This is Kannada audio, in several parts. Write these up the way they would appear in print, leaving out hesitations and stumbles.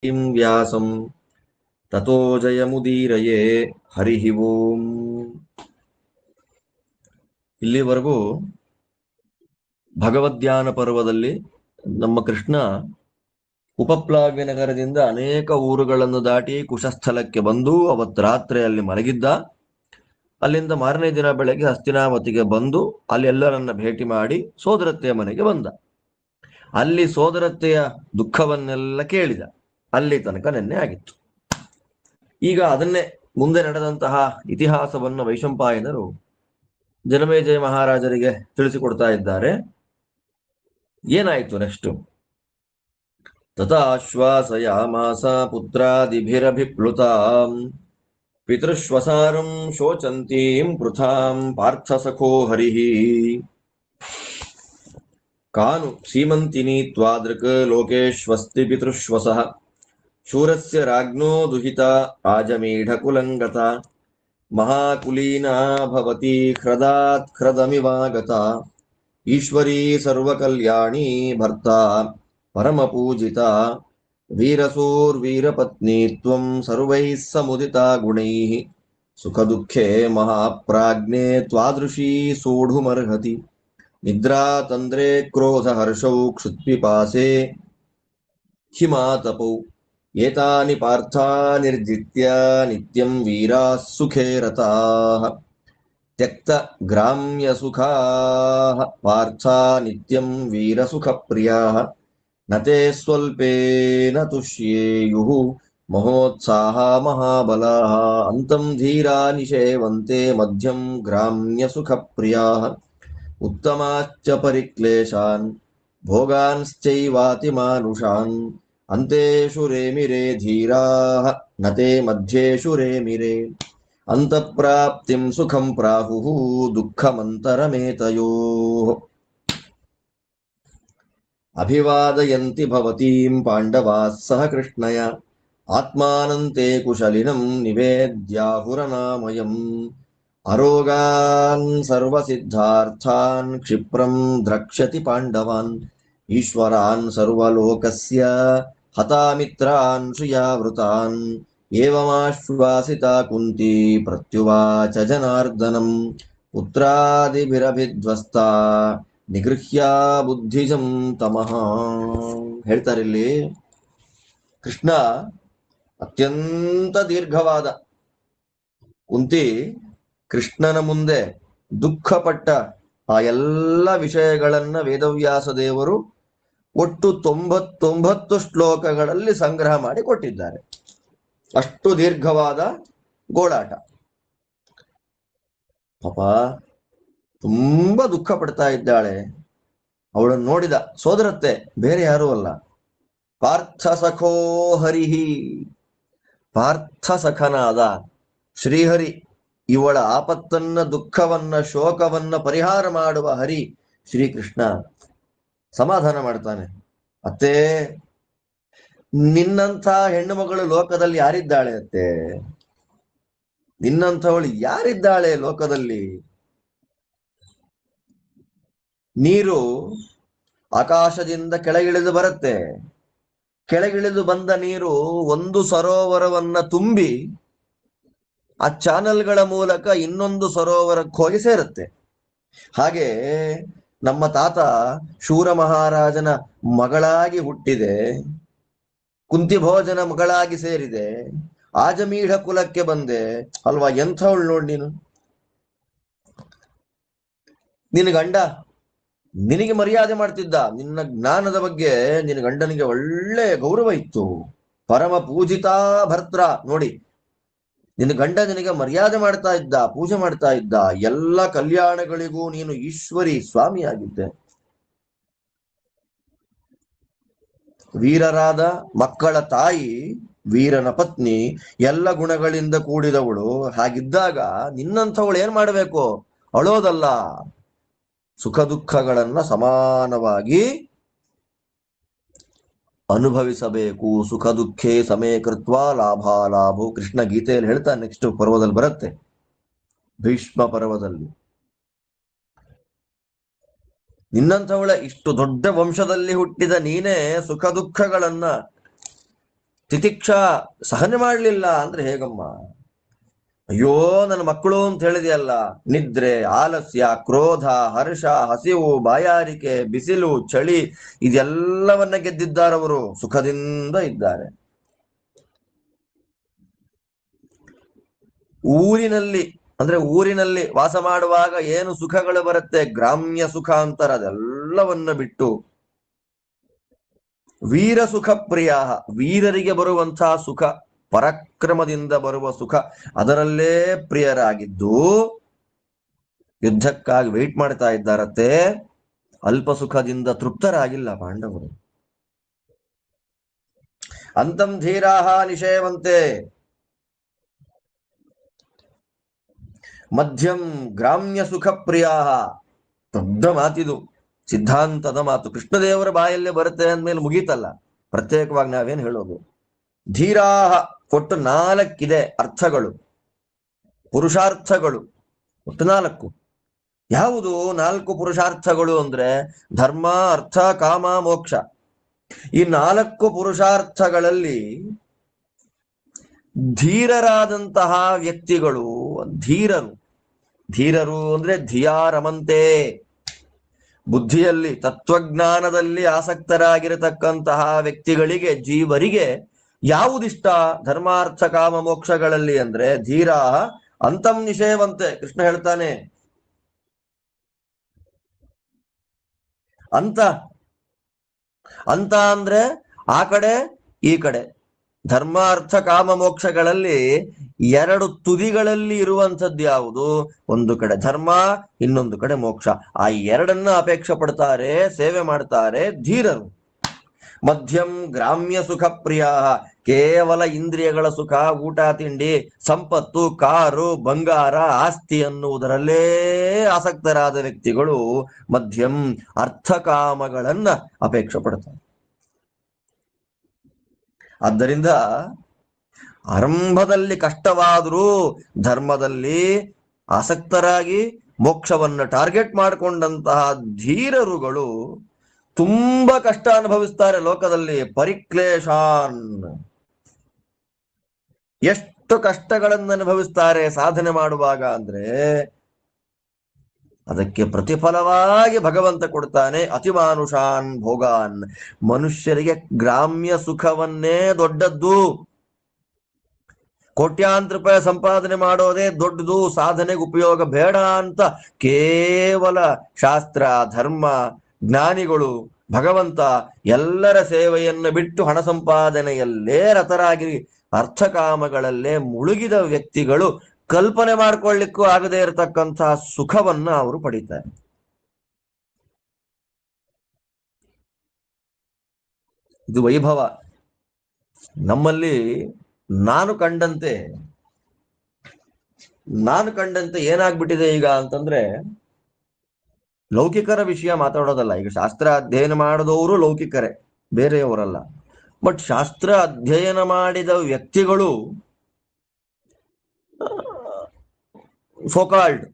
ವ್ಯಾಸಂ ತಥೋ ಜಯಮುದೀರಯೇ. ಹರಿ ಓಂ. ಇಲ್ಲಿವರೆಗೂ ಭಗವದ್ಧ್ಯಾನ ಪರ್ವದಲ್ಲಿ ನಮ್ಮ ಕೃಷ್ಣ ಉಪಪ್ಲಾವ್ಯ ನಗರದಿಂದ ಅನೇಕ ಊರುಗಳನ್ನು ದಾಟಿ ಕುಶಸ್ಥಲಕ್ಕೆ ಬಂದು ಅವತ್ತು ರಾತ್ರಿ ಅಲ್ಲಿ ಮಲಗಿದ್ದ. ಅಲ್ಲಿಂದ ಮಾರನೇ ದಿನ ಬೆಳಗ್ಗೆ ಹಸ್ತಿನಾವತಿಗೆ ಬಂದು ಅಲ್ಲಿ ಎಲ್ಲರನ್ನ ಭೇಟಿ ಮಾಡಿ ಸೋದರತ್ತೆಯ ಮನೆಗೆ ಬಂದ. ಅಲ್ಲಿ ಸೋದರತ್ತೆಯ ದುಃಖವನ್ನೆಲ್ಲ ಕೇಳಿದ. ಅಲ್ಲಿ ತನಕ ನೆನ್ನೆ ಆಗಿತ್ತು. ಈಗ ಅದನ್ನೇ ಮುಂದೆ ನಡೆದಂತಹ ಇತಿಹಾಸವನ್ನು ವೈಶಂಪಾಯನರು ಜನಮೇಜಯ ಮಹಾರಾಜರಿಗೆ ತಿಳಿಸಿಕೊಡ್ತಾ ಇದ್ದಾರೆ. ಏನಾಯ್ತು ನೆಕ್ಸ್ಟ್? ತಥಾಶ್ವಾಸಯಾಮಾಸ ಪುತ್ರಾದಿಭಿರಭಿಪ್ಲುತಾಂ ಪಿತೃಶ್ವಸಾರಂ ಶೋಚಂತೀಂ ಪೃಥಾಂ ಪಾರ್ಥಸಖೋ ಹರಿಃ ಕಾನು ಸೀಮಂತಿನಿ ತ್ವಾದೃಕ್ ಲೋಕೇಶ್ವಸ್ತಿ ಪಿತೃಶ್ವಸಃ ಶೂರಸ್ಯ ರಾಜ್ಞೋ ದುಹಿತಾ ಆಜಮೀಢಕುಲಂಗತ ಮಹಾಕುಲೀನಾ ಭವತಿ ಹೃದಾತ್ ಹೃದಮಿವಾಗತ ಈಶ್ವರೀ ಸರ್ವಕಲ್ಯಾಣಿ ಭರ್ತಾ ಪರಮಪೂಜಿತ ವೀರಸೂರ್ವೀರಪತ್ನಿ ತ್ವಂ ಸರ್ವೈಃ ಸಮುದಿತಾ ಗುಣೈಃ ಸುಖದುಃಖೇ ಮಹಾಪ್ರಾಜ್ಞೆ ತ್ವಾದೃಶೀ ಸೋಢುಮರ್ಹತಿ ನಿದ್ರಾ ತಂದ್ರೇ ಕ್ರೋಧಹರ್ಷೌ ಕ್ಷುತ್ಪಿಪಾಸೆ ಹಿಮಾತಪೌ ಏತಾನಿ ಪಾರ್ಥಾ ನಿರ್ಜಿತ್ಯ ನಿತ್ಯಂ ವೀರಾಃ ಸುಖೇ ರತಾಃ ತ್ಯಕ್ತ ಗ್ರಾಮ್ಯ ಸುಖಾಃ ಪಾರ್ಥಾ ನಿತ್ಯಂ ವೀರಸುಖಪ್ರಿಯಾಃ ನತೆ ಸ್ವಲ್ಪೇನ ತುಷ್ಯೇಯುಃ ಮಹೋತ್ಸಾಹ ಮಹಾಬಲಾಃ ಅಂತಂ ಧೀರಾ ನಿಷೇವಂತೆ ಮಧ್ಯಂ ಗ್ರಾಮ್ಯ ಸುಖಪ್ರಿಯಾಃ ಉತ್ತಮಾಶ್ಚ ಪರಿಕ್ಲೇಶಾನ್ ಭೋಗಾನ್ಶ್ಚೈವಾತಿಮಾನುಷಾನ್ ಅಂತೇಷು ರೇಮಿರೇ ಧೀರಾಃ ನತೆ ಮಧ್ಯೇಷು ರೇಮಿರೇ ಅಂತಃಪ್ರಾಪ್ತಿಂ ಸುಖಂ ಪ್ರಾಹುಃ ದುಃಖಮಂತರಮೇತಯೋಃ ಅಭಿವಾದಯಂತಿ ಭವತೀಂ ಪಾಂಡವಾಃ ಸಹ ಕೃಷ್ಣಯ ಆತ್ಮಾನಂತೆ ಕುಶಲಿನಂ ನಿವೇದ್ಯಾಹುರನಾಮಯಂ ಅರೋಗಾನ್ ಸರ್ವಸಿದ್ಧಾರ್ಥಾನ್ ಕ್ಷಿಪ್ರಂ ದ್ರಕ್ಷ್ಯತಿ ಪಾಂಡವಾನ್ ಈಶ್ವರಾನ್ ಸರ್ವಲೋಕಸ್ಯ ಹತಾಮಿತ್ರಾನ್ ಶ್ರಿಯಾವೃತಾನ್ ಏವಮಾಶ್ವಾಸಿತಾ ಕುಂತಿ ಪ್ರತ್ಯುವಾಚ ಜನಾರ್ದನಂ ಪುತ್ರಾದಿಭಿರಭಿಧ್ವಸ್ತಾ ನಿಗೃಹ್ಯ ಬುದ್ಧಿಜಂ ತಮಃ. ಹೇಳ್ತಾರೆ ಇಲ್ಲಿ ಕೃಷ್ಣ ಅತ್ಯಂತ ದೀರ್ಘವಾದ ಕುಂತಿ ಕೃಷ್ಣನ ಮುಂದೆ ದುಃಖಪಟ್ಟ ಆ ಎಲ್ಲ ವಿಷಯಗಳನ್ನ ವೇದವ್ಯಾಸ ದೇವರು ಒಟ್ಟು 99 ಶ್ಲೋಕಗಳಲ್ಲಿ ಸಂಗ್ರಹ ಮಾಡಿ ಕೊಟ್ಟಿದ್ದಾರೆ. ಅಷ್ಟು ದೀರ್ಘವಾದ ಗೋಳಾಟ. ಪಾಪ ತುಂಬಾ ದುಃಖ ಪಡ್ತಾ ಇದ್ದಾಳೆ. ಅವಳನ್ನು ನೋಡಿದ ಸೋದರತ್ತೆ ಬೇರೆ ಯಾರೂ ಅಲ್ಲ, ಪಾರ್ಥ ಸಖೋ ಹರಿಹಿ, ಪಾರ್ಥ ಸಖನಾದ ಶ್ರೀಹರಿ. ಇವಳ ಆಪತ್ತನ್ನ ದುಃಖವನ್ನ ಶೋಕವನ್ನ ಪರಿಹಾರ ಮಾಡುವ ಹರಿ ಶ್ರೀಕೃಷ್ಣ ಸಮಾಧಾನ ಮಾಡ್ತಾನೆ. ಅತ್ತೇ, ನಿನ್ನಂಥ ಹೆಣ್ಣು ಮಗಳು ಲೋಕದಲ್ಲಿ ಯಾರಿದ್ದಾಳೆ ಅತ್ತೆ? ನಿನ್ನಂಥವಳು ಯಾರಿದ್ದಾಳೆ ಲೋಕದಲ್ಲಿ? ನೀರು ಆಕಾಶದಿಂದ ಕೆಳಗಿಳಿದು ಬರುತ್ತೆ. ಕೆಳಗಿಳಿದು ಬಂದ ನೀರು ಒಂದು ಸರೋವರವನ್ನ ತುಂಬಿ ಆ ಚಾನಲ್ಗಳ ಮೂಲಕ ಇನ್ನೊಂದು ಸರೋವರಕ್ಕೆ ಹೋಗಿ ಸೇರುತ್ತೆ. ಹಾಗೆ ನಮ್ಮ ತಾತ ಶೂರ ಮಹಾರಾಜನ ಮಗಳಾಗಿ ಹುಟ್ಟಿದೆ, ಕುಂತಿಭೋಜನ ಮಗಳಾಗಿ ಸೇರಿದೆ, ಆಜಮೀಢ ಕುಲಕ್ಕೆ ಬಂದೆ ಅಲ್ವಾ? ಎಂಥವಳು ನೋಡಿ ನೀನು. ನಿನ್ನ ಗಂಡ ನಿನಗೆ ಮರ್ಯಾದೆ ಮಾಡ್ತಿದ್ದ, ನಿನ್ನ ಜ್ಞಾನದ ಬಗ್ಗೆ ನಿನ್ನ ಗಂಡನಿಗೆ ಒಳ್ಳೆ ಗೌರವ ಇತ್ತು, ಪರಮ ಪೂಜಿತಾ ಭರ್ತ್ರ. ನೋಡಿ, ನಿನ್ನ ಗಂಡ ನಿನಗೆ ಮರ್ಯಾದೆ ಮಾಡ್ತಾ ಇದ್ದ, ಪೂಜೆ ಮಾಡ್ತಾ ಇದ್ದ, ಎಲ್ಲ ಕಲ್ಯಾಣಗಳಿಗೂ ನೀನು ಈಶ್ವರಿ ಸ್ವಾಮಿಯಾಗಿದ್ದೆ. ವೀರರಾದ ಮಕ್ಕಳ ತಾಯಿ, ವೀರನ ಪತ್ನಿ, ಎಲ್ಲ ಗುಣಗಳಿಂದ ಕೂಡಿದವಳು. ಹಾಗಿದ್ದಾಗ ನಿನ್ನಂಥವಳು ಏನ್ ಮಾಡಬೇಕು? ಅಳೋದಲ್ಲ, ಸುಖ ದುಃಖಗಳನ್ನ ಸಮಾನವಾಗಿ ಅನುಭವಿಸಬೇಕು. ಸುಖ ದುಃಖೇ ಸಮೇ ಕೃತ್ವ ಲಾಭಾಲಾಭು. ಕೃಷ್ಣ ಗೀತೆಯಲ್ಲಿ ಹೇಳ್ತಾನೆ, ನೆಕ್ಸ್ಟ್ ಪರ್ವದಲ್ಲಿ ಬರುತ್ತೆ, ಭೀಷ್ಮ ಪರ್ವದಲ್ಲಿ. ನಿನ್ನಂಥವಳ ಇಷ್ಟು ದೊಡ್ಡ ವಂಶದಲ್ಲಿ ಹುಟ್ಟಿದ ನೀನೇ ಸುಖ ದುಃಖಗಳನ್ನ ತಿತಿಕ್ಷಾ ಸಹನೆ ಮಾಡಲಿಲ್ಲ ಅಂದ್ರೆ ಹೇಗಮ್ಮ? ಅಯ್ಯೋ ನನ್ನ ಮಕ್ಕಳು ಅಂತ ಹೇಳಿದೆಯಲ್ಲ, ನಿದ್ರೆ, ಆಲಸ್ಯ, ಕ್ರೋಧ, ಹರ್ಷ, ಹಸಿವು, ಬಾಯಾರಿಕೆ, ಬಿಸಿಲು, ಚಳಿ ಇದೆಲ್ಲವನ್ನ ಗೆದ್ದಿದ್ದಾರವರು, ಸುಖದಿಂದ ಇದ್ದಾರೆ. ಊರಿನಲ್ಲಿ ವಾಸ ಮಾಡುವಾಗ ಏನು ಸುಖಗಳು ಬರುತ್ತೆ, ಗ್ರಾಮ್ಯ ಸುಖ ಅಂತಾರೆ, ಅದೆಲ್ಲವನ್ನ ಬಿಟ್ಟು ವೀರ ಸುಖ ಪ್ರಿಯ, ವೀರರಿಗೆ ಬರುವಂತಹ ಸುಖ, ಪರಾಕ್ರಮದಿಂದ ಬರುವ ಸುಖ, ಅದರಲ್ಲೇ ಪ್ರಿಯರಾಗಿದ್ದು ಯುದ್ಧಕ್ಕಾಗಿ ವೆಯ್ಟ್ ಮಾಡ್ತಾ ಇದ್ದಾರತ್ತೆ. ಅಲ್ಪ ಸುಖದಿಂದ ತೃಪ್ತರಾಗಿಲ್ಲ ಪಾಂಡವರು. ಅಂತಂ ಧೀರಾಹ ನಿಷೇವಂತೆ ಮಧ್ಯಂ ಗ್ರಾಮ್ಯ ಸುಖ ಪ್ರಿಯಾ. ದೊಡ್ಡ ಮಾತಿದು, ಸಿದ್ಧಾಂತದ ಮಾತು. ಕೃಷ್ಣದೇವರ ಬಾಯಲ್ಲೇ ಬರುತ್ತೆ ಅಂದ್ಮೇಲೆ ಮುಗೀತಲ್ಲ, ಪ್ರತ್ಯೇಕವಾಗಿ ನಾವೇನು ಹೇಳೋದು? ಧೀರಾಹ ಒಟ್ಟು 4 ಅರ್ಥಗಳು, ಪುರುಷಾರ್ಥಗಳು ಒಟ್ಟು 4. ಯಾವುದು 4 ಪುರುಷಾರ್ಥಗಳು ಅಂದ್ರೆ ಧರ್ಮ, ಅರ್ಥ, ಕಾಮ, ಮೋಕ್ಷ. ಈ 4 ಪುರುಷಾರ್ಥಗಳಲ್ಲಿ ಧೀರರಾದಂತಹ ವ್ಯಕ್ತಿಗಳು, ಧೀರರು ಅಂದ್ರೆ ಧಿಯಾ ರಮಂತೆ, ಬುದ್ಧಿಯಲ್ಲಿ ತತ್ವಜ್ಞಾನದಲ್ಲಿ ಆಸಕ್ತರಾಗಿರತಕ್ಕಂತಹ ವ್ಯಕ್ತಿಗಳಿಗೆ, ಜೀವರಿಗೆ ಯಾವುದಿಷ್ಟ ಧರ್ಮಾರ್ಥ ಕಾಮ ಮೋಕ್ಷಗಳಲ್ಲಿ ಅಂದ್ರೆ ಧೀರಾ ಅಂತಂ ನಿಷೇವಂತೆ. ಕೃಷ್ಣ ಹೇಳ್ತಾನೆ, ಅಂತ ಅಂದ್ರೆ ಆ ಕಡೆ ಈ ಕಡೆ. ಧರ್ಮಾರ್ಥ ಕಾಮ ಮೋಕ್ಷಗಳಲ್ಲಿ 2 ತುದಿಗಳಲ್ಲಿ ಇರುವಂಥದ್ದು ಯಾವುದು? ಒಂದು ಕಡೆ ಧರ್ಮ, ಇನ್ನೊಂದು ಕಡೆ ಮೋಕ್ಷ. ಆ 2 ಅಪೇಕ್ಷೆ ಪಡ್ತಾರೆ, ಸೇವೆ ಮಾಡ್ತಾರೆ ಧೀರರು. ಮಧ್ಯಂ ಗ್ರಾಮ್ಯ ಸುಖ ಪ್ರಿಯ, ಕೇವಲ ಇಂದ್ರಿಯಗಳ ಸುಖ, ಊಟ ತಿಂಡಿ, ಸಂಪತ್ತು, ಕಾರು, ಬಂಗಾರ, ಆಸ್ತಿ ಅನ್ನುವುದರಲ್ಲೇ ಆಸಕ್ತರಾದ ವ್ಯಕ್ತಿಗಳು ಮಧ್ಯಂ ಅರ್ಥಕಾಮಗಳನ್ನ ಅಪೇಕ್ಷೆ ಪಡ್ತಾರೆ. ಆದ್ದರಿಂದ ಆರಂಭದಲ್ಲಿ ಕಷ್ಟವಾದರೂ ಧರ್ಮದಲ್ಲಿ ಆಸಕ್ತರಾಗಿ ಮೋಕ್ಷವನ್ನು ಟಾರ್ಗೆಟ್ ಮಾಡಿಕೊಂಡಂತಹ ಧೀರರುಗಳು ತುಂಬಾ ಕಷ್ಟ ಅನುಭವಿಸ್ತಾರೆ ಲೋಕದಲ್ಲಿ. ಪರಿಕ್ಲೇಶಾನ್, ಎಷ್ಟು ಕಷ್ಟಗಳನ್ನು ಅನುಭವಿಸ್ತಾರೆ ಸಾಧನೆ ಮಾಡುವಾಗ ಅಂದ್ರೆ ಅದಕ್ಕೆ ಪ್ರತಿಫಲವಾಗಿ ಭಗವಂತ ಕೊಡ್ತಾನೆ ಅತಿಮಾನುಷಾನ್ ಭೋಗಾನ್. ಮನುಷ್ಯರಿಗೆ ಗ್ರಾಮ್ಯ ಸುಖವನ್ನೇ ದೊಡ್ಡದ್ದು, ಕೋಟ್ಯಾಂತರ ರೂಪಾಯಿ ಸಂಪಾದನೆ ಮಾಡೋದೇ ದೊಡ್ಡದು, ಸಾಧನೆಗೆ ಉಪಯೋಗ ಬೇಡ ಅಂತ ಕೇವಲ ಶಾಸ್ತ್ರ, ಧರ್ಮ, ಜ್ಞಾನಿಗಳು, ಭಗವಂತ ಎಲ್ಲರ ಸೇವೆಯನ್ನು ಬಿಟ್ಟು ಹಣ ಸಂಪಾದನೆಯಲ್ಲೇ ರತರಾಗಿ ಅರ್ಥಕಾಮಗಳಲ್ಲೇ ಮುಳುಗಿದ ವ್ಯಕ್ತಿಗಳು ಕಲ್ಪನೆ ಮಾಡ್ಕೊಳ್ಳಿಕ್ಕೂ ಆಗದೇ ಇರತಕ್ಕಂತಹ ಸುಖವನ್ನ ಅವರು ಪಡೀತಾರೆ. ಇದು ವೈಭವ. ನಮ್ಮಲ್ಲಿ ನಾನು ಕಂಡಂತೆ ಏನಾಗ್ಬಿಟ್ಟಿದೆ ಈಗ ಅಂತಂದ್ರೆ, ಲೌಕಿಕರ ವಿಷಯ ಮಾತಾಡೋದಲ್ಲ. ಈಗ ಶಾಸ್ತ್ರ ಅಧ್ಯಯನ ಮಾಡಿದವರು ಲೌಕಿಕರೇ, ಬೇರೆಯವರಲ್ಲ. ಬಟ್ ಶಾಸ್ತ್ರ ಅಧ್ಯಯನ ಮಾಡಿದ ವ್ಯಕ್ತಿಗಳು ಸೋಕಾಲ್ಡ್,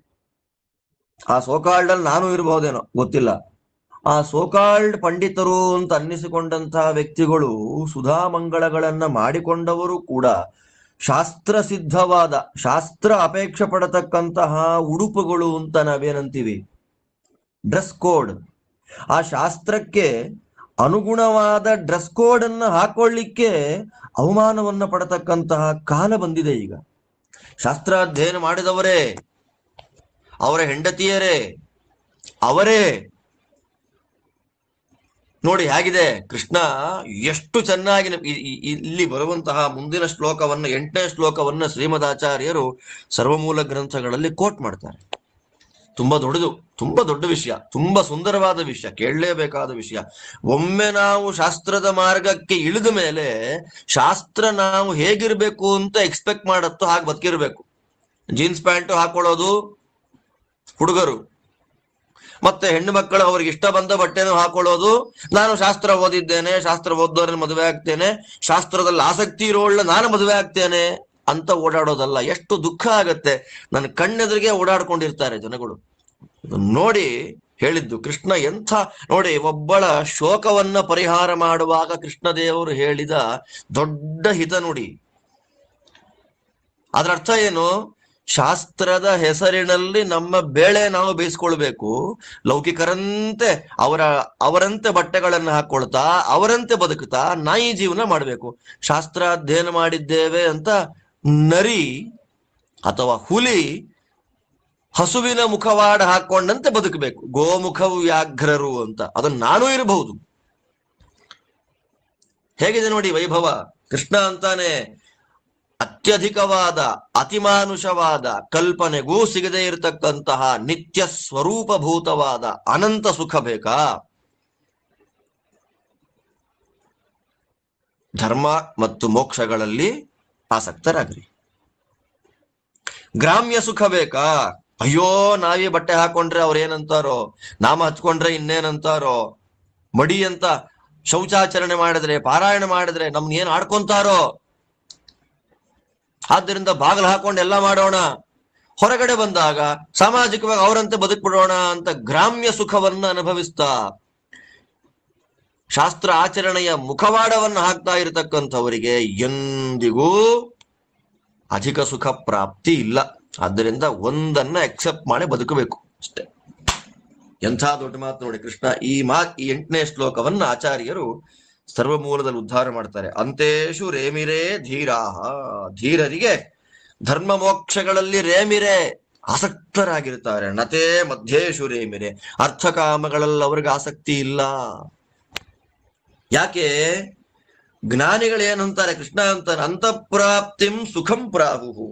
ಆ ಸೋಕಾಲ್ಡ್ ಅಲ್ಲಿ ನಾನು ಇರಬಹುದೇನೋ ಗೊತ್ತಿಲ್ಲ, ಆ ಸೋಕಾಲ್ಡ್ ಪಂಡಿತರು ಅಂತ ಅನ್ನಿಸಿಕೊಂಡಂತಹ ವ್ಯಕ್ತಿಗಳು, ಸುಧಾಮಂಗಳಗಳನ್ನ ಮಾಡಿಕೊಂಡವರು ಕೂಡ ಶಾಸ್ತ್ರ ಸಿದ್ಧವಾದ, ಶಾಸ್ತ್ರ ಅಪೇಕ್ಷೆ ಪಡತಕ್ಕಂತಹ ಉಡುಪುಗಳು ಅಂತ ನಾವೇನಂತೀವಿ ಡ್ರೆಸ್ ಕೋಡ್, ಆ ಶಾಸ್ತ್ರಕ್ಕೆ ಅನುಗುಣವಾದ ಡ್ರೆಸ್ ಕೋಡ್ ಅನ್ನು ಹಾಕೊಳ್ಳಿಕ್ಕೆ ಅವಮಾನವನ್ನ ಪಡತಕ್ಕಂತಹ ಕಾಲ ಬಂದಿದೆ ಈಗ. ಶಾಸ್ತ್ರ ಅಧ್ಯಯನ ಮಾಡಿದವರೇ, ಅವರ ಹೆಂಡತಿಯರೇ, ಅವರೇ ನೋಡಿ ಹೇಗಿದೆ. ಕೃಷ್ಣ ಎಷ್ಟು ಚೆನ್ನಾಗಿ ಇಲ್ಲಿ ಬರುವಂತಹ ಮುಂದಿನ ಶ್ಲೋಕವನ್ನ, 8ನೇ ಶ್ಲೋಕವನ್ನ ಶ್ರೀಮದಾಚಾರ್ಯರು ಸರ್ವಮೂಲ ಗ್ರಂಥಗಳಲ್ಲಿ ಕೋಟ್ ಮಾಡ್ತಾರೆ. ತುಂಬಾ ದೊಡ್ಡದು, ತುಂಬಾ ದೊಡ್ಡ ವಿಷಯ, ತುಂಬಾ ಸುಂದರವಾದ ವಿಷಯ, ಕೇಳಲೇಬೇಕಾದ ವಿಷಯ. ಒಮ್ಮೆ ನಾವು ಶಾಸ್ತ್ರದ ಮಾರ್ಗಕ್ಕೆ ಇಳಿದ ಮೇಲೆ ಶಾಸ್ತ್ರ ನಾವು ಹೇಗಿರ್ಬೇಕು ಅಂತ ಎಕ್ಸ್ಪೆಕ್ಟ್ ಮಾಡತ್ತೋ ಹಾಗೆ ಬದುಕಿರ್ಬೇಕು. ಜೀನ್ಸ್ ಪ್ಯಾಂಟು ಹಾಕೊಳ್ಳೋದು ಹುಡುಗರು, ಮತ್ತೆ ಹೆಣ್ಣು ಮಕ್ಕಳು ಅವ್ರಿಗೆ ಇಷ್ಟ ಬಂದ ಬಟ್ಟೆನೂ ಹಾಕೊಳ್ಳೋದು, ನಾನು ಶಾಸ್ತ್ರ ಓದಿದ್ದೇನೆ, ಶಾಸ್ತ್ರ ಓದೋರನ್ನ ಮದುವೆ ಆಗ್ತೇನೆ, ಶಾಸ್ತ್ರದಲ್ಲಿ ಆಸಕ್ತಿ ಇರೋಳ್ಳ ನಾನು ಮದುವೆ ಆಗ್ತೇನೆ ಅಂತ ಓಡಾಡೋದಲ್ಲ. ಎಷ್ಟು ದುಃಖ ಆಗತ್ತೆ. ನನ್ನ ಕಣ್ಣೆದುರಿಗೆ ಓಡಾಡ್ಕೊಂಡಿರ್ತಾರೆ ಜನಗಳು. ನೋಡಿ ಹೇಳಿದ್ದು. ಕೃಷ್ಣ ಎಂಥ ನೋಡಿ, ಒಬ್ಬಳ ಶೋಕವನ್ನ ಪರಿಹಾರ ಮಾಡುವಾಗ ಕೃಷ್ಣದೇವರು ಹೇಳಿದ ದೊಡ್ಡ ಹಿತ ನುಡಿ. ಅದರ ಅರ್ಥ ಏನು? ಶಾಸ್ತ್ರದ ಹೆಸರಿನಲ್ಲಿ ನಮ್ಮ ಬೇಳೆ ನಾವು ಬೇಯಿಸ್ಕೊಳ್ಬೇಕು, ಲೌಕಿಕರಂತೆ ಅವರಂತೆ ಬಟ್ಟೆಗಳನ್ನು ಹಾಕೊಳ್ತಾ ಅವರಂತೆ ಬದುಕುತ್ತಾ ನಾಯಿ ಜೀವನ ಮಾಡಬೇಕು. ಶಾಸ್ತ್ರ ಅಧ್ಯಯನ ಮಾಡಿದ್ದೇವೆ ಅಂತ ನರಿ ಅಥವಾ ಹುಲಿ ಹಸುವಿನ ಮುಖವಾಡ ಹಾಕೊಂಡಂತೆ ಬದುಕಬೇಕು. ಗೋಮುಖವು ವ್ಯಾಘ್ರರು ಅಂತ. ಅದನ್ನು ನಾನೂ ಇರಬಹುದು. ಹೇಗಿದೆ ನೋಡಿ ವೈಭವ. ಕೃಷ್ಣ ಅಂತಾನೆ, ಅತ್ಯಧಿಕವಾದ ಅತಿಮಾನುಷವಾದ ಕಲ್ಪನೆಗೂ ಸಿಗದೇ ಇರತಕ್ಕಂತಹ ನಿತ್ಯ ಸ್ವರೂಪಭೂತವಾದ ಅನಂತ ಸುಖ ಬೇಕಾ? ಧರ್ಮ ಮತ್ತು ಮೋಕ್ಷಗಳಲ್ಲಿ ಆಸಕ್ತರಾಗ್ರಿ. ಗ್ರಾಮ್ಯ ಸುಖ ಬೇಕಾ? ಅಯ್ಯೋ, ನಾವೇ ಬಟ್ಟೆ ಹಾಕೊಂಡ್ರೆ ಅವ್ರೇನಂತಾರೋ, ನಾಮ ಹಚ್ಕೊಂಡ್ರೆ ಇನ್ನೇನಂತಾರೋ, ಮಡಿ ಅಂತ ಶೌಚಾಚರಣೆ ಮಾಡಿದ್ರೆ ಪಾರಾಯಣ ಮಾಡಿದ್ರೆ ನಮ್ನ ಏನ್ ಆಡ್ಕೊಂತಾರೋ, ಆದ್ದರಿಂದ ಬಾಗಿಲು ಹಾಕೊಂಡು ಎಲ್ಲ ಮಾಡೋಣ, ಹೊರಗಡೆ ಬಂದಾಗ ಸಾಮಾಜಿಕವಾಗಿ ಅವರಂತೆ ಬದುಕ್ಬಿಡೋಣ ಅಂತ ಗ್ರಾಮ್ಯ ಸುಖವನ್ನ ಅನುಭವಿಸ್ತಾ ಶಾಸ್ತ್ರ ಆಚರಣೆಯ ಮುಖವಾಡವನ್ನು ಹಾಕ್ತಾ ಇರತಕ್ಕಂಥವರಿಗೆ ಎಂದಿಗೂ ಅಧಿಕ ಸುಖ ಪ್ರಾಪ್ತಿ ಇಲ್ಲ. ಆದ್ದರಿಂದ ಒಂದನ್ನ ಎಕ್ಸೆಪ್ಟ್ ಮಾಡಿ ಬದುಕಬೇಕು ಅಷ್ಟೇ. ಎಂಥ ದೊಡ್ಡ ಮಾತು ನೋಡಿ ಕೃಷ್ಣ. ಈ 8ನೇ ಶ್ಲೋಕವನ್ನ ಆಚಾರ್ಯರು ಸರ್ವಮೂಲದಲ್ಲಿ ಉದ್ಧಾರ ಮಾಡ್ತಾರೆ. ಅಂತೇಶು ರೇಮಿರೇ ಧೀರಾಹ, ಧೀರರಿಗೆ ಧರ್ಮ ಮೋಕ್ಷಗಳಲ್ಲಿ ರೇಮಿರೆ ಆಸಕ್ತರಾಗಿರ್ತಾರೆ. ನತೇ ಮಧ್ಯೇಶು ರೇಮಿರೆ, ಅರ್ಥಕಾಮಗಳಲ್ಲಿ ಅವ್ರಿಗೆ ಆಸಕ್ತಿ ಇಲ್ಲ. ಯಾಕೆ? ಜ್ಞಾನಿಗಳೇನಂತಾರೆ? ಕೃಷ್ಣ ಅಂತಾನೆ, ಅಂತಃಪ್ರಾಪ್ತಿಂ ಸುಖಂ ಪ್ರಾಹುಹು,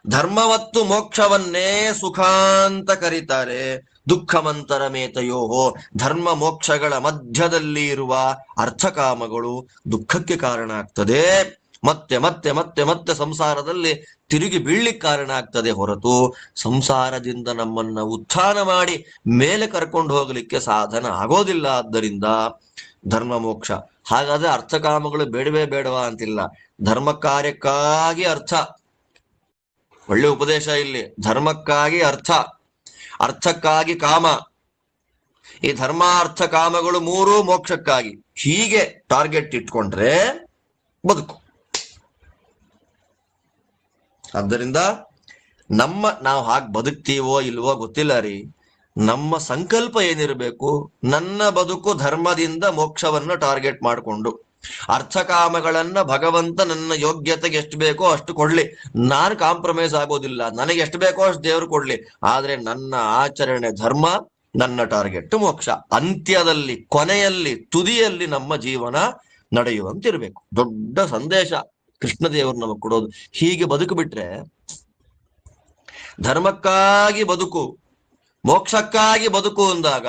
ಧರ್ಮ ಮತ್ತು ಮೋಕ್ಷವನ್ನೇ ಸುಖ ಅಂತ ಕರೀತಾರೆ. ದುಃಖಮಂತರ ಮೇತಯೋಹೋ, ಧರ್ಮ ಮೋಕ್ಷಗಳ ಮಧ್ಯದಲ್ಲಿ ಇರುವ ಅರ್ಥಕಾಮಗಳು ದುಃಖಕ್ಕೆ ಕಾರಣ ಆಗ್ತದೆ. ಮತ್ತೆ ಮತ್ತೆ ಮತ್ತೆ ಮತ್ತೆ ಸಂಸಾರದಲ್ಲಿ ತಿರುಗಿ ಬೀಳ್ಲಿಕ್ಕೆ ಕಾರಣ ಆಗ್ತದೆ ಹೊರತು ಸಂಸಾರದಿಂದ ನಮ್ಮನ್ನ ಉತ್ಥಾನ ಮಾಡಿ ಮೇಲೆ ಕರ್ಕೊಂಡು ಹೋಗ್ಲಿಕ್ಕೆ ಸಾಧನ ಆಗೋದಿಲ್ಲ. ಆದ್ದರಿಂದ ಧರ್ಮ ಮೋಕ್ಷ. ಹಾಗಾದ್ರೆ ಅರ್ಥಕಾಮಗಳು ಬೇಡವೇ ಬೇಡವಾ ಅಂತಿಲ್ಲ. ಧರ್ಮ ಕಾರ್ಯಕ್ಕಾಗಿ ಅರ್ಥ. ಒಳ್ಳೆ ಉಪದೇಶ ಇಲ್ಲಿ. ಧರ್ಮಕ್ಕಾಗಿ ಅರ್ಥ, ಅರ್ಥಕ್ಕಾಗಿ ಕಾಮ. ಈ ಧರ್ಮಾರ್ಥ ಕಾಮಗಳು ಮೂರು ಮೋಕ್ಷಕ್ಕಾಗಿ. ಹೀಗೆ ಟಾರ್ಗೆಟ್ ಇಟ್ಕೊಂಡ್ರೆ ಬದುಕು. ಆದ್ದರಿಂದ ನಾವು ಹಾಗೆ ಬದುಕ್ತೀವೋ ಇಲ್ವೋ ಗೊತ್ತಿಲ್ಲ ರೀ. ನಮ್ಮ ಸಂಕಲ್ಪ ಏನಿರಬೇಕು? ನನ್ನ ಬದುಕು ಧರ್ಮದಿಂದ ಮೋಕ್ಷವನ್ನ ಟಾರ್ಗೆಟ್ ಮಾಡಿಕೊಂಡು, ಅರ್ಥಕಾಮಗಳನ್ನ ಭಗವಂತ ನನ್ನ ಯೋಗ್ಯತೆಗೆ ಎಷ್ಟು ಬೇಕೋ ಅಷ್ಟು ಕೊಡ್ಲಿ, ನಾನು ಕಾಂಪ್ರಮೈಸ್ ಆಗೋದಿಲ್ಲ. ನನಗೆ ಎಷ್ಟು ಬೇಕೋ ಅಷ್ಟು ದೇವರು ಕೊಡ್ಲಿ, ಆದ್ರೆ ನನ್ನ ಆಚರಣೆ ಧರ್ಮ, ನನ್ನ ಟಾರ್ಗೆಟ್ ಮೋಕ್ಷ. ಅಂತ್ಯದಲ್ಲಿ, ಕೊನೆಯಲ್ಲಿ, ತುದಿಯಲ್ಲಿ ನಮ್ಮ ಜೀವನ ನಡೆಯುವಂತಿರ್ಬೇಕು. ದೊಡ್ಡ ಸಂದೇಶ ಕೃಷ್ಣದೇವರು ನಮಗೆ ಕೊಡೋದು. ಹೀಗೆ ಬದುಕು ಬಿಟ್ರೆ, ಧರ್ಮಕ್ಕಾಗಿ ಬದುಕು, ಮೋಕ್ಷಕ್ಕಾಗಿ ಬದುಕು ಅಂದಾಗ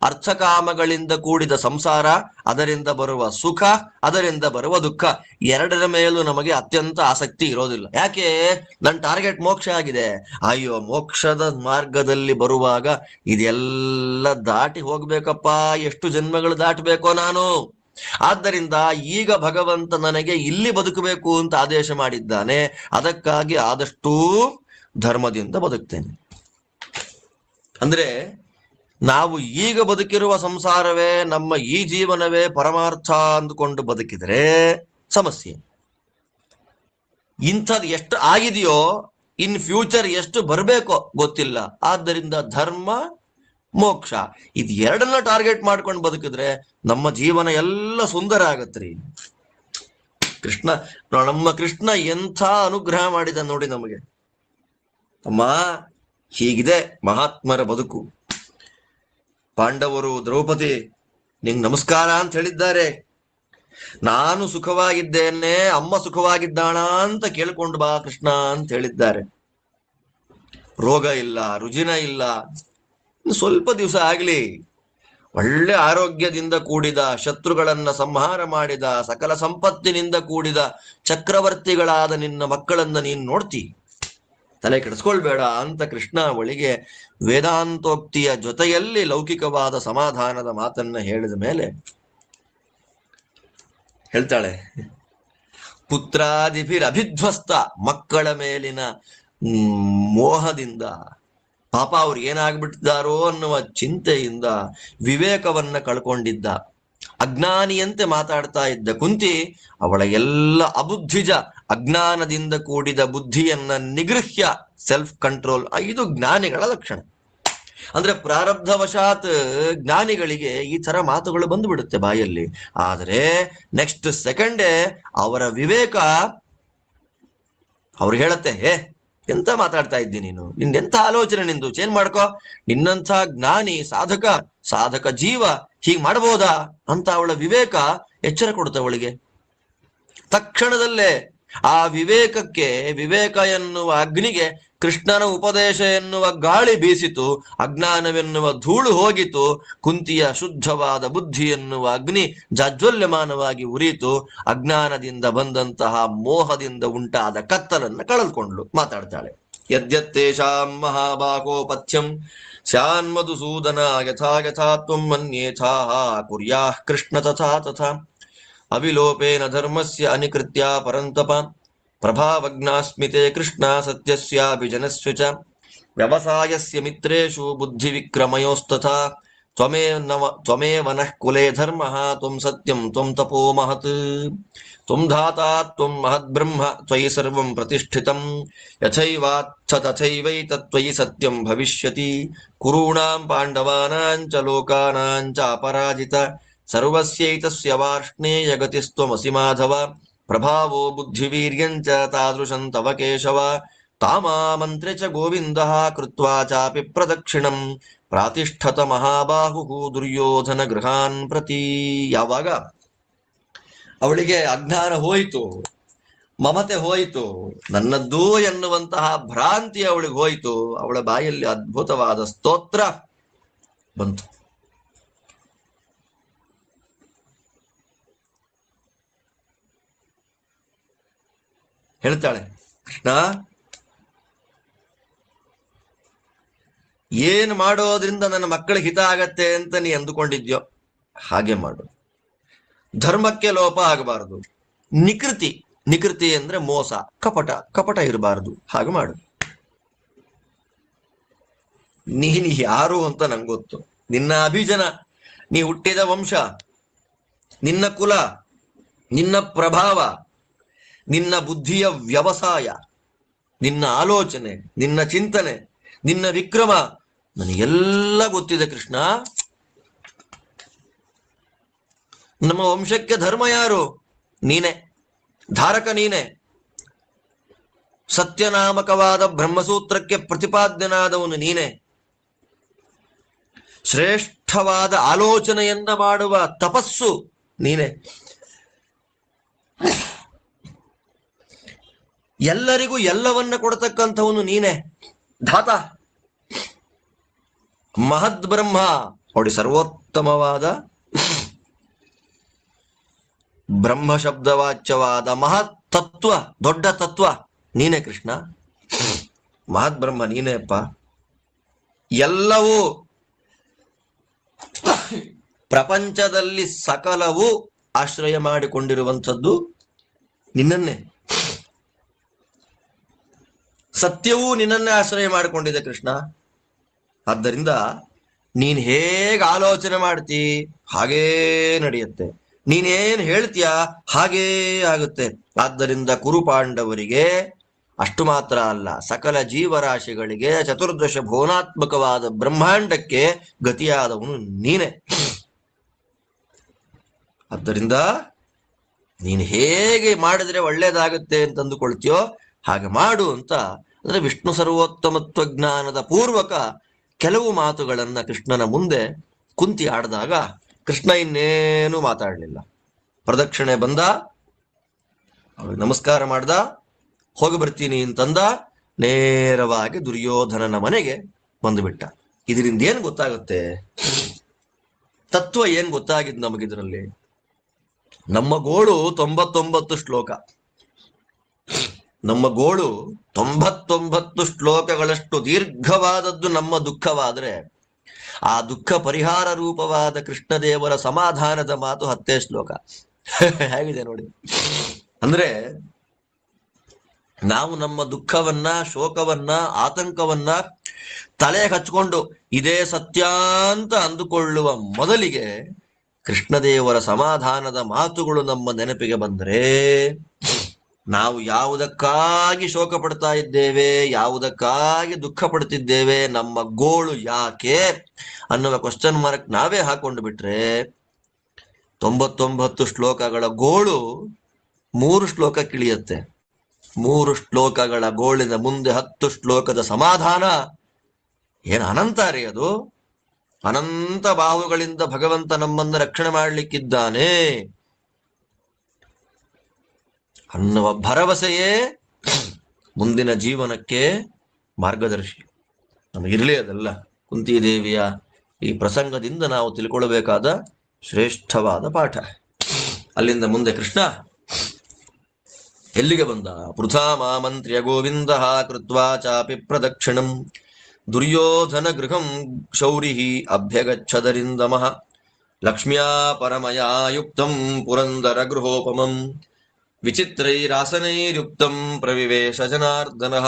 ಅರ್ಥಕಾಮಗಳಿಂದ ಕೂಡಿದ ಸಂಸಾರ, ಅದರಿಂದ ಬರುವ ಸುಖ, ಅದರಿಂದ ಬರುವ ದುಃಖ, ಎರಡರ ಮೇಲೂ ನಮಗೆ ಅತ್ಯಂತ ಆಸಕ್ತಿ ಇರೋದಿಲ್ಲ. ಯಾಕೆ? ನನ್ನ ಟಾರ್ಗೆಟ್ ಮೋಕ್ಷ ಆಗಿದೆ. ಅಯ್ಯೋ, ಮೋಕ್ಷದ ಮಾರ್ಗದಲ್ಲಿ ಬರುವಾಗ ಇದೆಲ್ಲ ದಾಟಿ ಹೋಗ್ಬೇಕಪ್ಪ, ಎಷ್ಟು ಜನ್ಮಗಳು ದಾಟಬೇಕೋ ನಾನು. ಆದ್ದರಿಂದ ಈಗ ಭಗವಂತ ನನಗೆ ಇಲ್ಲಿ ಬದುಕಬೇಕು ಅಂತ ಆದೇಶ ಮಾಡಿದ್ದಾನೆ. ಅದಕ್ಕಾಗಿ ಆದಷ್ಟೂ ಧರ್ಮದಿಂದ ಬದುಕ್ತೇನೆ. ಅಂದ್ರೆ ನಾವು ಈಗ ಬದುಕಿರುವ ಸಂಸಾರವೇ, ನಮ್ಮ ಈ ಜೀವನವೇ ಪರಮಾರ್ಥ ಅಂದುಕೊಂಡು ಬದುಕಿದ್ರೆ ಸಮಸ್ಯೆ. ಇಂಥದ್ದು ಎಷ್ಟು ಆಗಿದೆಯೋ ಇನ್ ಫ್ಯೂಚರ್ ಎಷ್ಟು ಬರಬೇಕೋ ಗೊತ್ತಿಲ್ಲ. ಆದ್ದರಿಂದ ಧರ್ಮ ಮೋಕ್ಷ ಇದು ಎರಡನ್ನ ಟಾರ್ಗೆಟ್ ಮಾಡ್ಕೊಂಡು ಬದುಕಿದ್ರೆ ನಮ್ಮ ಜೀವನ ಎಲ್ಲ ಸುಂದರ ಆಗತ್ರಿ. ನಮ್ಮ ಕೃಷ್ಣ ಎಂಥ ಅನುಗ್ರಹ ಮಾಡಿದ ನೋಡಿ ನಮಗೆ. ಅಮ್ಮ, ಹೀಗಿದೆ ಮಹಾತ್ಮರ ಬದುಕು. ಪಾಂಡವರು ದ್ರೌಪದಿ ನಿಂಗೆ ನಮಸ್ಕಾರ ಅಂತ ಹೇಳಿದ್ದಾರೆ. ನಾನು ಸುಖವಾಗಿದ್ದೇನೆ, ಅಮ್ಮ ಸುಖವಾಗಿದ್ದಾಳ ಅಂತ ಕೇಳ್ಕೊಂಡು ಬಾ ಕೃಷ್ಣ ಅಂತ ಹೇಳಿದ್ದಾರೆ. ರೋಗ ಇಲ್ಲ, ರುಜಿನ ಇಲ್ಲ, ಸ್ವಲ್ಪ ದಿವಸ ಆಗ್ಲಿ, ಒಳ್ಳೆ ಆರೋಗ್ಯದಿಂದ ಕೂಡಿದ, ಶತ್ರುಗಳನ್ನ ಸಂಹಾರ ಮಾಡಿದ, ಸಕಲ ಸಂಪತ್ತಿನಿಂದ ಕೂಡಿದ ಚಕ್ರವರ್ತಿಗಳಾದ ನಿನ್ನ ಮಕ್ಕಳನ್ನ ನೀನ್ ನೋಡ್ತಿ, ತಲೆ ಕೆಡಿಸ್ಕೊಳ್ಬೇಡ ಅಂತ ಕೃಷ್ಣ ಅವಳಿಗೆ ವೇದಾಂತೋಕ್ತಿಯ ಜೊತೆಯಲ್ಲಿ ಲೌಕಿಕವಾದ ಸಮಾಧಾನದ ಮಾತನ್ನ ಹೇಳಿದ ಮೇಲೆ ಹೇಳ್ತಾಳೆ, ಪುತ್ರಾದಿಭಿರಭಿಧ್ವಸ್ತ, ಮಕ್ಕಳ ಮೇಲಿನ ಮೋಹದಿಂದ, ಪಾಪ ಅವ್ರು ಏನಾಗ್ಬಿಟ್ಟಿದ್ದಾರೋ ಅನ್ನುವ ಚಿಂತೆಯಿಂದ ವಿವೇಕವನ್ನ ಕಳ್ಕೊಂಡಿದ್ದ, ಅಜ್ಞಾನಿಯಂತೆ ಮಾತಾಡ್ತಾ ಇದ್ದ ಕುಂತಿ ಅವಳ ಎಲ್ಲ ಅಬುದ್ಧಿಜ ಅಜ್ಞಾನದಿಂದ ಕೂಡಿದ ಬುದ್ಧಿಯನ್ನ ನಿಗೃಹ್ಯ ಸೆಲ್ಫ್ ಕಂಟ್ರೋಲ್, ಇದು ಜ್ಞಾನಿಗಳ ಲಕ್ಷಣ. ಅಂದ್ರೆ ಪ್ರಾರಬ್ಧವಶಾತ್ ಜ್ಞಾನಿಗಳಿಗೆ ಈ ತರ ಮಾತುಗಳು ಬಂದು ಬಿಡುತ್ತೆ ಬಾಯಲ್ಲಿ. ಆದರೆ ನೆಕ್ಸ್ಟ್ ಸೆಕೆಂಡೇ ಅವರ ವಿವೇಕ ಅವ್ರು ಹೇಳತ್ತೆ, ಎಂತ ಮಾತಾಡ್ತಾ ಇದ್ದಿ ನೀನು, ನಿಂದೆಂತ ಆಲೋಚನೆ, ನಿಂದು ಚೇಂಜ್ ಮಾಡ್ಕೋ, ನಿನ್ನಂಥ ಜ್ಞಾನಿ ಸಾಧಕ ಜೀವ ಹೀಗ್ ಮಾಡಬಹುದಾ ಅಂತ ಅವಳ ವಿವೇಕ ಎಚ್ಚರ ಕೊಡುತ್ತೆ ಅವಳಿಗೆ. ತಕ್ಷಣದಲ್ಲೇ ಆ ವಿವೇಕ ಎನ್ನುವ ಅಗ್ನಿಗೆ ಕೃಷ್ಣನ ಉಪದೇಶ ಎನ್ನುವ ಗಾಳಿ ಬೀಸಿತು, ಅಜ್ಞಾನವೆನ್ನುವ ಧೂಳು ಹೋಗಿತು, ಕುಂತಿಯ ಶುದ್ಧವಾದ ಬುದ್ಧಿ ಎನ್ನುವ ಅಗ್ನಿ ಜಾಜ್ವಲ್ಯಮಾನವಾಗಿ ಉರಿಯಿತು, ಅಜ್ಞಾನದಿಂದ ಬಂದಂತಹ ಮೋಹದಿಂದ ಉಂಟಾದ ಕತ್ತಲನ್ನ ಕಳೆದುಕೊಂಡ್ಲು. ಮಾತಾಡ್ತಾಳೆ, ಯದ್ಯತ್ತೇಷಾಂ ಮಹಾಭಾಗೋ ಪಥ್ಯಂ ಸ್ಯಾನ್ ಮಧುಸೂದನ ಯಥಾ ಯಥಾ ತ್ವಂ ಮನ್ಯೇಥಾಃ ಕುರ್ಯಾಃ ಕೃಷ್ಣ ತಥಾ ತಥಾ ಅವಿಲೋಪೇನ ಧರ್ಮಸ್ಯ ಅನಿಕೃತ್ಯ ಪರಂತಪ ಪ್ರಭಾವಜ್ಞಾಸ್ಮಿತೆ ಕೃಷ್ಣ ಸತ್ಯಸ್ಯಾಪಿ ಜನಸ್ಯ ಚ ವ್ಯವಸಾಯಸ್ಯ ಮಿತ್ರೇಷು ಬುದ್ಧಿ ವಿಕ್ರಮಯೋಸ್ತಥಾ ತ್ವಮೇವ ನಃ ಕುಲೇ ಧರ್ಮಃ ತ್ವಂ ಸತ್ಯಂ ತ್ವಂ ತಪೋ ಮಹತ್ ತ್ವಂ ಧಾತಾ ತ್ವಂ ಮಹದ್ಬ್ರಹ್ಮ ತ್ವಯಿ ಸರ್ವಂ ಪ್ರತಿಷ್ಠಿತಂ ಯಥೈವಾತ್ಥ ತಥೈವೈತತ್ತ್ವಯಿ ಸತ್ಯಂ ಭವಿಷ್ಯತಿ ಕುರುಣಾಂ ಪಾಂಡವಾನಾಂ ಚ ಲೋಕಾನಾಂ ಚ ಅಪರಾಜಿತ ಸರ್ವಸ್ಯೈತಸ್ಯ ವಾರ್ಷ್ಣೇಯ ಗತಿಸ್ತ್ವಮಸಿ ಮಾಧವ ಪ್ರಭಾವೋ ಬುದ್ಧಿವೀರ್ಯಂಚ ತಾದೃಶಂ ತವ ಕೇಶವ ತಾಮಾಮಂತ್ರೆ ಚ ಗೋವಿಂದಃ ಕೃತ್ವಾ ಚಾಪಿ ಪ್ರದಕ್ಷಿಣಂ ಪ್ರಾತಿಷ್ಠತ ಮಹಾಬಾಹು ದುರ್ಯೋಧನ ಗೃಹಾನ್ ಪ್ರತಿ. ಯಾವಾಗ ಅವಳಿಗೆ ಅಜ್ಞಾನ ಹೋಯಿತು, ಮಮತೆ ಹೋಯಿತು, ನನ್ನದ್ದೂ ಎನ್ನುವಂತಹ ಭ್ರಾಂತಿ ಅವಳಿಗೆ ಹೋಯಿತು, ಅವಳ ಬಾಯಲ್ಲಿ ಅದ್ಭುತವಾದ ಸ್ತೋತ್ರ ಬಂತು. ಹೇಳ್ತಾಳೆ, ಕೃಷ್ಣ ಏನ್ ಮಾಡೋದ್ರಿಂದ ನನ್ನ ಮಕ್ಕಳಿಗೆ ಹಿತ ಆಗತ್ತೆ ಅಂತ ನೀ ಅಂದುಕೊಂಡಿದ್ಯೋ ಹಾಗೆ ಮಾಡು. ಧರ್ಮಕ್ಕೆ ಲೋಪ ಆಗಬಾರದು. ನಿಕೃತಿ ಅಂದ್ರೆ ಮೋಸ, ಕಪಟ ಇರಬಾರದು, ಹಾಗೆ ಮಾಡು. ನೀನು ಯಾರು ಅಂತ ನಂಗೆ ಗೊತ್ತು, ನಿನ್ನ ಅಭಿಜನ, ನೀ ಹುಟ್ಟಿದ ವಂಶ, ನಿನ್ನ ಕುಲ, ನಿನ್ನ ಪ್ರಭಾವ, ನಿನ್ನ ಬುದ್ಧಿಯ ವ್ಯವಸಾಯ, ನಿನ್ನ ಆಲೋಚನೆ, ನಿನ್ನ ಚಿಂತನೆ, ನಿನ್ನ ವಿಕ್ರಮ ನನಗೆಲ್ಲ ಗೊತ್ತಿದೆ ಕೃಷ್ಣ. ನಮ್ಮ ವಂಶಕ್ಕೆ ಧರ್ಮ ಯಾರು? ನೀನೆ, ಧಾರಕ ನೀನೆ. ಸತ್ಯನಾಮಕವಾದ ಬ್ರಹ್ಮಸೂತ್ರಕ್ಕೆ ಪ್ರತಿಪಾದ್ಯನಾದವನು ನೀನೆ. ಶ್ರೇಷ್ಠವಾದ ಆಲೋಚನೆಯನ್ನ ಮಾಡುವ ತಪಸ್ಸು ನೀನೆ. ಎಲ್ಲರಿಗೂ ಎಲ್ಲವನ್ನ ಕೊಡತಕ್ಕಂಥವನು ನೀನೆ, ಧಾತ. ಮಹದ್ ಬ್ರಹ್ಮ ನೋಡಿ, ಸರ್ವೋತ್ತಮವಾದ ಬ್ರಹ್ಮ ಶಬ್ದವಾಚ್ಯವಾದ ಮಹತ್ ತತ್ವ, ದೊಡ್ಡ ತತ್ವ ನೀನೆ ಕೃಷ್ಣ. ಮಹದ್ ಬ್ರಹ್ಮ ನೀನೇಪ್ಪ. ಎಲ್ಲವೂ, ಪ್ರಪಂಚದಲ್ಲಿ ಸಕಲವೂ ಆಶ್ರಯ ಮಾಡಿಕೊಂಡಿರುವಂಥದ್ದು ನಿನ್ನನ್ನೇ. ಸತ್ಯವೂ ನಿನ್ನನ್ನೇ ಆಶ್ರಯ ಮಾಡಿಕೊಂಡಿದೆ ಕೃಷ್ಣ. ಆದ್ದರಿಂದ ನೀನ್ ಹೇಗೆ ಆಲೋಚನೆ ಮಾಡ್ತಿ ಹಾಗೇ ನಡೆಯುತ್ತೆ, ನೀನೇನ್ ಹೇಳ್ತೀಯ ಹಾಗೇ ಆಗುತ್ತೆ. ಆದ್ದರಿಂದ ಕುರುಪಾಂಡವರಿಗೆ ಅಷ್ಟು ಮಾತ್ರ ಅಲ್ಲ, ಸಕಲ ಜೀವರಾಶಿಗಳಿಗೆ, ಚತುರ್ದಶ ಭುವನಾತ್ಮಕವಾದ ಬ್ರಹ್ಮಾಂಡಕ್ಕೆ ಗತಿಯಾದವನು ನೀನೆ. ಆದ್ದರಿಂದ ನೀನು ಹೇಗೆ ಮಾಡಿದ್ರೆ ಒಳ್ಳೇದಾಗುತ್ತೆ ಅಂತ ಅಂದುಕೊಳ್ತೀಯೋ ಹಾಗೆ ಮಾಡು ಅಂತ. ಅಂದ್ರೆ ವಿಷ್ಣು ಸರ್ವೋತ್ತಮತ್ವ ಜ್ಞಾನದ ಪೂರ್ವಕ ಕೆಲವು ಮಾತುಗಳನ್ನ ಕೃಷ್ಣನ ಮುಂದೆ ಕುಂತಿ ಆಡಿದಾಗ ಕೃಷ್ಣ ಇನ್ನೇನು ಮಾತಾಡಲಿಲ್ಲ. ಪ್ರದಕ್ಷಿಣೆ ಬಂದ, ನಮಸ್ಕಾರ ಮಾಡ್ದ, ಹೋಗಿ ಬರ್ತೀನಿ ಅಂತಂದ, ನೇರವಾಗಿ ದುರ್ಯೋಧನನ ಮನೆಗೆ ಬಂದುಬಿಟ್ಟ. ಇದರಿಂದ ಏನ್ ಗೊತ್ತಾಗುತ್ತೆ? ತತ್ವ ಏನ್ ಗೊತ್ತಾಗಿದ್ ನಮಗಿದ್ರಲ್ಲಿ? ನಮ್ಮ ಗೋಳು 99 ಶ್ಲೋಕ, ನಮ್ಮ ಗೋಳು 99 ಶ್ಲೋಕಗಳಷ್ಟು ದೀರ್ಘವಾದದ್ದು ನಮ್ಮ ದುಃಖವಾದ್ರೆ, ಆ ದುಃಖ ಪರಿಹಾರ ರೂಪವಾದ ಕೃಷ್ಣದೇವರ ಸಮಾಧಾನದ ಮಾತು 10 ಶ್ಲೋಕ. ಹೇಗಿದೆ ನೋಡಿ. ಅಂದ್ರೆ ನಾವು ನಮ್ಮ ದುಃಖವನ್ನ, ಶೋಕವನ್ನ, ಆತಂಕವನ್ನ ತಲೆ ಹಚ್ಕೊಂಡು ಇದೇ ಸತ್ಯ ಅಂತ ಅಂದುಕೊಳ್ಳುವ ಮೊದಲಿಗೆ ಕೃಷ್ಣದೇವರ ಸಮಾಧಾನದ ಮಾತುಗಳು ನಮ್ಮ ನೆನಪಿಗೆ ಬಂದರೆ ನಾವು ಯಾವುದಕ್ಕಾಗಿ ಶೋಕ ಪಡ್ತಾ ಇದ್ದೇವೆ, ಯಾವುದಕ್ಕಾಗಿ ದುಃಖ ಪಡ್ತಿದ್ದೇವೆ, ನಮ್ಮ ಗೋಳು ಯಾಕೆ ಅನ್ನುವ ಕ್ವಶನ್ ಮಾರ್ಕ್ ನಾವೇ ಹಾಕೊಂಡು ಬಿಟ್ರೆ 99 ಶ್ಲೋಕಗಳ ಗೋಳು 3 ಶ್ಲೋಕ ಕಿಳಿಯುತ್ತೆ. 3 ಶ್ಲೋಕಗಳ ಗೋಳಿನ ಮುಂದೆ 10 ಶ್ಲೋಕದ ಸಮಾಧಾನ ಏನು ಅನಂತ ರೀ ಅದು. ಅನಂತ ಬಾಹುಗಳಿಂದ ಭಗವಂತ ನಮ್ಮನ್ನು ರಕ್ಷಣೆ ಮಾಡಲಿಕ್ಕಿದ್ದಾನೆ ಅನ್ನುವ ಭರವಸೆಯೇ ಮುಂದಿನ ಜೀವನಕ್ಕೆ ಮಾರ್ಗದರ್ಶಿ. ನಮಗಿರಲಿ ಅದಲ್ಲ. ಕುಂತಿದೇವಿಯ ಈ ಪ್ರಸಂಗದಿಂದ ನಾವು ತಿಳ್ಕೊಳ್ಬೇಕಾದ ಶ್ರೇಷ್ಠವಾದ ಪಾಠ. ಅಲ್ಲಿಂದ ಮುಂದೆ ಕೃಷ್ಣ ಎಲ್ಲಿಗೆ ಬಂದ? ಪೃಥಾ ಮಾಮಂತ್ರ್ಯ ಗೋವಿಂದ ಕೃತ್ವಾ ಚಾಪಿ ಪ್ರದಕ್ಷಿಣಂ ದುರ್ಯೋಧನ ಗೃಹಂ ಶೌರಿ ಅಭ್ಯಗಚ್ಚದರಿಂದಮಃ ಲಕ್ಷ್ಮ್ಯಾ ಪರಮಯಾ ಯುಕ್ತಂ ಪುರಂದರ ಗೃಹೋಪಮಂ ವಿಚಿತ್ರೈರಾಸನೈರ್ಯುಕ್ತಂ ಪ್ರವಿವೇಶ ಜನಾರ್ದನಃ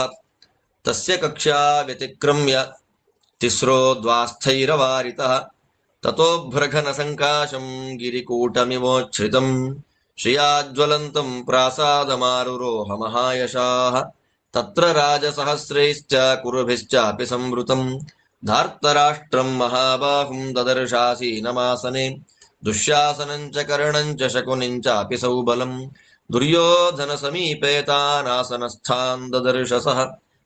ತಸ್ಯ ಕಕ್ಷ್ಯಾ ವ್ಯತಿಕ್ರಮ್ಯ ತಿಸ್ರೋ ದ್ವಾಸ್ಥೈರವಾರಿತಃ ತತೋಭ್ರಘನ ಸಂಕಾಶಂ ಗಿರಿಕೂಟಮಿವೋಚ್ಛ್ರಿತಂ ಶ್ರಿಯಾಜ್ವಲಂತಂ ಪ್ರಾಸಾದಮಾರುರೋಹ ಮಹಾಯಶಾಃ ತತ್ರ ರಾಜಸಹಸ್ರೈಶ್ಚ ಕುರುಭಿಶ್ಚಾಪಿ ಸಂವೃತಂ ಧಾರ್ತರಾಷ್ಟ್ರಂ ಮಹಾಬಾಹುಂ ದದರ್ಶಾಸೀನಮಾಸನೆ ದುಶ್ಯಾಸನಂಚ ಕರ್ಣಂಚ ಶಕುನಿಂಚಾಪಿ ಸೌಬಲಂ ದುರ್ಯೋಧನ ಸಮೀಪೇ ತಾನಾಸನಸ್ಥಾನ್ ದದರ್ಶ ಸಹ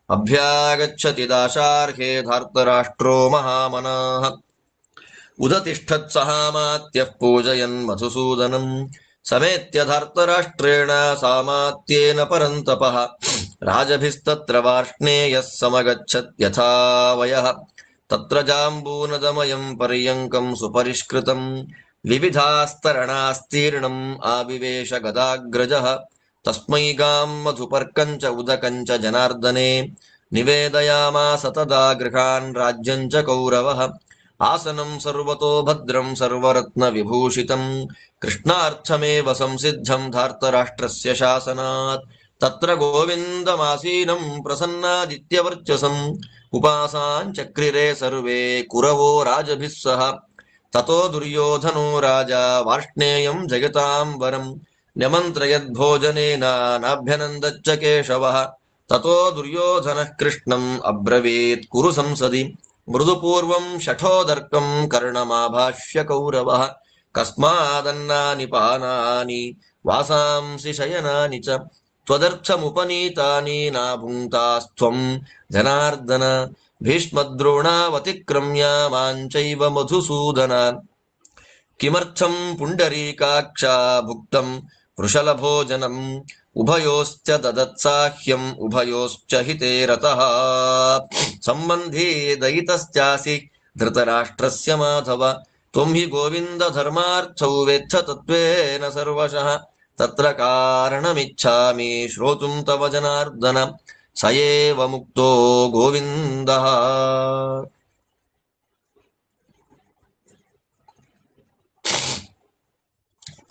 ಅಭ್ಯಾಗಚ್ಚತಿ ದಾಶಾರ್ಹೇ ಧಾರ್ತರಾಷ್ಟ್ರೋ ಮಹಾಮನಃ ಉದತಿಷ್ಠತ್ ಸಹಾಮಾತ್ಯಃ ಪೂಜಯನ್ ಮಧುಸೂದನಂ ಸಮೇತ್ಯ ಧಾರ್ತರಾಷ್ಟ್ರೇಣ ಸಾಮಾತ್ಯೇನ ಪರಂತಪಃ ರಾಜಭಿಸ್ತತ್ರ ವಾರ್ಷ್ಣೇಯಃ ಸಮಗಚ್ಚತ್ ಯಥಾ ವಯಃ ತತ್ರ ಜಾಂಬೂನದಮಯಂ ಪರ್ಯಂಕಂ ಸುಪರಿಷ್ಕೃತಂ ವಿವಿಧಾಸ್ತರಣಾಸ್ತೀರ್ಣಂ ಆವಿವೇಶ ಗದಾಗ್ರಜಃ ತಸ್ಮೈ ಗಾಂ ಮಧುಪರ್ಕಂಚ ಉದಕಂಚ ಜನಾರ್ದನೆ ನಿವೇದಯಾಮಾಸ ತದಾ ಗೃಹಾನ್ ರಾಜ್ಯಂಚ ಕೌರವಃ ಆಸನಂ ಸರ್ವತೋ ಭದ್ರಂ ಸರ್ವರತ್ನ ವಿಭೂಷಿತಂ ಕೃಷ್ಣಾರ್ಥಮೇವ ಸಂಸಿದ್ಧಂ ಧಾರ್ತರಾಷ್ಟ್ರಸ್ಯ ಶಾಸನಾತ್ ತತ್ರ ಗೋವಿಂದಮಾಸೀನಂ ಪ್ರಸನ್ನಾದಿತ್ಯವರ್ಚಸಂ ಉಪಾಸಾಂಚಕ್ರಿರೆ ಸರ್ವೇ ಕುರವೋ ರಾಜಭಿಃ ಸಹ ತತೋ ದುರ್ಯೋಧನೋ ರಾಜ ವಾರ್ಷ್ಣೇಯಂ ಜಗತಾಂ ವರಂ ನ್ಯಮಂತ್ರಯದ್ಭೋಜನೇನ ನಾಭ್ಯನಂದಚ್ಚ ಕೇಶವಃ ತತೋ ದುರ್ಯೋಧನಃ ಕೃಷ್ಣಂ ಅಬ್ರವೀತ್ ಕುರು ಸಂಸದಿ ಮೃದುಪೂರ್ವಂ ಶಠೋದರ್ಕಂ ಕರ್ಣಮಾಭಾಷ್ಯ ಕೌರವಃ ಕಸ್ಮಾದನ್ನಾನಿ ಪಾನಾನಿ ವಾಸಾಂಸಿ ಶಯನಾನಿ ಚ ತ್ವದರ್ಥಮುಪನೀತಾನಿ ನಾಭುಂಕ್ತಾಸ್ತ್ವಂ ಜನಾರ್ದನ ಭೀಷ್ಮದ್ರೋಣಾವತಿಕ್ರಮ್ಯ ಮಾಂಚೈವ ಮಧುಸೂದನ ಕಿಮರ್ಥಂ ಪುಂಡರೀಕಾಕ್ಷ ಭುಕ್ತಂ ವೃಷಲಭೋಜನಂ ಉಭಯೋಶ್ಚ ದದತ್ಸಾಹ್ಯಂ ಉಭಯೋಶ್ಚ ಹಿತೇ ರತಃ ಸಂಬಂಧೀ ದಯಿತಶ್ಚಾಸಿ ಧೃತರಾಷ್ಟ್ರಸ್ಯ ಮಾಧವ ತ್ವಂ ಹಿ ಗೋವಿಂದ ಧರ್ಮಾರ್ಥೌ ವೇತ್ಥ ತತ್ವೇನ ಸರ್ವಶಃ ತತ್ರ ಕಾರಣಮಿಚ್ಛಾಮಿ ಶ್ರೋತುಂ ತವ ಜನಾರ್ದನ ಸ ಏವ ಮುಕ್ತೋ ಗೋವಿಂದಃ.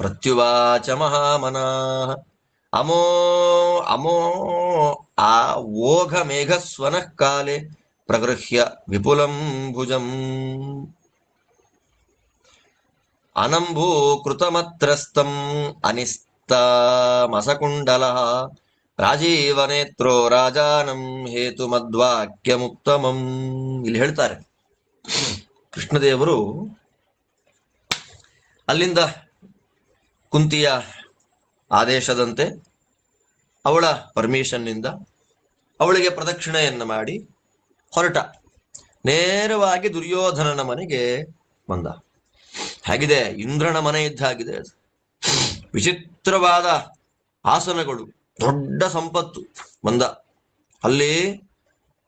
ಪ್ರತ್ಯುವಾಚ ಮಹಾಮನಾಃ ಅಮೋ ಅಮೋ ಆ ಓಘ ಮೇಘಸ್ವನಃ ಕಾಲೆ ಪ್ರಗೃಹ್ಯ ವಿಪುಲಂ ಭುಜಂ ಅನಂಭೂಕೃತಮತ್ರಸ್ತಂ ಅನಿಸ್ತಮಸಕುಂಡಲಃ ರಾಜೀವನೇತ್ರೋ ರಾಜಾನಂ ಹೇತುಮದ್ವಾಕ್ಯಮುತ್ತಮಂ. ಇಲ್ಲಿ ಹೇಳ್ತಾರೆ ಕೃಷ್ಣದೇವರು ಅಲ್ಲಿಂದ ಕುಂತಿಯ ಆದೇಶದಂತೆ ಅವಳ ಪರ್ಮಿಷನ್ನಿಂದ ಅವಳಿಗೆ ಪ್ರದಕ್ಷಿಣೆಯನ್ನು ಮಾಡಿ ಹೊರಟ. ನೇರವಾಗಿ ದುರ್ಯೋಧನನ ಮನೆಗೆ ಬಂದ. ಹೇಗಿದೆ? ಇಂದ್ರನ ಮನೆ ಇದ್ದ ಹಾಗಿದೆ. ವಿಚಿತ್ರವಾದ ಆಸನಗಳು, ದೊಡ್ಡ ಸಂಪತ್ತು. ಬಂದ. ಅಲ್ಲಿ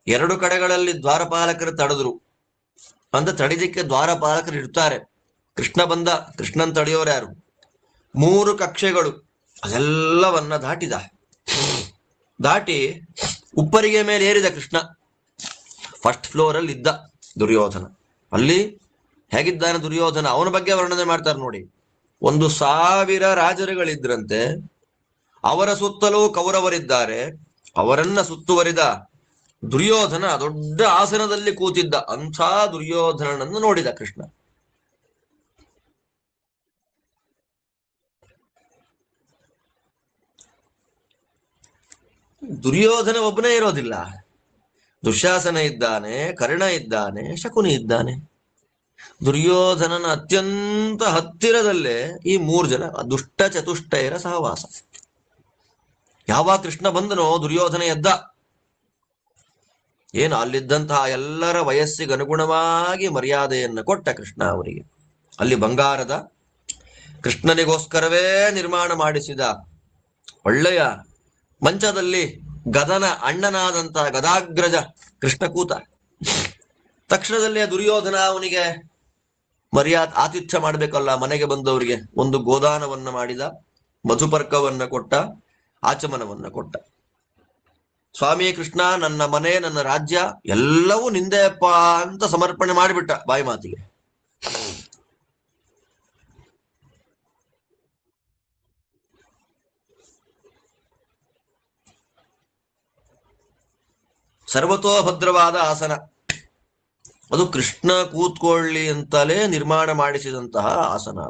2 ಕಡೆಗಳಲ್ಲಿ ದ್ವಾರಪಾಲಕರು ತಡೆದ್ರು ಅಂತ ತಡಿಲಿಕ್ಕೆ ದ್ವಾರಪಾಲಕರು ಇರ್ತಾರೆ. ಕೃಷ್ಣ ಬಂದ, ಕೃಷ್ಣನ್ ತಡೆಯೋರು ಯಾರು? 3 ಕಕ್ಷೆಗಳು ಅದೆಲ್ಲವನ್ನ ದಾಟಿ ಉಪ್ಪರಿಗೆ ಮೇಲೆ ಏರಿದ ಕೃಷ್ಣ. ಫಸ್ಟ್ ಫ್ಲೋರ್ ಅಲ್ಲಿ ಇದ್ದ ದುರ್ಯೋಧನ. ಅಲ್ಲಿ ಹೇಗಿದ್ದಾನೆ ದುರ್ಯೋಧನ, ಅವನ ಬಗ್ಗೆ ವರ್ಣನೆ ಮಾಡ್ತಾರೆ ನೋಡಿ. 1,000 ರಾಜರುಗಳಿದ್ರಂತೆ, ಅವರ ಸುತ್ತಲೂ ಕೌರವರಿದ್ದಾರೆ, ಅವರನ್ನ ಸುತ್ತುವರಿದ ದುರ್ಯೋಧನ ದೊಡ್ಡ ಆಸನದಲ್ಲಿ ಕೂತಿದ್ದ. ಅಂಥ ದುರ್ಯೋಧನನನ್ನು ನೋಡಿದ ಕೃಷ್ಣ. ದುರ್ಯೋಧನ ಒಬ್ಬನೇ ಇರೋದಿಲ್ಲ, ದುಶ್ಯಾಸನ ಇದ್ದಾನೆ, ಕರ್ಣ ಇದ್ದಾನೆ, ಶಕುನಿ ಇದ್ದಾನೆ. ದುರ್ಯೋಧನನ ಅತ್ಯಂತ ಹತ್ತಿರದಲ್ಲೇ ಈ 3 ಜನ ದುಷ್ಟ ಚತುಷ್ಟಯರ ಸಹವಾಸ. ಯಾವಾಗ ಕೃಷ್ಣ ಬಂದನೋ ದುರ್ಯೋಧನ ಎದ್ದ. ಏನು ಅಲ್ಲಿದ್ದಂತಹ ಎಲ್ಲರ ವಯಸ್ಸಿಗನುಗುಣವಾಗಿ ಮರ್ಯಾದೆಯನ್ನು ಕೊಟ್ಟ ಕೃಷ್ಣ ಅವರಿಗೆ. ಅಲ್ಲಿ ಬಂಗಾರದ ಕೃಷ್ಣನಿಗೋಸ್ಕರವೇ ನಿರ್ಮಾಣ ಮಾಡಿಸಿದ ಒಳ್ಳೆಯ ಮಂಚದಲ್ಲಿ ಗದನ ಅಣ್ಣನಾದಂತಹ ಗದಾಗ್ರಜ ಕೃಷ್ಣ ಕೂತ. ತಕ್ಷಣದಲ್ಲೇ ದುರ್ಯೋಧನ ಅವನಿಗೆ ಆತಿಥ್ಯ ಮಾಡಬೇಕಲ್ಲ, ಮನೆಗೆ ಬಂದವರಿಗೆ ಒಂದು ಗೋದಾನವನ್ನ ಮಾಡಿದ, ಮಧುಪರ್ಕವನ್ನ ಕೊಟ್ಟ, ಆಚಮನವನ್ನ ಕೊಟ್ಟ. ಸ್ವಾಮಿ ಕೃಷ್ಣ, ನನ್ನ ಮನೆ, ನನ್ನ ರಾಜ್ಯ ಎಲ್ಲವೂ ನಿಂದೆಯಪ್ಪ ಅಂತ ಸಮರ್ಪಣೆ ಮಾಡಿಬಿಟ್ಟ ಬಾಯಿ ಮಾತಿಗೆ. ಸರ್ವತೋಭದ್ರವಾದ ಆಸನ ಅದು, ಕೃಷ್ಣ ಕೂತ್ಕೊಳ್ಳಿ ಅಂತಲೇ ನಿರ್ಮಾಣ ಮಾಡಿಸಿದಂತಹ ಆಸನ.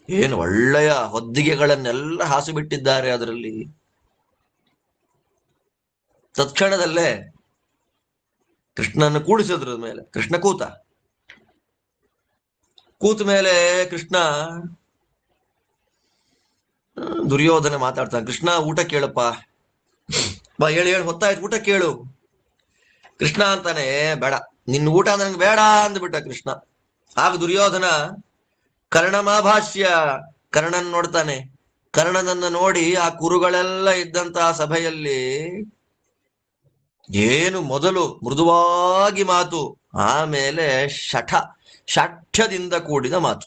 ಏನು ಒಳ್ಳೆಯ ಹೊದ್ದಿಗೆಗಳನ್ನೆಲ್ಲ ಹಾಸಿಬಿಟ್ಟಿದ್ದಾರೆ ಅದರಲ್ಲಿ. ತತ್ಕ್ಷಣದಲ್ಲೇ ಕೃಷ್ಣನ ಕೂಡಿಸಿದ್ರ ಮೇಲೆ ಕೃಷ್ಣ ಕೂತ ಮೇಲೆ ಕೃಷ್ಣ ದುರ್ಯೋಧನ ಮಾತಾಡ್ತಾನೆ, ಕೃಷ್ಣ ಊಟ ಕೇಳಪ್ಪ, ಬಾ ಹೇಳಿ ಹೊತ್ತಾಯ್ತು, ಊಟ ಕೇಳು. ಕೃಷ್ಣ ಅಂತಾನೆ, ಬೇಡ, ನಿನ್ನ ಊಟ ನನಗೆ ಬೇಡ ಅಂದ್ಬಿಟ್ಟ ಕೃಷ್ಣ. ಆಗ ದುರ್ಯೋಧನ ಕರ್ಣಮಾಭಾಷ್ಯ ಕರ್ಣನ್ ನೋಡ್ತಾನೆ. ಕರ್ಣನನ್ನ ನೋಡಿ ಆ ಕುರುಗಳೆಲ್ಲ ಇದ್ದಂತಹ ಸಭೆಯಲ್ಲಿ ಏನು ಮೊದಲು ಮೃದುವಾಗಿ ಮಾತು, ಆಮೇಲೆ ಶಾಠ್ಯದಿಂದ ಕೂಡಿದ ಮಾತು.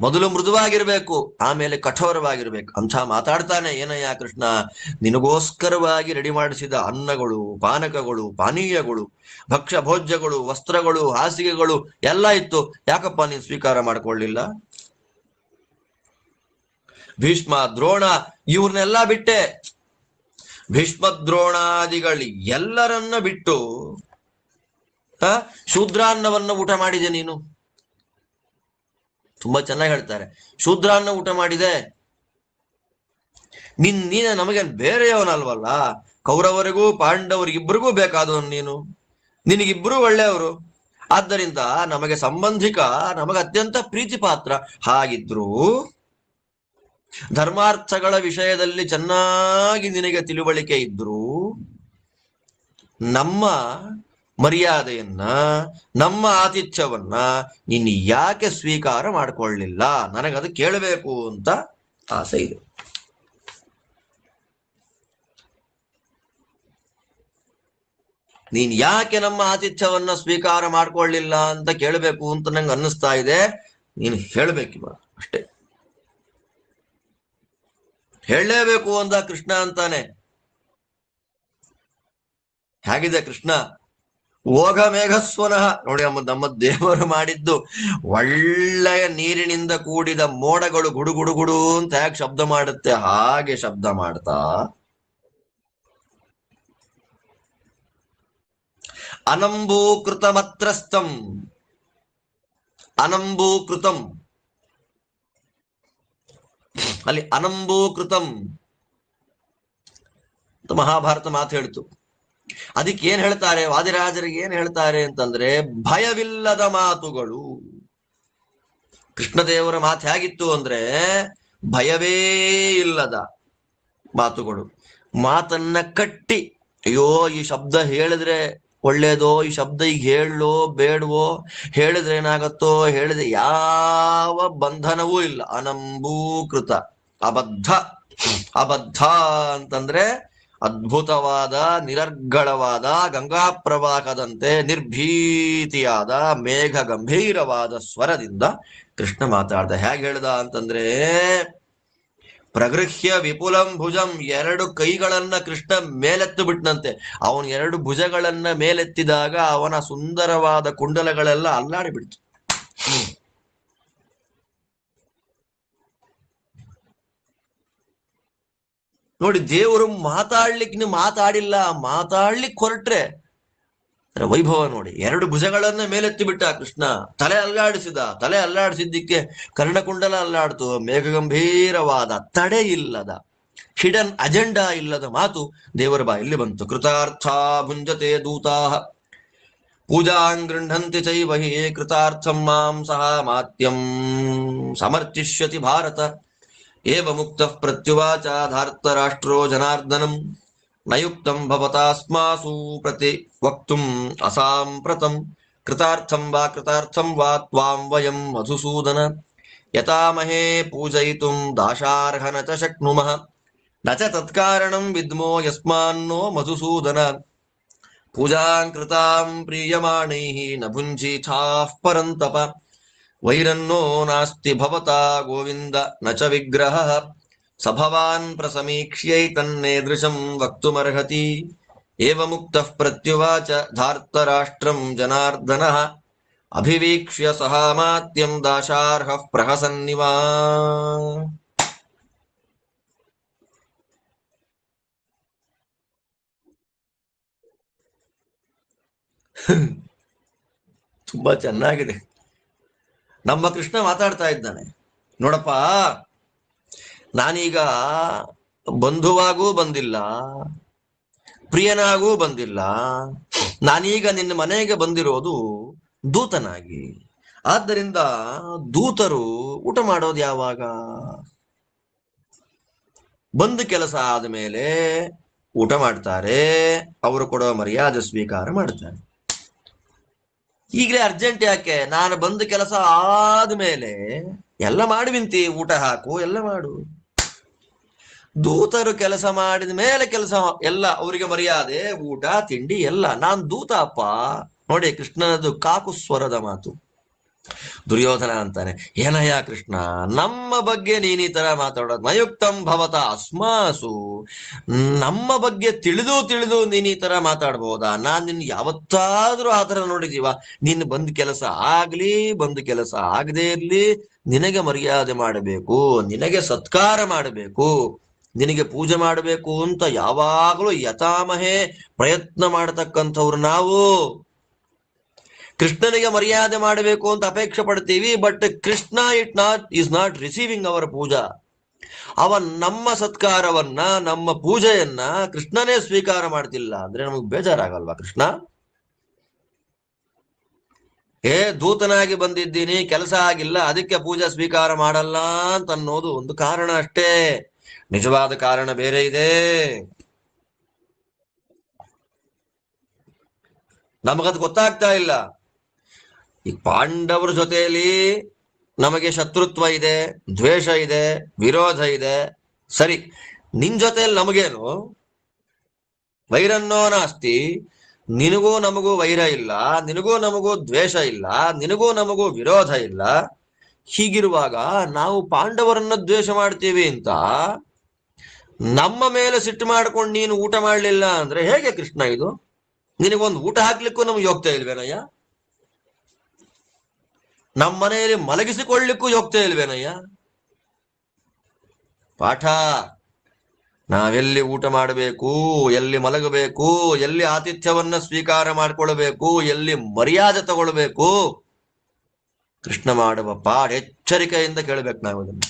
ಮೊದಲು ಮೃದುವಾಗಿರ್ಬೇಕು, ಆಮೇಲೆ ಕಠೋರವಾಗಿರ್ಬೇಕು. ಅಂಥ ಮಾತಾಡ್ತಾನೆ. ಏನಯ್ಯ ಕೃಷ್ಣ, ನಿನಗೋಸ್ಕರವಾಗಿ ರೆಡಿ ಮಾಡಿಸಿದ ಅನ್ನಗಳು, ಪಾನಕಗಳು, ಪಾನೀಯಗಳು, ಭಕ್ಷ್ಯ ಭೋಜ್ಯಗಳು, ವಸ್ತ್ರಗಳು, ಹಾಸಿಗೆಗಳು ಎಲ್ಲ ಇತ್ತು, ಯಾಕಪ್ಪ ನೀನು ಸ್ವೀಕಾರ ಮಾಡ್ಕೊಳ್ಳಿಲ್ಲ? ಭೀಷ್ಮ ದ್ರೋಣ ಇವ್ರನ್ನೆಲ್ಲ ಬಿಟ್ಟೆ, ಭೀಷ್ಮ ದ್ರೋಣಾದಿಗಳು ಎಲ್ಲರನ್ನ ಬಿಟ್ಟು ಶೂದ್ರಾನ್ನವನ್ನು ಊಟ ಮಾಡಿದೆ ನೀನು. ತುಂಬಾ ಚೆನ್ನಾಗಿ ಹೇಳ್ತಾರೆ, ಶೂದ್ರಾನ್ನ ಊಟ ಮಾಡಿದೆ. ನೀನ ನಮಗೆ ಬೇರೆಯವನಲ್ವಲ್ಲ, ಕೌರವರಿಗೂ ಪಾಂಡವರಿಗಿಬ್ಬರಿಗೂ ಬೇಕಾದವನು ನೀನು, ನಿನಗಿಬ್ಬರು ಒಳ್ಳೆಯವರು, ಆದ್ದರಿಂದ ನಮಗೆ ಸಂಬಂಧಿಕ, ನಮಗೆ ಅತ್ಯಂತ ಪ್ರೀತಿ ಪಾತ್ರ. ಹಾಗಿದ್ರು ಧರ್ಮಾರ್ಥಗಳ ವಿಷಯದಲ್ಲಿ ಚೆನ್ನಾಗಿ ನಿನಗೆ ತಿಳುವಳಿಕೆ ಇದ್ರು ನಮ್ಮ ಮರ್ಯಾದೆಯನ್ನ, ನಮ್ಮ ಆತಿಥ್ಯವನ್ನ ನೀನು ಯಾಕೆ ಸ್ವೀಕಾರ ಮಾಡಿಕೊಳ್ಳಿಲ್ಲ? ನನಗದು ಕೇಳಬೇಕು ಅಂತ ಆಸೆ ಇದೆ. ನೀನ್ ಯಾಕೆ ನಮ್ಮ ಆತಿಥ್ಯವನ್ನ ಸ್ವೀಕಾರ ಮಾಡ್ಕೊಳ್ಳಿಲ್ಲ ಅಂತ ಕೇಳಬೇಕು ಅಂತ ನಂಗೆ ಅನ್ನಿಸ್ತಾ ಇದೆ. ನೀನು ಹೇಳ್ಬೇಕಿವ ಅಷ್ಟೇ, ಹೇಳಲೇಬೇಕು ಅಂದ ಕೃಷ್ಣ ಅಂತಾನೆ. ಹೇಗಿದೆ ಕೃಷ್ಣ? ಓಘ ಮೇಘಸ್ವನಃ ನೋಡಿ, ನಮ್ಮ ದೇವರು ಮಾಡಿದ್ದು ಒಳ್ಳೆಯ ನೀರಿನಿಂದ ಕೂಡಿದ ಮೋಡಗಳು ಗುಡು ಗುಡು ಅಂತ ಹೇಗೆ ಶಬ್ದ ಮಾಡುತ್ತೆ, ಹಾಗೆ ಶಬ್ದ ಮಾಡ್ತಾ ಅನಂಬೂಕೃತಮತ್ರಸ್ಥಂ, ಅನಂಬೂಕೃತಂ, ಅಲ್ಲಿ ಅನಂಬೂಕೃತಂ ಅಂತ ಮಹಾಭಾರತ ಮಾತು ಹೇಳ್ತು. ಅದಕ್ಕೆ ಏನ್ ಹೇಳ್ತಾರೆ ವಾದಿರಾಜರಿಗೆ? ಏನ್ ಹೇಳ್ತಾರೆ ಅಂತಂದ್ರೆ, ಭಯವಿಲ್ಲದ ಮಾತುಗಳು. ಕೃಷ್ಣದೇವರ ಮಾತು ಹೇಗಿತ್ತು ಅಂದ್ರೆ, ಭಯವೇ ಇಲ್ಲದ ಮಾತುಗಳು. ಮಾತನ್ನ ಕಟ್ಟಿ, ಅಯ್ಯೋ ಈ ಶಬ್ದ ಹೇಳಿದ್ರೆ ಒಳ್ಳೇದೋ, ಈ ಶಬ್ದ ಈಗ ಹೇಳೋ ಬೇಡವೋ, ಹೇಳಿದ್ರೆ ಏನಾಗತ್ತೋ, ಹೇಳಿದ್ರೆ ಯಾವ ಬಂಧನವೂ ಇಲ್ಲ. ಅನಂಬೂಕೃತ, ಅಬದ್ಧ. ಅಬದ್ಧ ಅಂತಂದ್ರೆ ಅದ್ಭುತವಾದ, ನಿರರ್ಗಳವಾದ, ಗಂಗಾ ಪ್ರವಾಹದಂತೆ ನಿರ್ಭೀತಿಯಾದ, ಮೇಘ ಗಂಭೀರವಾದ ಸ್ವರದಿಂದ ಕೃಷ್ಣ ಮಾತಾಡ್ದ. ಹೇಗೆ ಹೇಳ್ದ ಅಂತಂದ್ರೆ, ಪ್ರಗೃಹ್ಯ ವಿಪುಲಂ ಭುಜಂ, 2 ಕೈಗಳನ್ನ ಕೃಷ್ಣ ಮೇಲೆತ್ತು ಬಿಟ್ನಂತೆ. ಅವನು 2 ಭುಜಗಳನ್ನ ಮೇಲೆತ್ತಿದಾಗ ಅವನ ಸುಂದರವಾದ ಕುಂಡಲಗಳೆಲ್ಲ ಅಲ್ಲಾಡಿ ಬಿಡ್ತು. ನೋಡಿ, ದೇವರು ಮಾತಾಡ್ಲಿಕ್ಕೆ ನೀವು ಮಾತಾಡಿಲ್ಲ, ಮಾತಾಡ್ಲಿಕ್ಕೆ ಹೊರಟ್ರೆ ವೈಭವ ನೋಡಿ. ಎರಡು ಭುಜಗಳನ್ನ ಮೇಲೆತ್ತಿ ಬಿಟ್ಟ ಕೃಷ್ಣ, ತಲೆ ಅಲ್ಲಾಡಿಸಿದ್ದಕ್ಕೆ ಕರ್ಣಕುಂಡಲ ಅಲ್ಲಾಡ್ತು. ಮೇಘಗಂಭೀರವಾದ, ತಡೆ ಇಲ್ಲದ, ಹಿಡನ್ ಅಜೆಂಡಾ ಇಲ್ಲದ ಮಾತು ದೇವರ ಬಾಯಲ್ಲಿ ಬಂತು. ಕೃತಾರ್ಥ ಭುಂಜತೆ ದೂತಾ ಪೂಜಾಂ ಗೃಹಂತಿ ಚೈವ ಹಿ ಕೃತಾರ್ಥಂ ಮಾಂ ಸಹ ಮಾತ್ಯಂ ಸಮರ್ಚಿಷ್ಯತಿ ಭಾರತ. ಏವ ಮುಕ್ತಃ ಪ್ರತ್ಯುವಾಚ ಧಾರ್ತರಾಷ್ಟ್ರೋ ಜನಾರ್ದನಂ ನಯುಕ್ತಂ ಭವತಾಸ್ಮಾಸು ಪ್ರತಿ ವಕ್ತುಂ ಅಸಾಂಪ್ರತಂ ಕೃತಾರ್ಥಂ ವಾ ತ್ವಾಂ ವಯಂ ಮಧುಸೂದನ ಯತಾಮಹೇ ಪೂಜಯಿತುಂ ದಾಶಾರ್ಹ ನ ಚ ಶಕ್ನುಮಃ ನ ಚ ತತ್ಕಾರಣಂ ವಿದ್ಮೋ ಯಸ್ಮಾನ್ನೋ ಮಧುಸೂದನ ಪೂಜಾಂ ಕೃತಾಂ ಪ್ರೀಯಮಾಣೈಃ ನ ಭುಂಜೀಥಾಃ ಪರಂತಪ ವೈರನ್ನೋ ನಾಸ್ತಿ ಭವತಾ ಗೋವಿಂದ ನ ಚ ವಿಗ್ರಹಃ ಸ ಭವಾನ್ ಪ್ರಸಮೀಕ್ಷ್ಯೈತನ್ನೇದೃಶಂ ವಕ್ತುಮರ್ಹತಿ. ಏವ ಮುಕ್ತಃ ಪ್ರತ್ಯುವಾಚ ಧಾರ್ತರಾಷ್ಟ್ರಂ ಜನಾರ್ದನಃ ಅಭಿವೀಕ್ಷ್ಯ ಸಹಾಮಾತ್ಯಂ ದಾಶಾರ್ಹಃ ಪ್ರಹಸನ್ನಿವ. ತುಂಬಾ ಚೆನ್ನಾಗಿದೆ. ನಮ್ಮ ಕೃಷ್ಣ ಮಾತಾಡ್ತಾ ಇದ್ದಾನೆ, ನೋಡಪ್ಪ, ನಾನೀಗ ಬಂಧುವಾಗೂ ಬಂದಿಲ್ಲ, ಪ್ರಿಯನಾಗೂ ಬಂದಿಲ್ಲ, ನಾನೀಗ ನಿನ್ನ ಮನೆಗೆ ಬಂದಿರೋದು ದೂತನಾಗಿ. ಆದ್ದರಿಂದ ದೂತರು ಊಟ ಮಾಡೋದು ಯಾವಾಗ? ಬಂದ ಕೆಲಸ ಆದ್ಮೇಲೆ ಊಟ ಮಾಡ್ತಾರೆ, ಅವರು ಕೊಡೋ ಮರ್ಯಾದೆ ಸ್ವೀಕಾರ ಮಾಡ್ತಾರೆ. ಈಗಲೇ ಅರ್ಜೆಂಟ್ ಯಾಕೆ? ನಾನು ಬಂದ ಕೆಲಸ ಆದ್ಮೇಲೆ ಎಲ್ಲ ಮಾಡುವಿಂತಿ, ಊಟ ಹಾಕು, ಎಲ್ಲ ಮಾಡು. ದೂತರು ಕೆಲಸ ಮಾಡಿದ ಮೇಲೆ ಕೆಲಸ ಎಲ್ಲ, ಅವರಿಗೆ ಮರ್ಯಾದೆ, ಊಟ ತಿಂಡಿ ಎಲ್ಲ. ನಾನ್ ದೂತ ಅಪ್ಪ. ನೋಡಿ ಕೃಷ್ಣನದು ಕಾಕು ಸ್ವರದ ಮಾತು. ದುರ್ಯೋಧನ ಅಂತಾನೆ, ಏನಯ್ಯ ಕೃಷ್ಣ, ನಮ್ಮ ಬಗ್ಗೆ ನೀನ್ ಈ ತರ ಮಾತಾಡೋದು? ನಯುಕ್ತಂ ಭವತ ಅಸ್ಮಾಸು, ನಮ್ಮ ಬಗ್ಗೆ ತಿಳಿದು ನೀನ್ ಈ ತರ ಮಾತಾಡ್ಬೋದಾ? ನಾನ್ ನಿನ್ ಯಾವತ್ತಾದ್ರೂ ಆ ತರ ನೋಡಿದೀವ? ನಿನ್ ಬಂದ್ ಕೆಲಸ ಆಗ್ಲಿ, ಬಂದ್ ಕೆಲಸ ಆಗದೆ ಇರ್ಲಿ, ನಿನಗೆ ಮರ್ಯಾದೆ ಮಾಡಬೇಕು, ನಿನಗೆ ಸತ್ಕಾರ ಮಾಡಬೇಕು, ನಿನಗೆ ಪೂಜೆ ಮಾಡಬೇಕು ಅಂತ ಯಾವಾಗಲೂ ಯಥಾಮಹೇ ಪ್ರಯತ್ನ ಮಾಡತಕ್ಕಂಥವ್ರು ನಾವು. ಕೃಷ್ಣನಿಗೆ ಮರ್ಯಾದೆ ಮಾಡಬೇಕು ಅಂತ ಅಪೇಕ್ಷೆ ಪಡ್ತೀವಿ, but Krishna is not receiving our puja. ಅವ ನಮ್ಮ ಸತ್ಕಾರವನ್ನ, ನಮ್ಮ ಪೂಜೆಯನ್ನ ಕೃಷ್ಣನೇ ಸ್ವೀಕಾರ ಮಾಡ್ತಿಲ್ಲ ಅಂದ್ರೆ ನಮಗ್ ಬೇಜಾರಾಗಲ್ವಾ ಕೃಷ್ಣ? ದೂತನಾಗಿ ಬಂದಿದ್ದೀನಿ, ಕೆಲಸ ಆಗಿಲ್ಲ, ಅದಕ್ಕೆ ಪೂಜಾ ಸ್ವೀಕಾರ ಮಾಡಲ್ಲ ಅಂತ ಅನ್ನೋದು ಒಂದು ಕಾರಣ ಅಷ್ಟೇ. ನಿಜವಾದ ಕಾರಣ ಬೇರೆ ಇದೆ. ನಮಗದು ಗೊತ್ತಾಗ್ತಾ ಇಲ್ಲ. ಈ ಪಾಂಡವರ ಜೊತೆಯಲ್ಲಿ ನಮಗೆ ಶತ್ರುತ್ವ ಇದೆ, ದ್ವೇಷ ಇದೆ, ವಿರೋಧ ಇದೆ. ಸರಿ, ನಿನ್ ಜೊತೆಯಲ್ಲಿ ನಮಗೇನು ವೈರನ್ನೋ ನಾಸ್ತಿ, ನಿನಗೂ ನಮಗೂ ವೈರ ಇಲ್ಲ, ನಿನಗೂ ನಮಗೂ ದ್ವೇಷ ಇಲ್ಲ, ನಿನಗೂ ನಮಗೂ ವಿರೋಧ ಇಲ್ಲ. ಹೀಗಿರುವಾಗ ನಾವು ಪಾಂಡವರನ್ನ ದ್ವೇಷ ಮಾಡ್ತೀವಿ ಅಂತ ನಮ್ಮ ಮೇಲೆ ಸಿಟ್ಟು ಮಾಡ್ಕೊಂಡು ನೀನು ಊಟ ಮಾಡ್ಲಿಲ್ಲ ಅಂದ್ರೆ ಹೇಗೆ ಕೃಷ್ಣ ಇದು? ನಿನಗೊಂದು ಊಟ ಹಾಕ್ಲಿಕ್ಕೂ ನಮ್ಗೆ ಯೋಗ್ತಾ ಇಲ್ವೇನಯ್ಯ? ನಮ್ಮ ಮನೆಯಲ್ಲಿ ಮಲಗಿಸಿಕೊಳ್ಳಿಕ್ಕೂ ಯೋಗ್ತಾ ಇಲ್ವೇನಯ್ಯ? ಪಾಠ. ನಾವೆಲ್ಲಿ ಊಟ ಮಾಡಬೇಕು, ಎಲ್ಲಿ ಮಲಗಬೇಕು, ಎಲ್ಲಿ ಆತಿಥ್ಯವನ್ನ ಸ್ವೀಕಾರ ಮಾಡಿಕೊಳ್ಬೇಕು, ಎಲ್ಲಿ ಮರ್ಯಾದೆ ತಗೊಳ್ಬೇಕು, ಕೃಷ್ಣ ಮಾಡುವ ಪಾಠ ಎಚ್ಚರಿಕೆಯಿಂದ ಕೇಳಬೇಕು ನಾವು ಅದನ್ನು.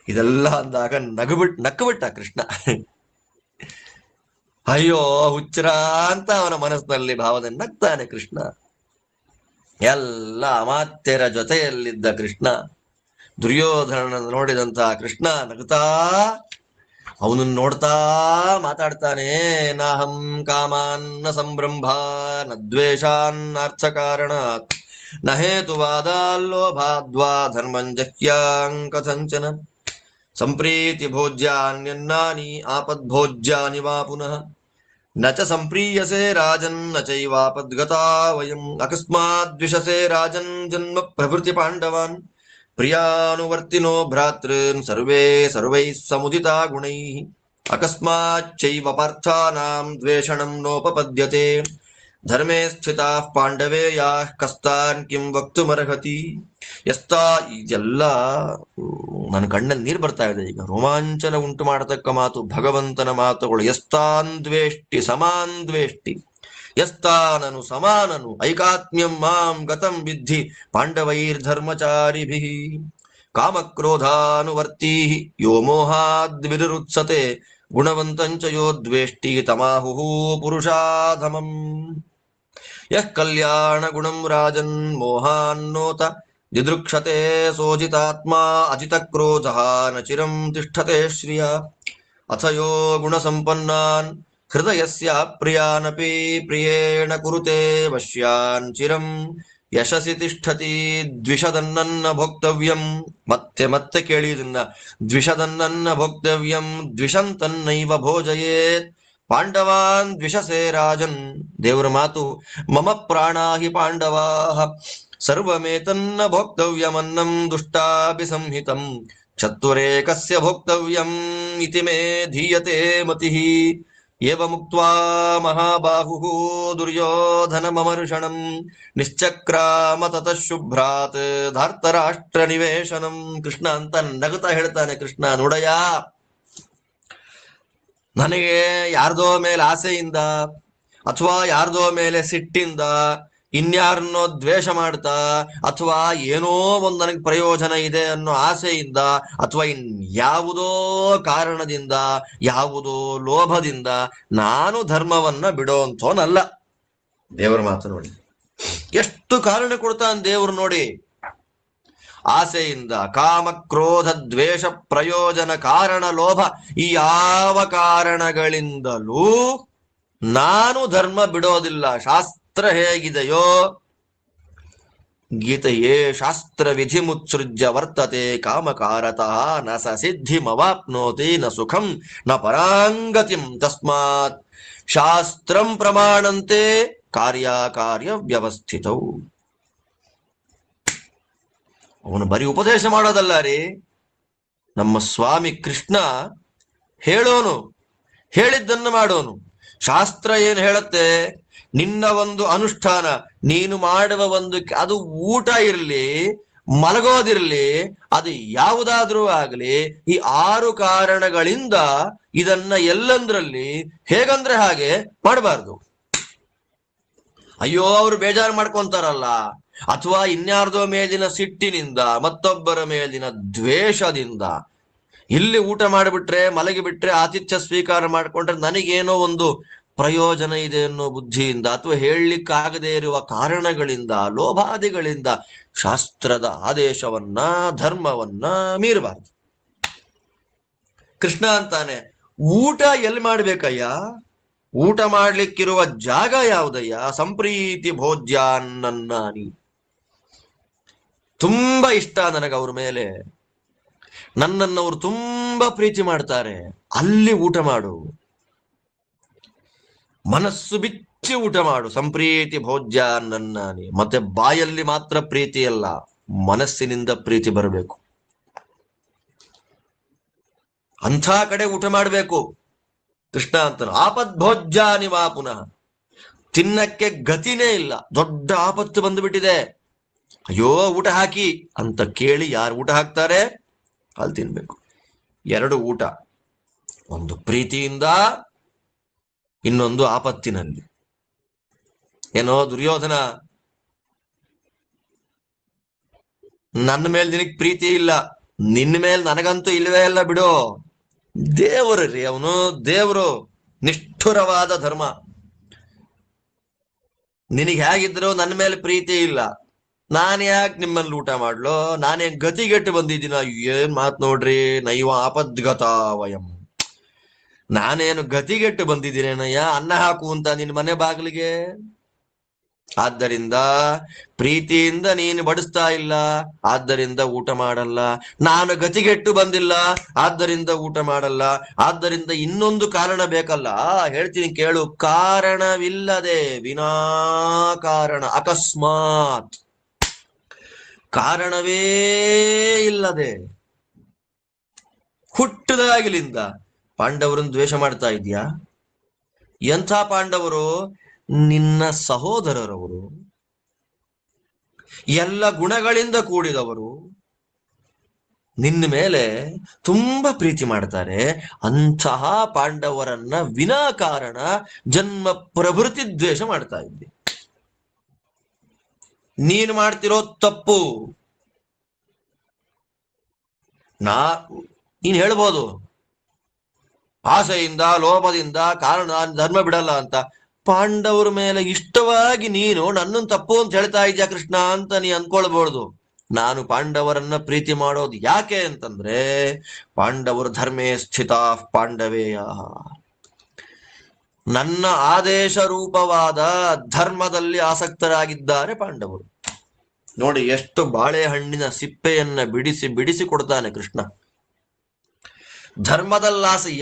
ಇದೆಲ್ಲ ಅಂದಾಗ ನಕ್ಕಬಿಟ್ಟ ಕೃಷ್ಣ. ಅಯ್ಯೋ ಹುಚ್ಚರ ಅಂತ ಅವನ ಮನಸ್ಸಿನಲ್ಲಿ ಭಾವನೆ ನಗ್ತಾನೆ ಕೃಷ್ಣ. ಎಲ್ಲ ಅಮಾತ್ಯರ ಜೊತೆಯಲ್ಲಿದ್ದ ಕೃಷ್ಣ, ದುರ್ಯೋಧನ ನೋಡಿದಂತಹ ಕೃಷ್ಣ ನಗುತ್ತಾ ಅವನನ್ನು ನೋಡ್ತಾ ಮಾತಾಡ್ತಾನೆ. ನಾಹಂ ಕಾಮಾನ್ನ ಸಂಭ್ರಂಭ ನ ದ್ವೇಷಾನ್ನರ್ಥ ಕಾರಣಾತ್ ನ ಹೇತುವಾದಾಲ್ಲೋಭಾದ್ವಾ ಧರ್ಮಂಜಹ್ಯಾಂ ಕಥಂಚನ ಸಂಪ್ರೀತಿ ಭೋಜ್ಯಾನ್ಯನ್ನಾನಿ ಆಪದ್ಭೋಜ್ಯಾನಿ ವಾ ಪುನಃ ನ ಚ ಸಂಪ್ರೀಯಸೆ ರಾಜನ್ ನ ಚೈವಾಪದ್ಗತಾ ವಯಂ ಅಕಸ್ಮಾದ್ವಿಷಸೆ ರಾಜನ್ ಜನ್ಮ ಪ್ರಭೃತಿ ಪಾಂಡವಾನ್ ಪ್ರಿಯಾನುವರ್ತಿನೋ ಭ್ರಾತೃನ್ ಸರ್ವೇ ಸರ್ವೈಃ ಸಮುದಿತಾ ಗುಣೈಃ ಅಕಸ್ಮಾಚ್ಚೈವ ಪಾರ್ಥಾನಾಂ ದ್ವೇಷಣಂ ನೋಪಪದ್ಯತೆ ಧರ್ಮೇ ಸ್ಥಿತಾಃ ಪಾಂಡವೇ ಯಾಃ ಕಸ್ತಾನ್ ಕಿಂ ವಕ್ತುಮರ್ಹತಿ ಎಸ್ತಾ ಇದೆಲ್ಲ ನನ್ನ ಕಣ್ಣಲ್ಲಿ ನೀರು ಬರ್ತಾ ಇದೆ ಈಗ. ರೋಮಾಂಚನ ಉಂಟು ಮಾಡತಕ್ಕ ಮಾತು, ಭಗವಂತನ ಮಾತುಗಳು. ಎಸ್ತಾನ್ವೇಷ್ಟಿ ಸಮಾನ್ವೇಷ್ಟಿ, ಯಸ್ತಾನನು ಸಮಾನನು ಐಕಾತ್ಮ್ಯಂ ಮಾಂ ಗತಂ ವಿದ್ಧಿ ಪಾಂಡವೈರ್ಧರ್ಮಚಾರಿಭಿಃ ಕಾಮಕ್ರೋಧಾನುವರ್ತೀ ಯೋ ಮೋಹಾದ್ವಿರುತ್ಸತೆ ಗುಣವಂತಂಚ ಯೋ ದ್ವೇಷ್ಟಿ ತಮಾಹುಃ ಪುರುಷಾಧಮಂ ಯಃ ಕಲ್ಯಾಣ ಗುಣಂ ರಾಜನ್ ಮೋಹಾನ್ನೋತ ದಿದೃಕ್ಷತೆ ಸೋಜಿತಾತ್ಮಾ ಅಜಿತ ಕ್ರೋಧಃ ನ ಚಿರಂ ತಿಷ್ಠತೆ ಶ್ರಿಯ ಅಥ ಯೋ ಗುಣಸಂಪನ್ನಾನ್ ಹೃದಯಸ್ಯ ಪ್ರಿಯಾನಪಿ ಪ್ರಿಯೇಣ ಕುರುತೆ ವಶ್ಯಾನ್ ಚಿರಂ ಯಶಸಿ ತಿಷ್ಠತಿ ದ್ವಿಷದನ್ನ ಭೋಕ್ತವ್ಯಂ. ಮತ್ತೆ ಮತ್ತೆ ಕೇಳಿ ಇದನ್ನ. ದ್ವಿಷದನ್ನ ಭೋಕ್ತವ್ಯಂ ದ್ವಿಷಂತನ್ನೈವ ಭೋಜಯೇತ್ ಪಾಂಡವಾನ್ ದ್ವಿಷಸೇ ರಾಜನ್. ದೇವರ ಮಾತು, ಮಮ ಪ್ರಾಣಾಹಿ ಪಾಂಡವಾಃ ಸರ್ವಮೇತನ್ನ ಭೋಕ್ತವ್ಯಮನ್ನಂ ದುಷ್ಟಾಭಿ ಸಂಹಿತಂ ಚತುರೇಕಸ್ಯ ಭೋಕ್ತವ್ಯಂ ಇತಿ ಮೇ ಧೀಯತೆ ಮತಿಃ. ಏವಮುಕ್ತ್ವಾ ಮಹಾಬಾಹುಃ ದುರ್ಯೋಧನಮರ್ಷಣಂ ನಿಶ್ಚಕ್ರಾಮ ತತಃ ಶುಭ್ರಾತ್ ಧಾರ್ತರಾಷ್ಟ್ರ ನಿವೇಶನಂ. ಕೃಷ್ಣ ಅಂತ ನಗುತ್ತಾ ಹೇಳ್ತಾನೆ. ಕೃಷ್ಣ ನೋಡಯ್ಯ, ನನಗೆ ಯಾರ್ದೋ ಮೇಲೆ ಆಸೆಯಿಂದ ಅಥವಾ ಯಾರ್ದೋ ಮೇಲೆ ಸಿಟ್ಟಿಂದ, ಇನ್ಯಾರನ್ನೋ ದ್ವೇಷ ಮಾಡ್ತಾ, ಅಥವಾ ಏನೋ ಒಂದು ನನಗೆ ಪ್ರಯೋಜನ ಇದೆ ಅನ್ನೋ ಆಸೆಯಿಂದ, ಅಥವಾ ಯಾವುದೋ ಕಾರಣದಿಂದ, ಯಾವುದೋ ಲೋಭದಿಂದ ನಾನು ಧರ್ಮವನ್ನ ಬಿಡೋಂಥವನಲ್ಲ. ದೇವರ ಮಾತು ನೋಡಿ, ಎಷ್ಟು ಕಾರಣ ಕೊಡ್ತಾನೆ ದೇವರು ನೋಡಿ. ಆಸೆಯಿಂದ, ಕಾಮ ಕ್ರೋಧ ದ್ವೇಷ ಪ್ರಯೋಜನ ಕಾರಣ ಲೋಭ, ಈ ಯಾವ ಕಾರಣಗಳಿಂದಲೂ ನಾನು ಧರ್ಮ ಬಿಡೋದಿಲ್ಲ. ಶಾಸ್ತ್ರ ಹೇಗಿದೆಯೋ, ಗೀತೆಯೇ ಶಾಸ್ತ್ರ ವಿಧಿ ಮುತ್ಸೃಜ್ಯ ವರ್ತತೆ ಕಾಮಕಾರತಃ ನ ಸ ಸಿದ್ಧಿಮವಾಪ್ನೋತಿ ನ ಸುಖಂ ನ ಪರಾಂಗತಿಂ ತಸ್ಮಾತ್ ಶಾಸ್ತ್ರಂ ಪ್ರಮಾಣಂತೆ ಕಾರ್ಯಕಾರ್ಯ ವ್ಯವಸ್ಥಿತೌ. ಅವನು ಬರೀ ಉಪದೇಶ ಮಾಡೋದಲ್ಲ ರೀ, ನಮ್ಮ ಸ್ವಾಮಿ ಕೃಷ್ಣ ಹೇಳೋನು, ಹೇಳಿದ್ದನ್ನು ಮಾಡೋನು. ಶಾಸ್ತ್ರ ಏನ್ ಹೇಳತ್ತೆ, ನಿನ್ನ ಒಂದು ಅನುಷ್ಠಾನ, ನೀನು ಮಾಡುವ ಒಂದು, ಅದು ಊಟ ಇರ್ಲಿ, ಮಲಗೋದಿರ್ಲಿ, ಅದು ಯಾವುದಾದ್ರೂ ಆಗ್ಲಿ, ಈ 6 ಕಾರಣಗಳಿಂದ ಇದನ್ನ ಎಲ್ಲಂದ್ರಲ್ಲಿ ಹೇಗಂದ್ರೆ ಹಾಗೆ ಮಾಡಬಾರ್ದು. ಅಯ್ಯೋ ಅವ್ರು ಬೇಜಾರು ಮಾಡ್ಕೊಂತಾರಲ್ಲ, ಅಥವಾ ಇನ್ಯಾರ್ದೋ ಮೇಲಿನ ಸಿಟ್ಟಿನಿಂದ, ಮತ್ತೊಬ್ಬರ ಮೇಲಿನ ದ್ವೇಷದಿಂದ, ಇಲ್ಲಿ ಊಟ ಮಾಡಿಬಿಟ್ರೆ, ಮಲಗಿಬಿಟ್ರೆ, ಆತಿಥ್ಯ ಸ್ವೀಕಾರ ಮಾಡಿಕೊಂಡ್ರೆ ನನಗೇನೋ ಒಂದು ಪ್ರಯೋಜನ ಇದೆ ಅನ್ನೋ ಬುದ್ಧಿಯಿಂದ, ಅಥವಾ ಹೇಳಲಿಕ್ಕಾಗದೇ ಇರುವ ಕಾರಣಗಳಿಂದ, ಲೋಭಾದಿಗಳಿಂದ ಶಾಸ್ತ್ರದ ಆದೇಶವನ್ನ, ಧರ್ಮವನ್ನ ಮೀರಬಾರದು. ಕೃಷ್ಣ ಅಂತಾನೆ, ಊಟ ಎಲ್ಲಿ ಮಾಡ್ಬೇಕಯ್ಯ, ಊಟ ಮಾಡ್ಲಿಕ್ಕಿರುವ ಜಾಗ ಯಾವುದಯ್ಯ, ಸಂಪ್ರೀತಿ ಭೋಜ್ಯಾನ್ನನ್ನಾನಿ. ತುಂಬಾ ಇಷ್ಟ ನನಗವ್ರ ಮೇಲೆ, ನನ್ನನ್ನು ಅವರು ತುಂಬಾ ಪ್ರೀತಿ ಮಾಡ್ತಾರೆ, ಅಲ್ಲಿ ಊಟ ಮಾಡು, ಮನಸ್ಸು ಬಿಚ್ಚಿ ಊಟ ಮಾಡು. ಸಂಪ್ರೀತಿ ಭೋಜ್ಯಾನ್ನನ್ನಾನಿ. ಮತ್ತೆ ಬಾಯಲ್ಲಿ ಮಾತ್ರ ಪ್ರೀತಿ ಅಲ್ಲ, ಮನಸ್ಸಿನಿಂದ ಪ್ರೀತಿ ಬರಬೇಕು. ಅಂಥ ಕಡೆ ಊಟ ಮಾಡಬೇಕು. ಕೃಷ್ಣ ಅಂತನು ಆಪದ್ಭೋಜ್ಯಾನಿ ವಾ ಪುನಃ. ತಿನ್ನಕ್ಕೆ ಗತಿನೇ ಇಲ್ಲ, ದೊಡ್ಡ ಆಪತ್ತು ಬಂದುಬಿಟ್ಟಿದೆ, ಅಯ್ಯೋ ಊಟ ಹಾಕಿ ಅಂತ ಕೇಳಿ ಯಾರು ಊಟ ಹಾಕ್ತಾರೆ, ಅಲ್ಲಿ ತಿನ್ಬೇಕು. 2 ಊಟ, ಒಂದು ಪ್ರೀತಿಯಿಂದ, ಇನ್ನೊಂದು ಆಪತ್ತಿನಲ್ಲಿ. ಏನೋ ದುರ್ಯೋಧನ, ನನ್ನ ಮೇಲೆ ನಿನಗ್ ಪ್ರೀತಿ ಇಲ್ಲ, ನಿನ್ನ ಮೇಲೆ ನನಗಂತೂ ಇಲ್ಲವೇ ಇಲ್ಲ ಬಿಡು. ದೇವರು ರೀ ಅವನು, ದೇವರು, ನಿಷ್ಠುರವಾದ ಧರ್ಮ. ನಿನಗೆ ಹೇಗಿದ್ರು ನನ್ನ ಮೇಲೆ ಪ್ರೀತಿ ಇಲ್ಲ, ನಾನು ಯಾಕೆ ನಿಮ್ಮಲ್ಲಿ ಊಟ ಮಾಡ್ಲೋ, ನಾನೇನ್ ಗತಿಗೆಟ್ಟು ಬಂದಿದ್ದೀನ? ಏನ್ ಮಾತ್ ನೋಡ್ರಿ, ನೈವ ಆಪದ್ಗತ ವಯಂ. ನಾನೇನು ಗತಿಗೆಟ್ಟು ಬಂದಿದ್ದೀನೇನಯ್ಯ ಅನ್ನ ಹಾಕು ಅಂತ ನಿನ್ನ ಮನೆ ಬಾಗಿಲಿಗೆ? ಆದ್ದರಿಂದ ಪ್ರೀತಿಯಿಂದ ನೀನು ಬಡಿಸ್ತಾ ಇಲ್ಲ, ಆದ್ದರಿಂದ ಊಟ ಮಾಡಲ್ಲ. ನಾನು ಗತಿಗೆಟ್ಟು ಬಂದಿಲ್ಲ, ಆದ್ದರಿಂದ ಊಟ ಮಾಡಲ್ಲ. ಆದ್ದರಿಂದ ಇನ್ನೊಂದು ಕಾರಣ ಬೇಕಲ್ಲ, ಹೇಳ್ತೀನಿ ಕೇಳು. ಕಾರಣವಿಲ್ಲದೆ, ವಿನಾಕಾರಣ, ಅಕಸ್ಮಾತ್, ಕಾರಣವೇ ಇಲ್ಲದೆ ಹುಟ್ಟದಾಗಲಿಂದ ಪಾಂಡವರನ್ನು ದ್ವೇಷ ಮಾಡ್ತಾ ಇದೀಯಾ? ಎಂಥ ಪಾಂಡವರು? ನಿನ್ನ ಸಹೋದರರವರು. ಎಲ್ಲ ಗುಣಗಳಿಂದ ಕೂಡಿದವರು, ನಿನ್ನ ಮೇಲೆ ತುಂಬಾ ಪ್ರೀತಿ ಮಾಡ್ತಾರೆ. ಅಂತಹ ಪಾಂಡವರನ್ನ ವಿನಾಕಾರಣ ಜನ್ಮ ಪ್ರಭೃತಿ ದ್ವೇಷ ಮಾಡ್ತಾ ಇದ್ದೆ. ನೀನು ಮಾಡ್ತಿರೋ ತಪ್ಪು. ನೀನ್ ಹೇಳ್ಬೋದು ಆಸೆಯಿಂದ ಲೋಭದಿಂದ ಕಾರಣ ಧರ್ಮ ಬಿಡಲ್ಲ ಅಂತ. ಪಾಂಡವರ ಮೇಲೆ ಇಷ್ಟವಾಗಿ ನೀನು ನನ್ನನ್ನು ತಪ್ಪು ಅಂತ ಹೇಳ್ತಾ ಇದ್ಯಾ ಕೃಷ್ಣ ಅಂತ ನೀ ಅನ್ಕೊಳ್ಬಹುದು. ನಾನು ಪಾಂಡವರನ್ನ ಪ್ರೀತಿ ಮಾಡೋದು ಯಾಕೆ ಅಂತಂದ್ರೆ, ಪಾಂಡವರು ಧರ್ಮೇ ಸ್ಥಿತ ಪಾಂಡವೇಯ, ನನ್ನ ಆದೇಶ ರೂಪವಾದ ಧರ್ಮದಲ್ಲಿ ಆಸಕ್ತರಾಗಿದ್ದಾರೆ ಪಾಂಡವರು. ನೋಡಿ ಎಷ್ಟು ಬಾಳೆಹಣ್ಣಿನ ಸಿಪ್ಪೆಯನ್ನ ಬಿಡಿಸಿ ಬಿಡಿಸಿ ಕೊಡ್ತಾನೆ ಕೃಷ್ಣ.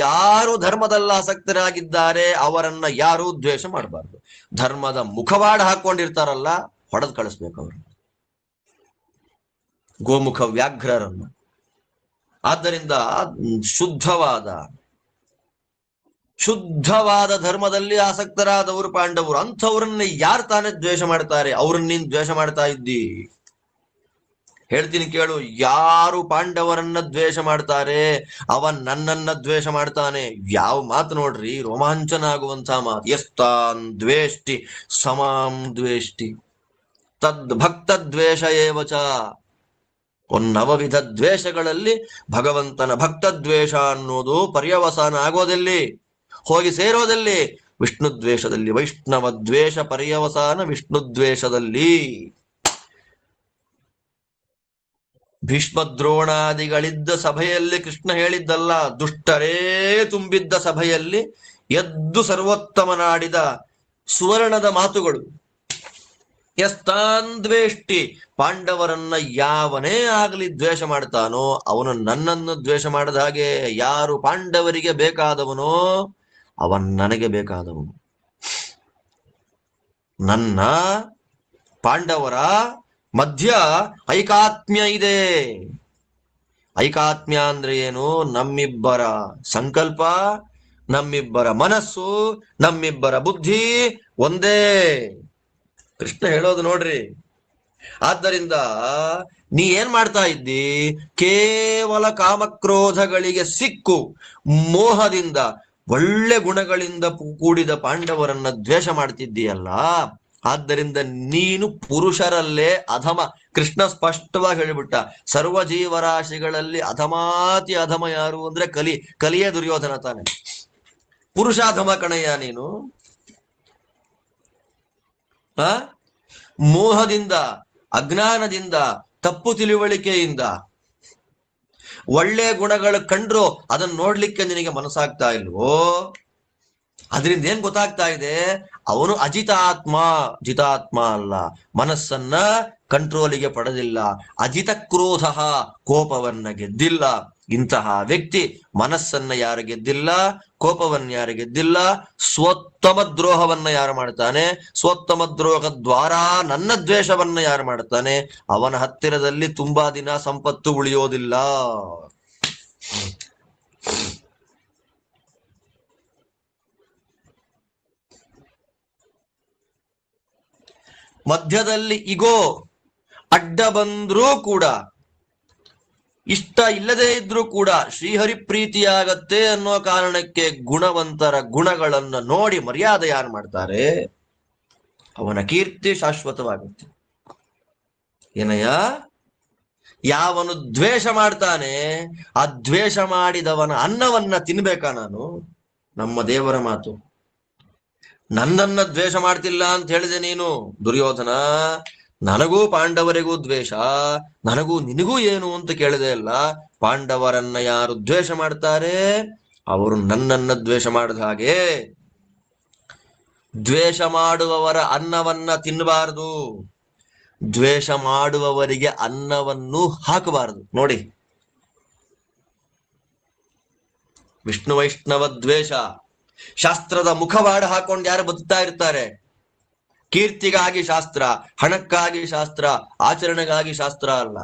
ಯಾರು ಧರ್ಮದಲ್ಲಿ ಆಸಕ್ತರಾಗಿದ್ದಾರೆ ಅವರನ್ನ ಯಾರು ದ್ವೇಷ ಮಾಡಬಾರ್ದು. ಧರ್ಮದ ಮುಖವಾಡ ಹಾಕೊಂಡಿರ್ತಾರಲ್ಲ, ಹೊಡೆದು ಕಳಿಸ್ಬೇಕು ಅವರು, ಗೋಮುಖ ವ್ಯಾಘ್ರರನ್ನ. ಆದ್ದರಿಂದ ಶುದ್ಧವಾದ ಧರ್ಮದಲ್ಲಿ ಆಸಕ್ತರಾದವರು ಪಾಂಡವರು. ಅಂಥವ್ರನ್ನ ಯಾರು ತಾನೇ ದ್ವೇಷ ಮಾಡ್ತಾರೆ? ಅವ್ರನ್ನ ನೀನ್ ದ್ವೇಷ ಮಾಡ್ತಾ ಇದ್ದಿ. ಹೇಳ್ತೀನಿ ಕೇಳು, ಯಾರು ಪಾಂಡವರನ್ನ ದ್ವೇಷ ಮಾಡ್ತಾರೆ ಅವನ್ ನನ್ನನ್ನ ದ್ವೇಷ ಮಾಡ್ತಾನೆ. ಯಾವ ಮಾತು ನೋಡ್ರಿ, ರೋಮಾಂಚನ ಆಗುವಂತಹ ಮಾತು. ಯಸ್ತಾನ್ ದ್ವೇಷ್ಟಿ ಸಮಾಂ ದ್ವೇಷ್ಟಿ ತದ್ ಭಕ್ತ ದ್ವೇಷ ಏವಚ. ನವವಿಧ ದ್ವೇಷಗಳಲ್ಲಿ ಭಗವಂತನ ಭಕ್ತ ದ್ವೇಷ ಅನ್ನೋದು ಪರ್ಯವಸಾನ ಆಗೋದಲ್ಲಿ, ಹೋಗಿ ಸೇರೋದಲ್ಲಿ ವಿಷ್ಣು ದ್ವೇಷದಲ್ಲಿ. ವೈಷ್ಣವ ದ್ವೇಷ ಪರ್ಯವಸಾನ ವಿಷ್ಣು ದ್ವೇಷದಲ್ಲಿ. ಭೀಷ್ಮದ್ರೋಣಾದಿಗಳಿದ್ದ ಸಭೆಯಲ್ಲಿ ಕೃಷ್ಣ ಹೇಳಿದ್ದಲ್ಲ, ದುಷ್ಟರೇ ತುಂಬಿದ್ದ ಸಭೆಯಲ್ಲಿ ಎದ್ದು ಸರ್ವೋತ್ತಮನಾಡಿದ ಸುವರ್ಣದ ಮಾತುಗಳು. ಯಸ್ತಾನ್ ದ್ವೇಷ್ಟಿ, ಪಾಂಡವರನ್ನ ಯಾವನೇ ಆಗಲಿ ದ್ವೇಷ ಮಾಡ್ತಾನೋ ಅವನು ನನ್ನನ್ನು ದ್ವೇಷ ಮಾಡದ ಹಾಗೆ. ಯಾರು ಪಾಂಡವರಿಗೆ ಬೇಕಾದವನೋ ಅವನ್ ನನಗೆ ಬೇಕಾದವನು. ನನ್ನ ಪಾಂಡವರ ಮಧ್ಯ ಐಕಾತ್ಮ್ಯ ಇದೆ. ಐಕಾತ್ಮ್ಯ ಅಂದ್ರೆ ಏನು? ನಮ್ಮಿಬ್ಬರ ಸಂಕಲ್ಪ, ನಮ್ಮಿಬ್ಬರ ಮನಸ್ಸು, ನಮ್ಮಿಬ್ಬರ ಬುದ್ಧಿ ಒಂದೇ. ಕೃಷ್ಣ ಹೇಳೋದು ನೋಡ್ರಿ. ಆದ್ದರಿಂದ ನೀ ಏನ್ ಮಾಡ್ತಾ ಇದ್ದಿ? ಕೇವಲ ಕಾಮಕ್ರೋಧಗಳಿಗೆ ಸಿಕ್ಕು ಮೋಹದಿಂದ ಒಳ್ಳೆ ಗುಣಗಳಿಂದ ಕೂಡಿದ ಪಾಂಡವರನ್ನ ದ್ವೇಷ ಮಾಡ್ತಿದ್ದೀಯಲ್ಲ. ಆದ್ದರಿಂದ ನೀನು ಪುರುಷರಲ್ಲೇ ಅಧಮ. ಕೃಷ್ಣ ಸ್ಪಷ್ಟವಾಗಿ ಹೇಳಿಬಿಟ್ಟ, ಸರ್ವ ಜೀವರಾಶಿಗಳಲ್ಲಿ ಅಧಮಾತಿ ಅಧಮ ಯಾರು ಅಂದ್ರೆ ಕಲಿಯೇ ದುರ್ಯೋಧನ ತಾನೆ. ಪುರುಷಾಧಮ ಕಣಯ್ಯ ನೀನು. ಮೋಹದಿಂದ, ಅಜ್ಞಾನದಿಂದ, ತಪ್ಪು ತಿಳುವಳಿಕೆಯಿಂದ ಒಳ್ಳೆ ಗುಣಗಳು ಕಂಡ್ರು ಅದನ್ನ ನೋಡ್ಲಿಕ್ಕೆ ನಿನಗೆ ಮನಸ್ಸಾಗ್ತಾ ಇಲ್ವೋ? ಅದರಿಂದ ಏನ್ ಗೊತ್ತಾಗ್ತಾ ಇದೆ? ಅವನು ಜಿತಾತ್ಮ ಅಲ್ಲ, ಮನಸ್ಸನ್ನ ಕಂಟ್ರೋಲಿಗೆ ಪಡೆದಿಲ್ಲ. ಅಜಿತ ಕ್ರೋಧ, ಕೋಪವನ್ನ ಗೆದ್ದಿಲ್ಲ. ಇಂತಹ ವ್ಯಕ್ತಿ ಮನಸ್ಸನ್ನ ಯಾರು ಗೆದ್ದಿಲ್ಲ, ಕೋಪವನ್ನ ಯಾರು ಗೆದ್ದಿಲ್ಲ, ಸ್ವೋತ್ತಮ ದ್ರೋಹವನ್ನ ಯಾರು ಮಾಡ್ತಾನೆ, ಸ್ವೋತ್ತಮ ದ್ರೋಹ ದ್ವಾರ ನನ್ನ ದ್ವೇಷವನ್ನ ಯಾರು ಮಾಡ್ತಾನೆ, ಅವನ ಹತ್ತಿರದಲ್ಲಿ ತುಂಬಾ ದಿನ ಸಂಪತ್ತು ಉಳಿಯೋದಿಲ್ಲ. ಮಧ್ಯದಲ್ಲಿ ಇಗೋ ಅಡ್ಡ ಬಂದ್ರೂ ಕೂಡ, ಇಷ್ಟ ಇಲ್ಲದೆ ಇದ್ರೂ ಕೂಡ ಶ್ರೀಹರಿ ಪ್ರೀತಿಯಾಗತ್ತೆ ಅನ್ನೋ ಕಾರಣಕ್ಕೆ ಗುಣವಂತರ ಗುಣಗಳನ್ನ ನೋಡಿ ಮರ್ಯಾದೆ ಯಾರು ಮಾಡ್ತಾರೆ ಅವನ ಕೀರ್ತಿ ಶಾಶ್ವತವಾಗುತ್ತೆ. ಏನಯ್ಯ? ಯಾವನು ದ್ವೇಷ ಮಾಡ್ತಾನೆ ಆ ದ್ವೇಷ ಮಾಡಿದವನ ಅನ್ನವನ್ನ ತಿನ್ಬೇಕಾ ನಾನು? ನಮ್ಮ ದೇವರ ಮಾತು. ನನ್ನನ್ನ ದ್ವೇಷ ಮಾಡ್ತಿಲ್ಲ ಅಂತ ಹೇಳಿದೆ ನೀನು ದುರ್ಯೋಧನ. ನನಗೂ ಪಾಂಡವರಿಗೂ ದ್ವೇಷ, ನನಗೂ ನಿನಗೂ ಏನು ಅಂತ ಕೇಳಿದೆ ಅಲ್ಲ. ಪಾಂಡವರನ್ನ ಯಾರು ದ್ವೇಷ ಮಾಡ್ತಾರೆ ಅವರು ನನ್ನನ್ನ ದ್ವೇಷ ಮಾಡಿದ ಹಾಗೆ. ದ್ವೇಷ ಮಾಡುವವರ ಅನ್ನವನ್ನ ತಿನ್ನಬಾರದು, ದ್ವೇಷ ಮಾಡುವವರಿಗೆ ಅನ್ನವನ್ನು ಹಾಕಬಾರದು. ನೋಡಿ, ವಿಷ್ಣು ವೈಷ್ಣವ ದ್ವೇಷ ಶಾಸ್ತ್ರದ ಮುಖವಾಡ ಹಾಕೊಂಡು ಯಾರು ಬದುಕ್ತಾ ಇರ್ತಾರೆ. ಕೀರ್ತಿಗಾಗಿ ಶಾಸ್ತ್ರ, ಹಣಕ್ಕಾಗಿ ಶಾಸ್ತ್ರ, ಆಚರಣೆಗಾಗಿ ಶಾಸ್ತ್ರ ಅಲ್ಲ.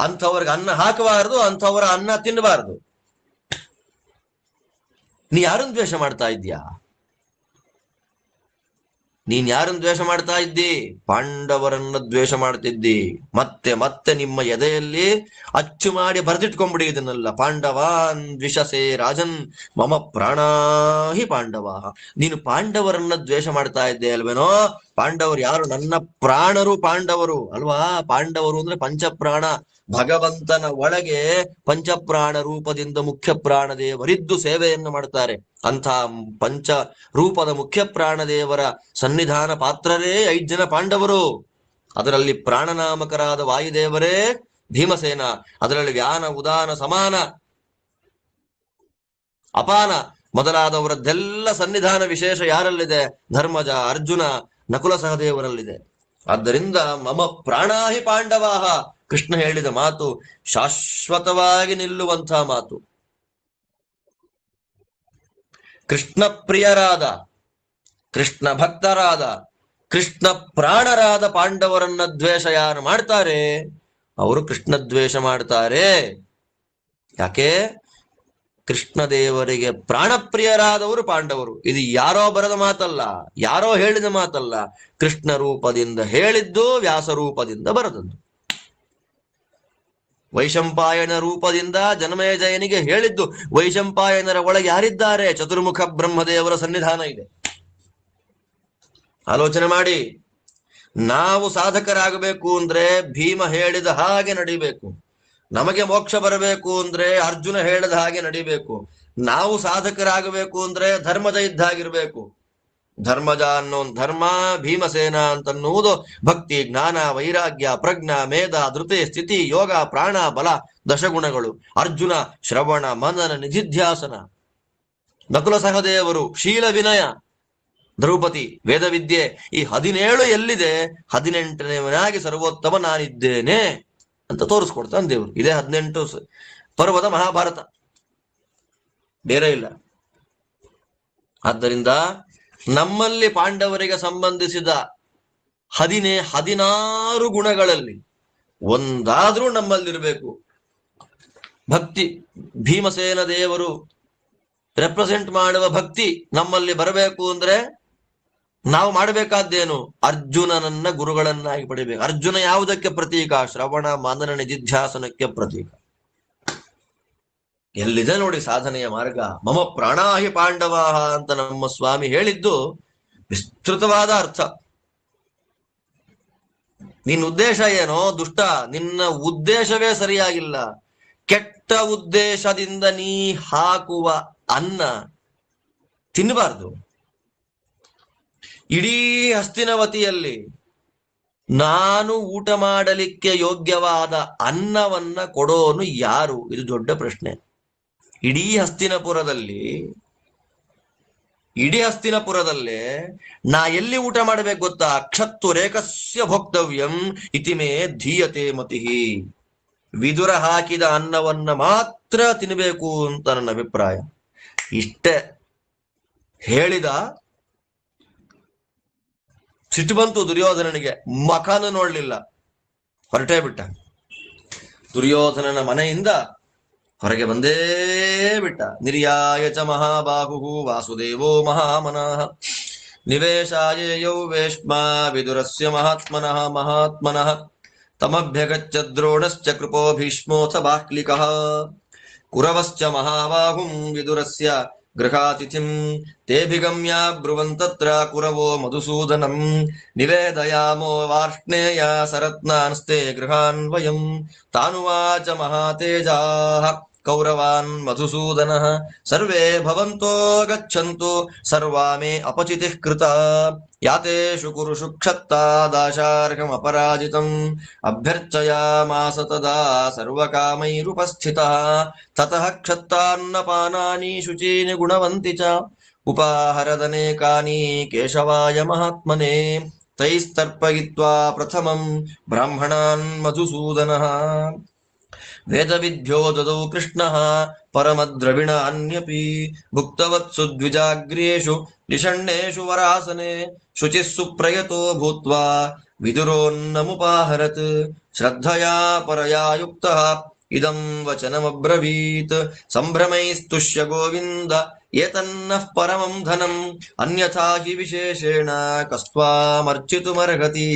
ಅಂಥವ್ರಿಗೆ ಅನ್ನ ಹಾಕಬಾರದು, ಅಂಥವರ ಅನ್ನ ತಿನ್ನಬಾರದು. ನೀ ಯಾರನ್ನು ದ್ವೇಷ ಮಾಡ್ತಾ ಇದ್ಯಾ? ನೀನ್ ಯಾರನ್ನು ದ್ವೇಷ ಮಾಡ್ತಾ ಇದ್ದಿ? ಪಾಂಡವರನ್ನ ದ್ವೇಷ ಮಾಡ್ತಿದ್ದಿ. ಮತ್ತೆ ಮತ್ತೆ ನಿಮ್ಮ ಎದೆಯಲ್ಲಿ ಅಚ್ಚು ಮಾಡಿ ಬರೆದಿಟ್ಕೊಂಡ್ಬಿಡಿ ಇದನ್ನೆಲ್ಲ. ಪಾಂಡವಾನ್ ದ್ವಿಷಸೆ ರಾಜನ್ ಮಮ ಪ್ರಾಣಾಹಿ ಪಾಂಡವ. ನೀನು ಪಾಂಡವರನ್ನ ದ್ವೇಷ ಮಾಡ್ತಾ ಇದ್ದೆ ಅಲ್ವೇನೋ? ಪಾಂಡವರು ಯಾರು? ನನ್ನ ಪ್ರಾಣರು ಪಾಂಡವರು ಅಲ್ವಾ? ಪಾಂಡವರು ಅಂದ್ರೆ ಪಂಚಪ್ರಾಣ. ಭಗವಂತನ ಒಳಗೆ ಪಂಚಪ್ರಾಣ ರೂಪದಿಂದ ಮುಖ್ಯ ಪ್ರಾಣದೇವರಿದ್ದು ಸೇವೆಯನ್ನು ಮಾಡ್ತಾರೆ. ಅಂಥ ಪಂಚ ರೂಪದ ಮುಖ್ಯ ಪ್ರಾಣದೇವರ ಸನ್ನಿಧಾನ ಪಾತ್ರರೇ 5 ಜನ ಪಾಂಡವರು. ಅದರಲ್ಲಿ ಪ್ರಾಣನಾಮಕರಾದ ವಾಯುದೇವರೇ ಭೀಮಸೇನ. ಅದರಲ್ಲಿ ವ್ಯಾನ, ಉದಾನ, ಸಮಾನ, ಅಪಾನ ಮೊದಲಾದವರದ್ದೆಲ್ಲ ಸನ್ನಿಧಾನ ವಿಶೇಷ ಯಾರಲ್ಲಿದೆ? ಧರ್ಮಜ, ಅರ್ಜುನ, ನಕುಲ ಸಹದೇವರಲ್ಲಿದೆ. ಆದ್ದರಿಂದ ಮಮ ಪ್ರಾಣಾಹಿ ಪಾಂಡವಾಹ. ಕೃಷ್ಣ ಹೇಳಿದ ಮಾತು ಶಾಶ್ವತವಾಗಿ ನಿಲ್ಲುವಂತಹ ಮಾತು. ಕೃಷ್ಣ ಪ್ರಿಯರಾದ, ಕೃಷ್ಣ ಭಕ್ತರಾದ, ಕೃಷ್ಣ ಪ್ರಾಣರಾದ ಪಾಂಡವರನ್ನ ದ್ವೇಷ ಯಾರು ಮಾಡ್ತಾರೆ ಅವರು ಕೃಷ್ಣ ದ್ವೇಷ ಮಾಡ್ತಾರೆ. ಯಾಕೆ? ಕೃಷ್ಣ ದೇವರಿಗೆ ಪ್ರಾಣಪ್ರಿಯರಾದವರು ಪಾಂಡವರು. ಇದು ಯಾರೋ ಬರದ ಮಾತಲ್ಲ, ಯಾರೋ ಹೇಳಿದ ಮಾತಲ್ಲ. ಕೃಷ್ಣ ರೂಪದಿಂದ ಹೇಳಿದ್ದು, ವ್ಯಾಸ ರೂಪದಿಂದ ಬರೆದದ್ದು. ವೈಶಂಪಾಯನ ರೂಪದಿಂದ ಜನಮೇಜಯನಿಗೆ ಹೇಳಿದ್ದು. ವೈಶಂಪಾಯನರ ಒಳಗೆ ಯಾರಿದ್ದಾರೆ? ಚತುರ್ಮುಖ ಬ್ರಹ್ಮದೇವರ ಸನ್ನಿಧಾನ ಇದೆ. ಆಲೋಚನೆ ಮಾಡಿ. ನಾವು ಸಾಧಕರಾಗಬೇಕು ಅಂದ್ರೆ ಭೀಮ ಹೇಳಿದ ಹಾಗೆ ನಡಿಬೇಕು. ನಮಗೆ ಮೋಕ್ಷ ಬರಬೇಕು ಅಂದ್ರೆ ಅರ್ಜುನ ಹೇಳಿದ ಹಾಗೆ ನಡಿಬೇಕು. ನಾವು ಸಾಧಕರಾಗಬೇಕು ಅಂದ್ರೆ ಧರ್ಮಜ ಇದ್ದಾಗಿರ್ಬೇಕು. ಧರ್ಮಜ ಅನ್ನೋ ಧರ್ಮ, ಭೀಮಸೇನ ಅಂತನ್ನುವುದು ಭಕ್ತಿ, ಜ್ಞಾನ, ವೈರಾಗ್ಯ, ಪ್ರಜ್ಞಾ, ಮೇಧ, ಧೃತಿ, ಸ್ಥಿತಿ, ಯೋಗ, ಪ್ರಾಣ, ಬಲ, ದಶಗುಣಗಳು. ಅರ್ಜುನ ಶ್ರವಣ, ಮನನ, ನಿಧಿಧ್ಯಾಸನ. ನಕುಲ ಸಹದೇವರು ಶೀಲ, ವಿನಯ. ದ್ರೌಪದಿ ವೇದವಿದ್ಯೆ. ಈ 17 ಎಲ್ಲಿದೆ? 18ನೇವನಾಗಿ ಸರ್ವೋತ್ತಮ ನಾನಿದ್ದೇನೆ ಅಂತ ತೋರಿಸ್ಕೊಡ್ತಾನೆ ದೇವರು. ಇದೇ 18 ಪರ್ವದ ಮಹಾಭಾರತ, ಬೇರೆ ಇಲ್ಲ. ಆದ್ದರಿಂದ ನಮ್ಮಲ್ಲಿ ಪಾಂಡವರಿಗೆ ಸಂಬಂಧಿಸಿದ 16 ಗುಣಗಳಲ್ಲಿ ಒಂದಾದ್ರೂ ನಮ್ಮಲ್ಲಿರ್ಬೇಕು. ಭಕ್ತಿ, ಭೀಮಸೇನ ದೇವರು ರೆಪ್ರೆಸೆಂಟ್ ಮಾಡುವ ಭಕ್ತಿ ನಮ್ಮಲ್ಲಿ ಬರಬೇಕು ಅಂದ್ರೆ ನಾವು ಮಾಡಬೇಕಾದ್ದೇನು? ಅರ್ಜುನನನ್ನ ಗುರುಗಳನ್ನಾಗಿ ಪಡಿಬೇಕು. ಅರ್ಜುನ ಯಾವುದಕ್ಕೆ ಪ್ರತೀಕ? ಶ್ರವಣ, ಮನನ, ನಿಧಿಧ್ಯಾಸನಕ್ಕೆ ಪ್ರತೀಕ. ಎಲ್ಲಿದೆ ನೋಡಿ ಸಾಧನೆಯ ಮಾರ್ಗ. ಮಮ ಪ್ರಾಣಾಹಿ ಪಾಂಡವಾಹ ಅಂತ ನಮ್ಮ ಸ್ವಾಮಿ ಹೇಳಿದ್ದು ವಿಸ್ತೃತವಾದ ಅರ್ಥ. ನಿನ್ನ ಉದ್ದೇಶ ಏನೋ ದುಷ್ಟ, ನಿನ್ನ ಉದ್ದೇಶವೇ ಸರಿಯಾಗಿಲ್ಲ. ಕೆಟ್ಟ ಉದ್ದೇಶದಿಂದ ನೀ ಹಾಕುವ ಅನ್ನ ತಿನ್ನಬಾರ್ದು. ಇಡೀ ಹಸ್ತಿನವತಿಯಲ್ಲಿ ನಾನು ಊಟ ಮಾಡಲಿಕ್ಕೆ ಯೋಗ್ಯವಾದ ಅನ್ನವನ್ನ ಕೊಡೋನು ಯಾರು? ಇದು ದೊಡ್ಡ ಪ್ರಶ್ನೆ. ಇಡೀ ಹಸ್ತಿನಪುರದಲ್ಲೇ ನಾ ಎಲ್ಲಿ ಊಟ ಮಾಡಬೇಕು ಗೊತ್ತಾ? ಅಕ್ಷತ್ತು ರೇಖಸ್ಯ ಭೋಕ್ತವ್ಯಂ ಇತಿ ಮೇ ಧೀಯತೆ ಮತಿಹಿ. ವಿದುರ ಹಾಕಿದ ಅನ್ನವನ್ನ ಮಾತ್ರ ತಿನ್ನಬೇಕು ಅಂತ ನನ್ನ ಅಭಿಪ್ರಾಯ. ಇಷ್ಟೇ ಹೇಳಿದ. ಸಿಟ್ಟು ಬಂತು ದುರ್ಯೋಧನನಿಗೆ. ಮಖಾನ ನೋಡ್ಲಿಲ್ಲ, ಹೊರಟೇ ಬಿಟ್ಟ. ದುರ್ಯೋಧನನ ಮನೆಯಿಂದ ಹೊರಗೆ ಬಂದೇ ಬಿಟ್ಟ. ನಿರ್ಯಾಯ ಚ ಮಹಾಬಾಹು ವಾಸುದೇವೋ ಮಹಾಮನಃ ನಿವೇಶಾಯೇಯೌ ವೇಶ್ಮ ವಿದುರಸ್ಯ ಮಹಾತ್ಮನಃ ತಮಭ್ಯಗಚ್ಚ ದ್ರೋಣಶ್ಚ ಕೃಪೋ ಭೀಷ್ಮೋಥ ಬಾಕ್ಲಿಕಃ ಕುರವಶ್ಚ ಮಹಾಬಾಹುಂ ವಿದುರಸ್ಯ ಗೃಹಾತಿಥಿಂ ತೇಭಿಗಮ್ಯ ಬ್ರುವಂತತ್ರ ಕುರವೋ ಮಧುಸೂದನಂ ನಿವೇದಯಾಮೋ ವಾರ್ಷ್ಣೇಯ ಸರತ್ನಾನ್ಸ್ತೆ ಗೃಹಾನ್ವಯಂ ತಾನುವಾಚ ಮಹಾತೇಜಾಃ ಕೌರವಾನ್ ಮಧುಸೂದನಃ ಸರ್ವೇ ಭವಂತೋ ಗಚ್ಚಂತು ಸರ್ವಾ ಮೇ ಅಪಚಿತಿಃ ಕೃತ ಯಾತೇಷು ಕುರುಷು ಕ್ಷತ್ತಾದಾಶಾರ್ಹಮಪರಾಜಿತಂ ಅಭ್ಯರ್ಚಯಾಮಾಸ ತದಾ ಸರ್ವಕಾಮೈರುಪಸ್ಥಿತಃ ತತಃ ಕ್ಷತ್ತಾನ್ನಪಾನಾನಿ ಶುಚೀನಿ ಗುಣವಂತಿ ಚ ಉಪಾಹರದನೇಕಾನಿ ಕೇಶವಾಯ ಮಹಾತ್ಮನೆ ತೈಸ್ತರ್ಪಯಿತ್ವಾ ಪ್ರಥಮಂ ಬ್ರಾಹ್ಮಣಾನ್ ಮಧುಸೂದನಃ ವೇದವಿದ್ಯೋ ದದೌ ಕೃಷ್ಣಃ ಪರಮದ್ರವಿಣಾನ್ಯಪಿ ಭುಕ್ತವತ್ಸು ದ್ವಿಜಾಗ್ರ್ಯೇಷು ನಿಷಣ್ಣೇಷು ವರಾಸನೆ ಶುಚಿಃ ಸುಪ್ರಯತೋ ಭೂತ್ವಾ ವಿದುರೋನ್ನಮುಪಾಹರತ್ ಶ್ರದ್ಧಯಾ ಪರಯಾ ಯುಕ್ತಃ ಇದಂ ವಚನಮಬ್ರವೀತ್ ಸಂಭ್ರಮೈಸ್ತುಷ್ಯ ಗೋವಿಂದ ಏತನ್ನಃ ಪರಮಂ ಧನಂ ಅನ್ಯಥಾ ಹಿ ವಿಶೇಷೇಣ ಕಸ್ತ್ವಾಮರ್ಚಿತುಮರ್ಹತಿ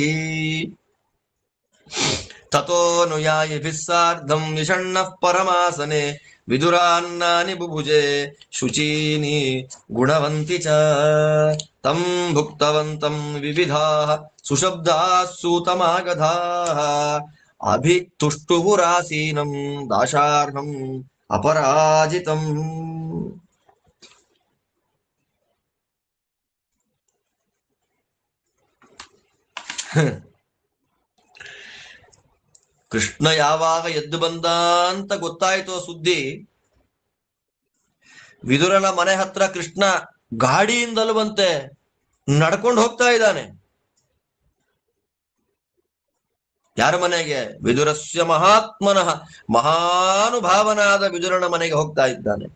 ತತೋ ನುಯಾಯಿಭಿಃ ಸಾರ್ಧಂ ನಿಷಣ್ಣಃ ಪರಮಾಸನೆ ವಿದುರಾನ್ನಾನಿ ಬುಭುಜೆ ಶುಚೀನಿ ಗುಣವಂತಿ ಚ ತಂ ಭುಕ್ತವಂತಂ ವಿವಿಧಾಃ ಸುಶಬ್ದಾಃ ಸೂತಮಾಗಧಾಃ ಅಭಿತುಷ್ಟುಹುರಾಸೀನಂ ದಾಶಾರ್ಹಂ ಅಪರಾಜಿತಂ. ಕೃಷ್ಣ ಯಾವಾಗ ಎದ್ದು ಬಂದ ಅಂತ ಗೊತ್ತಾಯ್ತು ಸುದ್ದಿ, ವಿದುರನ ಮನೆ ಹತ್ರ ಕೃಷ್ಣ ಗಾಡಿಯಿಂದಲೂ ಬಂತೆ ನಡ್ಕೊಂಡು ಹೋಗ್ತಾ ಇದ್ದಾನೆ. ಯಾರ ಮನೆಗೆ? ವಿದುರಸ್ಯ ಮಹಾತ್ಮನಃ, ಮಹಾನುಭಾವನಾದ ವಿದುರನ ಮನೆಗೆ ಹೋಗ್ತಾ ಇದ್ದಾನೆ.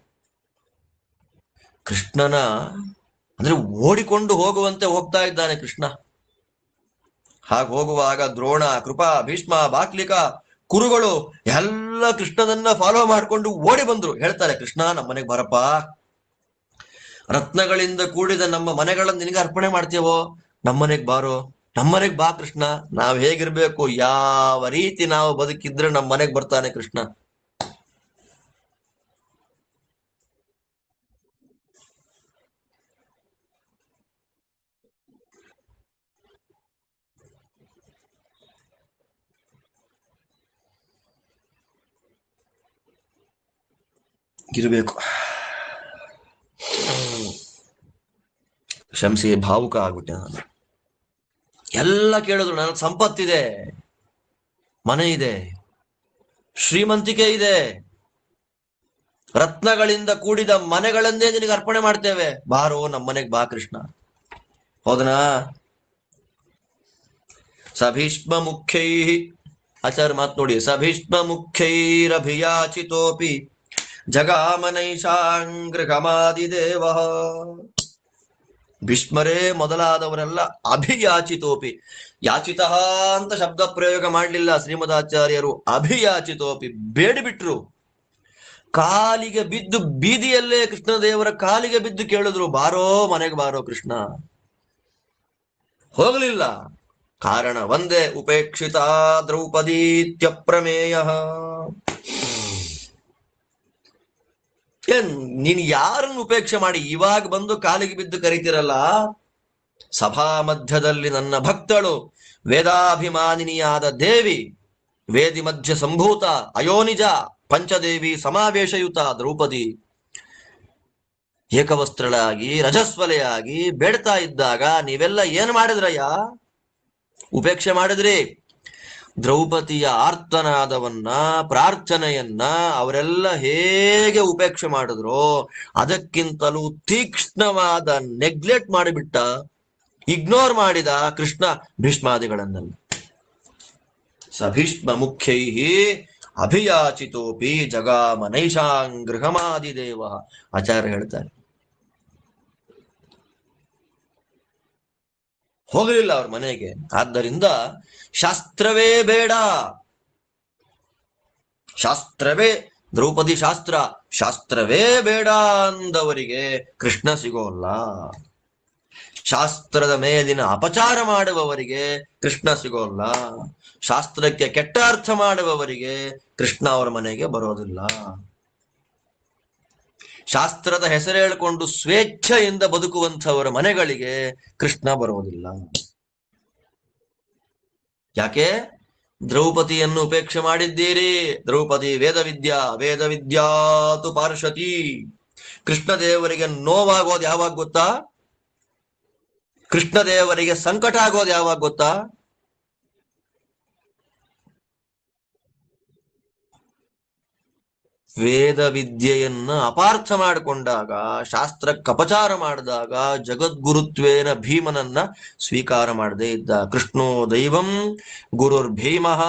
ಕೃಷ್ಣನ ಅಂದ್ರೆ ಓಡಿಕೊಂಡು ಹೋಗುವಂತೆ ಹೋಗ್ತಾ ಇದ್ದಾನೆ ಕೃಷ್ಣ. ಹಾಗೆ ಹೋಗುವಾಗ ದ್ರೋಣ, ಕೃಪಾ, ಭೀಷ್ಮ, ಬಾಕ್ಲಿಕ, ಕುರುಗಳು ಎಲ್ಲ ಕೃಷ್ಣನನ್ನ ಫಾಲೋ ಮಾಡ್ಕೊಂಡು ಓಡಿ ಬಂದ್ರು. ಹೇಳ್ತಾರೆ, ಕೃಷ್ಣ ನಮ್ಮನೆಗೆ ಬರಪ್ಪ, ರತ್ನಗಳಿಂದ ಕೂಡಿದ ನಮ್ಮ ಮನೆಗಳನ್ನ ನಿನಗೆ ಅರ್ಪಣೆ ಮಾಡ್ತೇವೋ, ನಮ್ಮನೆಗ್ ಬಾರೋ, ನಮ್ಮನೆಗ್ ಬಾ ಕೃಷ್ಣ. ನಾವ್ ಹೇಗಿರ್ಬೇಕು, ಯಾವ ರೀತಿ ನಾವು ಬದುಕಿದ್ರೆ ನಮ್ಮ ಮನೆಗ್ ಬರ್ತಾನೆ ಕೃಷ್ಣ. ಇರಬೇಕು. ಕ್ಷಮಿಸಿ, ಭಾವುಕ ಆಗ್ಬಿಟ್ಟೆ ನಾನು. ಎಲ್ಲ ಕೇಳಿದ್ರು, ನನಗೆ ಸಂಪತ್ತಿದೆ, ಮನೆ ಇದೆ, ಶ್ರೀಮಂತಿಕೆ ಇದೆ, ರತ್ನಗಳಿಂದ ಕೂಡಿದ ಮನೆಗಳನ್ನೇ ನಿನಗೆ ಅರ್ಪಣೆ ಮಾಡ್ತೇವೆ, ಬಾರೋ ನಮ್ಮನೆಗ್ ಬಾ ಕೃಷ್ಣ. ಹೌದನಾ? ಸಭೀಷ್ಮ ಮುಖ್ಯೈ, ಆಚಾರ್ಯ ಮಾತು ನೋಡಿ, ಸಭೀಷ್ಮ ಮುಖ್ಯೈರಭಿಯಾಚಿತೋಪಿ ಜಗಾಮನೈಷಾಂಗೃಹಮಾದಿದೇವ. ಭೀಷ್ಮರೇ ಮೊದಲಾದವರೆಲ್ಲ ಅಭಿಯಾಚಿತೋಪಿ, ಯಾಚಿತ ಅಂತ ಶಬ್ದ ಪ್ರಯೋಗ ಮಾಡಲಿಲ್ಲ ಶ್ರೀಮದಾಚಾರ್ಯರು, ಅಭಿಯಾಚಿತೋಪಿ ಬೇಡಿಬಿಟ್ರು. ಕಾಲಿಗೆ ಬಿದ್ದು, ಬೀದಿಯಲ್ಲೇ ಕೃಷ್ಣ ದೇವರ ಕಾಲಿಗೆ ಬಿದ್ದು ಕೇಳಿದ್ರು, ಬಾರೋ ಮನೆಗೆ ಬಾರೋ ಕೃಷ್ಣ. ಹೋಗಲಿಲ್ಲ. ಕಾರಣ ಒಂದೇ, ಉಪೇಕ್ಷಿತ ದ್ರೌಪದೀತ್ಯಪ್ರಮೇಯ. ನೀನ್ ಯಾರನ್ನು ಉಪೇಕ್ಷೆ ಮಾಡಿ ಇವಾಗ ಬಂದು ಕಾಲಿಗೆ ಬಿದ್ದು ಕರೀತಿರಲ್ಲ? ಸಭಾ ಮಧ್ಯದಲ್ಲಿ ನನ್ನ ಭಕ್ತಳು, ವೇದಾಭಿಮಾನಿನಿಯಾದ ದೇವಿ, ವೇದಿ ಮಧ್ಯ ಸಂಭೂತ ಅಯೋನಿಜ ಪಂಚದೇವಿ ಸಮಾವೇಶಯುತ ದ್ರೌಪದಿ ಏಕವಸ್ತ್ರಳಾಗಿ ರಜಸ್ವಲೆಯಾಗಿ ಬೇಡ್ತಾ ಇದ್ದಾಗ ನೀವೆಲ್ಲ ಏನ್ ಮಾಡಿದ್ರಯ್ಯ? ಉಪೇಕ್ಷೆ ಮಾಡಿದ್ರಿ. ದ್ರೌಪದಿಯ ಆರ್ತನಾದವನ್ನ, ಪ್ರಾರ್ಥನೆಯನ್ನ ಅವರೆಲ್ಲ ಹೇಗೆ ಉಪೇಕ್ಷೆ ಮಾಡಿದ್ರೋ ಅದಕ್ಕಿಂತಲೂ ತೀಕ್ಷ್ಣವಾದ ನೆಗ್ಲೆಕ್ಟ್ ಮಾಡಿಬಿಟ್ಟ, ಇಗ್ನೋರ್ ಮಾಡಿದ ಕೃಷ್ಣ ಭೀಷ್ಮಾದಿಗಳನ್ನೆಲ್ಲ. ಸಭೀಷ್ಮ ಮುಖ್ಯೈ ಅಭಿಯಾಚಿತೋಪಿ ಜಗಾಮ ನೈಷಾಂಗೃಹಮಾದಿದೇವ. ಆಚಾರ್ಯ ಹೇಳ್ತಾರೆ, ಹೋಗಲಿಲ್ಲ ಅವ್ರ ಮನೆಗೆ. ಆದ್ದರಿಂದ ಶಾಸ್ತ್ರವೇ ಬೇಡ, ಶಾಸ್ತ್ರವೇ, ದ್ರೌಪದಿ ಶಾಸ್ತ್ರ, ಶಾಸ್ತ್ರವೇ ಬೇಡ ಅಂದವರಿಗೆ ಕೃಷ್ಣ ಸಿಗೋಲ್ಲ. ಶಾಸ್ತ್ರದ ಮೇಲಿನ ಅಪಚಾರ ಮಾಡುವವರಿಗೆ ಕೃಷ್ಣ ಸಿಗೋಲ್ಲ. ಶಾಸ್ತ್ರಕ್ಕೆ ಕೆಟ್ಟ ಅರ್ಥ ಮಾಡುವವರಿಗೆ ಕೃಷ್ಣ ಅವರ ಮನೆಗೆ ಬರೋದಿಲ್ಲ. ಶಾಸ್ತ್ರದ ಹೆಸರು ಹೇಳಿಕೊಂಡು ಸ್ವೇಚ್ಛೆಯಿಂದ ಬದುಕುವಂಥವರ ಮನೆಗಳಿಗೆ ಕೃಷ್ಣ ಬರೋದಿಲ್ಲ. ಯಾಕೆ? ದ್ರೌಪದಿಯನ್ನು ಉಪೇಕ್ಷೆ ಮಾಡಿದ್ದೀರಿ. ದ್ರೌಪದಿ ವೇದವಿದ್ಯಾ, ವೇದವಿದ್ಯಾತು ಪಾರ್ಷತಿ. ಕೃಷ್ಣದೇವರಿಗೆ ನೋವಾಗೋದು ಯಾವಾಗ ಗೊತ್ತಾ? ಕೃಷ್ಣದೇವರಿಗೆ ಸಂಕಟ ಆಗೋದು ಯಾವಾಗ ಗೊತ್ತಾ? ವೇದ ವಿದ್ಯೆಯನ್ನ ಅಪಾರ್ಥ ಮಾಡಿಕೊಂಡಾಗ, ಶಾಸ್ತ್ರಕ್ಕೆ ಅಪಚಾರ ಮಾಡಿದಾಗ ಜಗದ್ಗುರುತ್ವೇನ ಭೀಮನನ್ನ ಸ್ವೀಕಾರ ಮಾಡದೇ ಇದ್ದ. ಕೃಷ್ಣೋ ದೈವಂ ಗುರುರ್ ಭೀಮಃ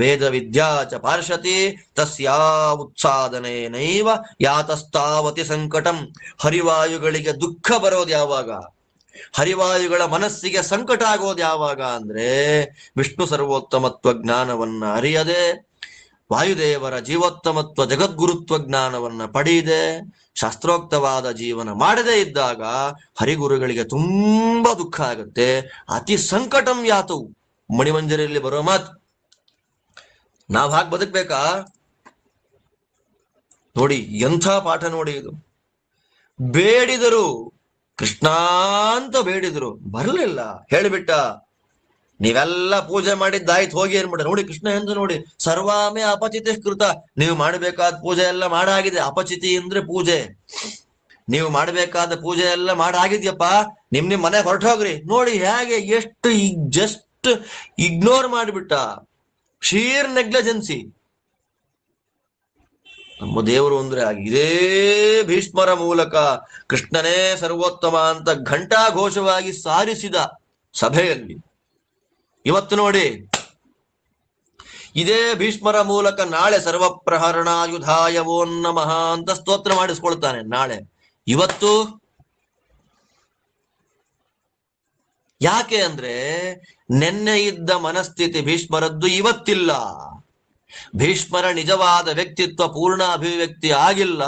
ವೇದ ವಿದ್ಯಾ ಚ ಪಾರ್ಷತಿ ತಸ್ಯಾ ಉತ್ಸಾದನೇನೈವ ಯಾತಸ್ತಾವತಿ ಸಂಕಟಂ. ಹರಿವಾಯುಗಳಿಗೆ ದುಃಖ ಬರೋದು ಯಾವಾಗ? ಹರಿವಾಯುಗಳ ಮನಸ್ಸಿಗೆ ಸಂಕಟ ಆಗೋದು ಯಾವಾಗ ಅಂದ್ರೆ ವಿಷ್ಣು ಸರ್ವೋತ್ತಮತ್ವ ಜ್ಞಾನವನ್ನ ಅರಿಯದೆ ವಾಯುದೇವರ ಜೀವೋತ್ತಮತ್ವ ಜಗದ್ಗುರುತ್ವ ಜ್ಞಾನವನ್ನ ಪಡೆಯದೆ ಶಾಸ್ತ್ರೋಕ್ತವಾದ ಜೀವನ ಮಾಡದೇ ಇದ್ದಾಗ ಹರಿಗುರುಗಳಿಗೆ ತುಂಬಾ ದುಃಖ ಆಗುತ್ತೆ. ಅತಿ ಸಂಕಟಂ ಯಾತವು ಮಣಿಮಂಜರಿಯಲ್ಲಿ ಬರೋ ಮಾತು. ನಾವ್ ಹಾಗೆ ಬದುಕ್ಬೇಕಾ? ನೋಡಿ ಎಂಥ ಪಾಠ ನೋಡಿ ಇದು. ಬೇಡಿದರು ಕೃಷ್ಣ ಅಂತ ಬೇಡಿದ್ರು, ಬರಲಿಲ್ಲ. ಹೇಳಿಬಿಟ್ಟ, ನೀವೆಲ್ಲ ಪೂಜೆ ಮಾಡಿದ್ದಾಯ್ತು, ಹೋಗಿ ಏನ್ಬಿಟ್ಟ. ನೋಡಿ ಕೃಷ್ಣ ಎಂದು ನೋಡಿ, ಸರ್ವಾಮೇ ಅಪಚಿತಿ ಕೃತ. ನೀವು ಮಾಡಬೇಕಾದ ಪೂಜೆ ಎಲ್ಲ ಮಾಡಾಗಿದೆ. ಅಪಚಿತಿ ಅಂದ್ರೆ ಪೂಜೆ. ನೀವು ಮಾಡಬೇಕಾದ ಪೂಜೆ ಎಲ್ಲ ಮಾಡಾಗಿದ್ಯಪ್ಪ, ನಿಮ್ ಮನೆ ಹೊರಟೋಗ್ರಿ. ನೋಡಿ ಹೇಗೆ ಎಷ್ಟು ಜಸ್ಟ್ ಇಗ್ನೋರ್ ಮಾಡಿಬಿಟ್ಟ. ಶೀರ್ ನೆಗ್ಲೆಜೆನ್ಸಿ. ನಮ್ಮ ದೇವರು ಅಂದ್ರೆ ಇದೇ ಭೀಷ್ಮರ ಮೂಲಕ ಕೃಷ್ಣನೇ ಸರ್ವೋತ್ತಮ ಅಂತ ಘಂಟಾಘೋಷವಾಗಿ ಸಾರಿಸಿದ ಸಭೆಯಲ್ಲಿ ಇವತ್ತು ನೋಡಿ, ಇದೇ ಭೀಷ್ಮರ ಮೂಲಕ ನಾಳೆ ಸರ್ವಪ್ರಹರಣಾಯುಧಾಯ ಓಂ ನಮಃ ಅಂತ ಸ್ತೋತ್ರ ಮಾಡಿಸ್ಕೊಳ್ತಾನೆ ನಾಳೆ. ಇವತ್ತು ಯಾಕೆ ಅಂದ್ರೆ ನೆನ್ನೆ ಇದ್ದ ಮನಸ್ಥಿತಿ ಭೀಷ್ಮರದ್ದು ಇವತ್ತಿಲ್ಲ. ಭೀಷ್ಮರ ನಿಜವಾದ ವ್ಯಕ್ತಿತ್ವ ಪೂರ್ಣ ಅಭಿವ್ಯಕ್ತಿ ಆಗಿಲ್ಲ.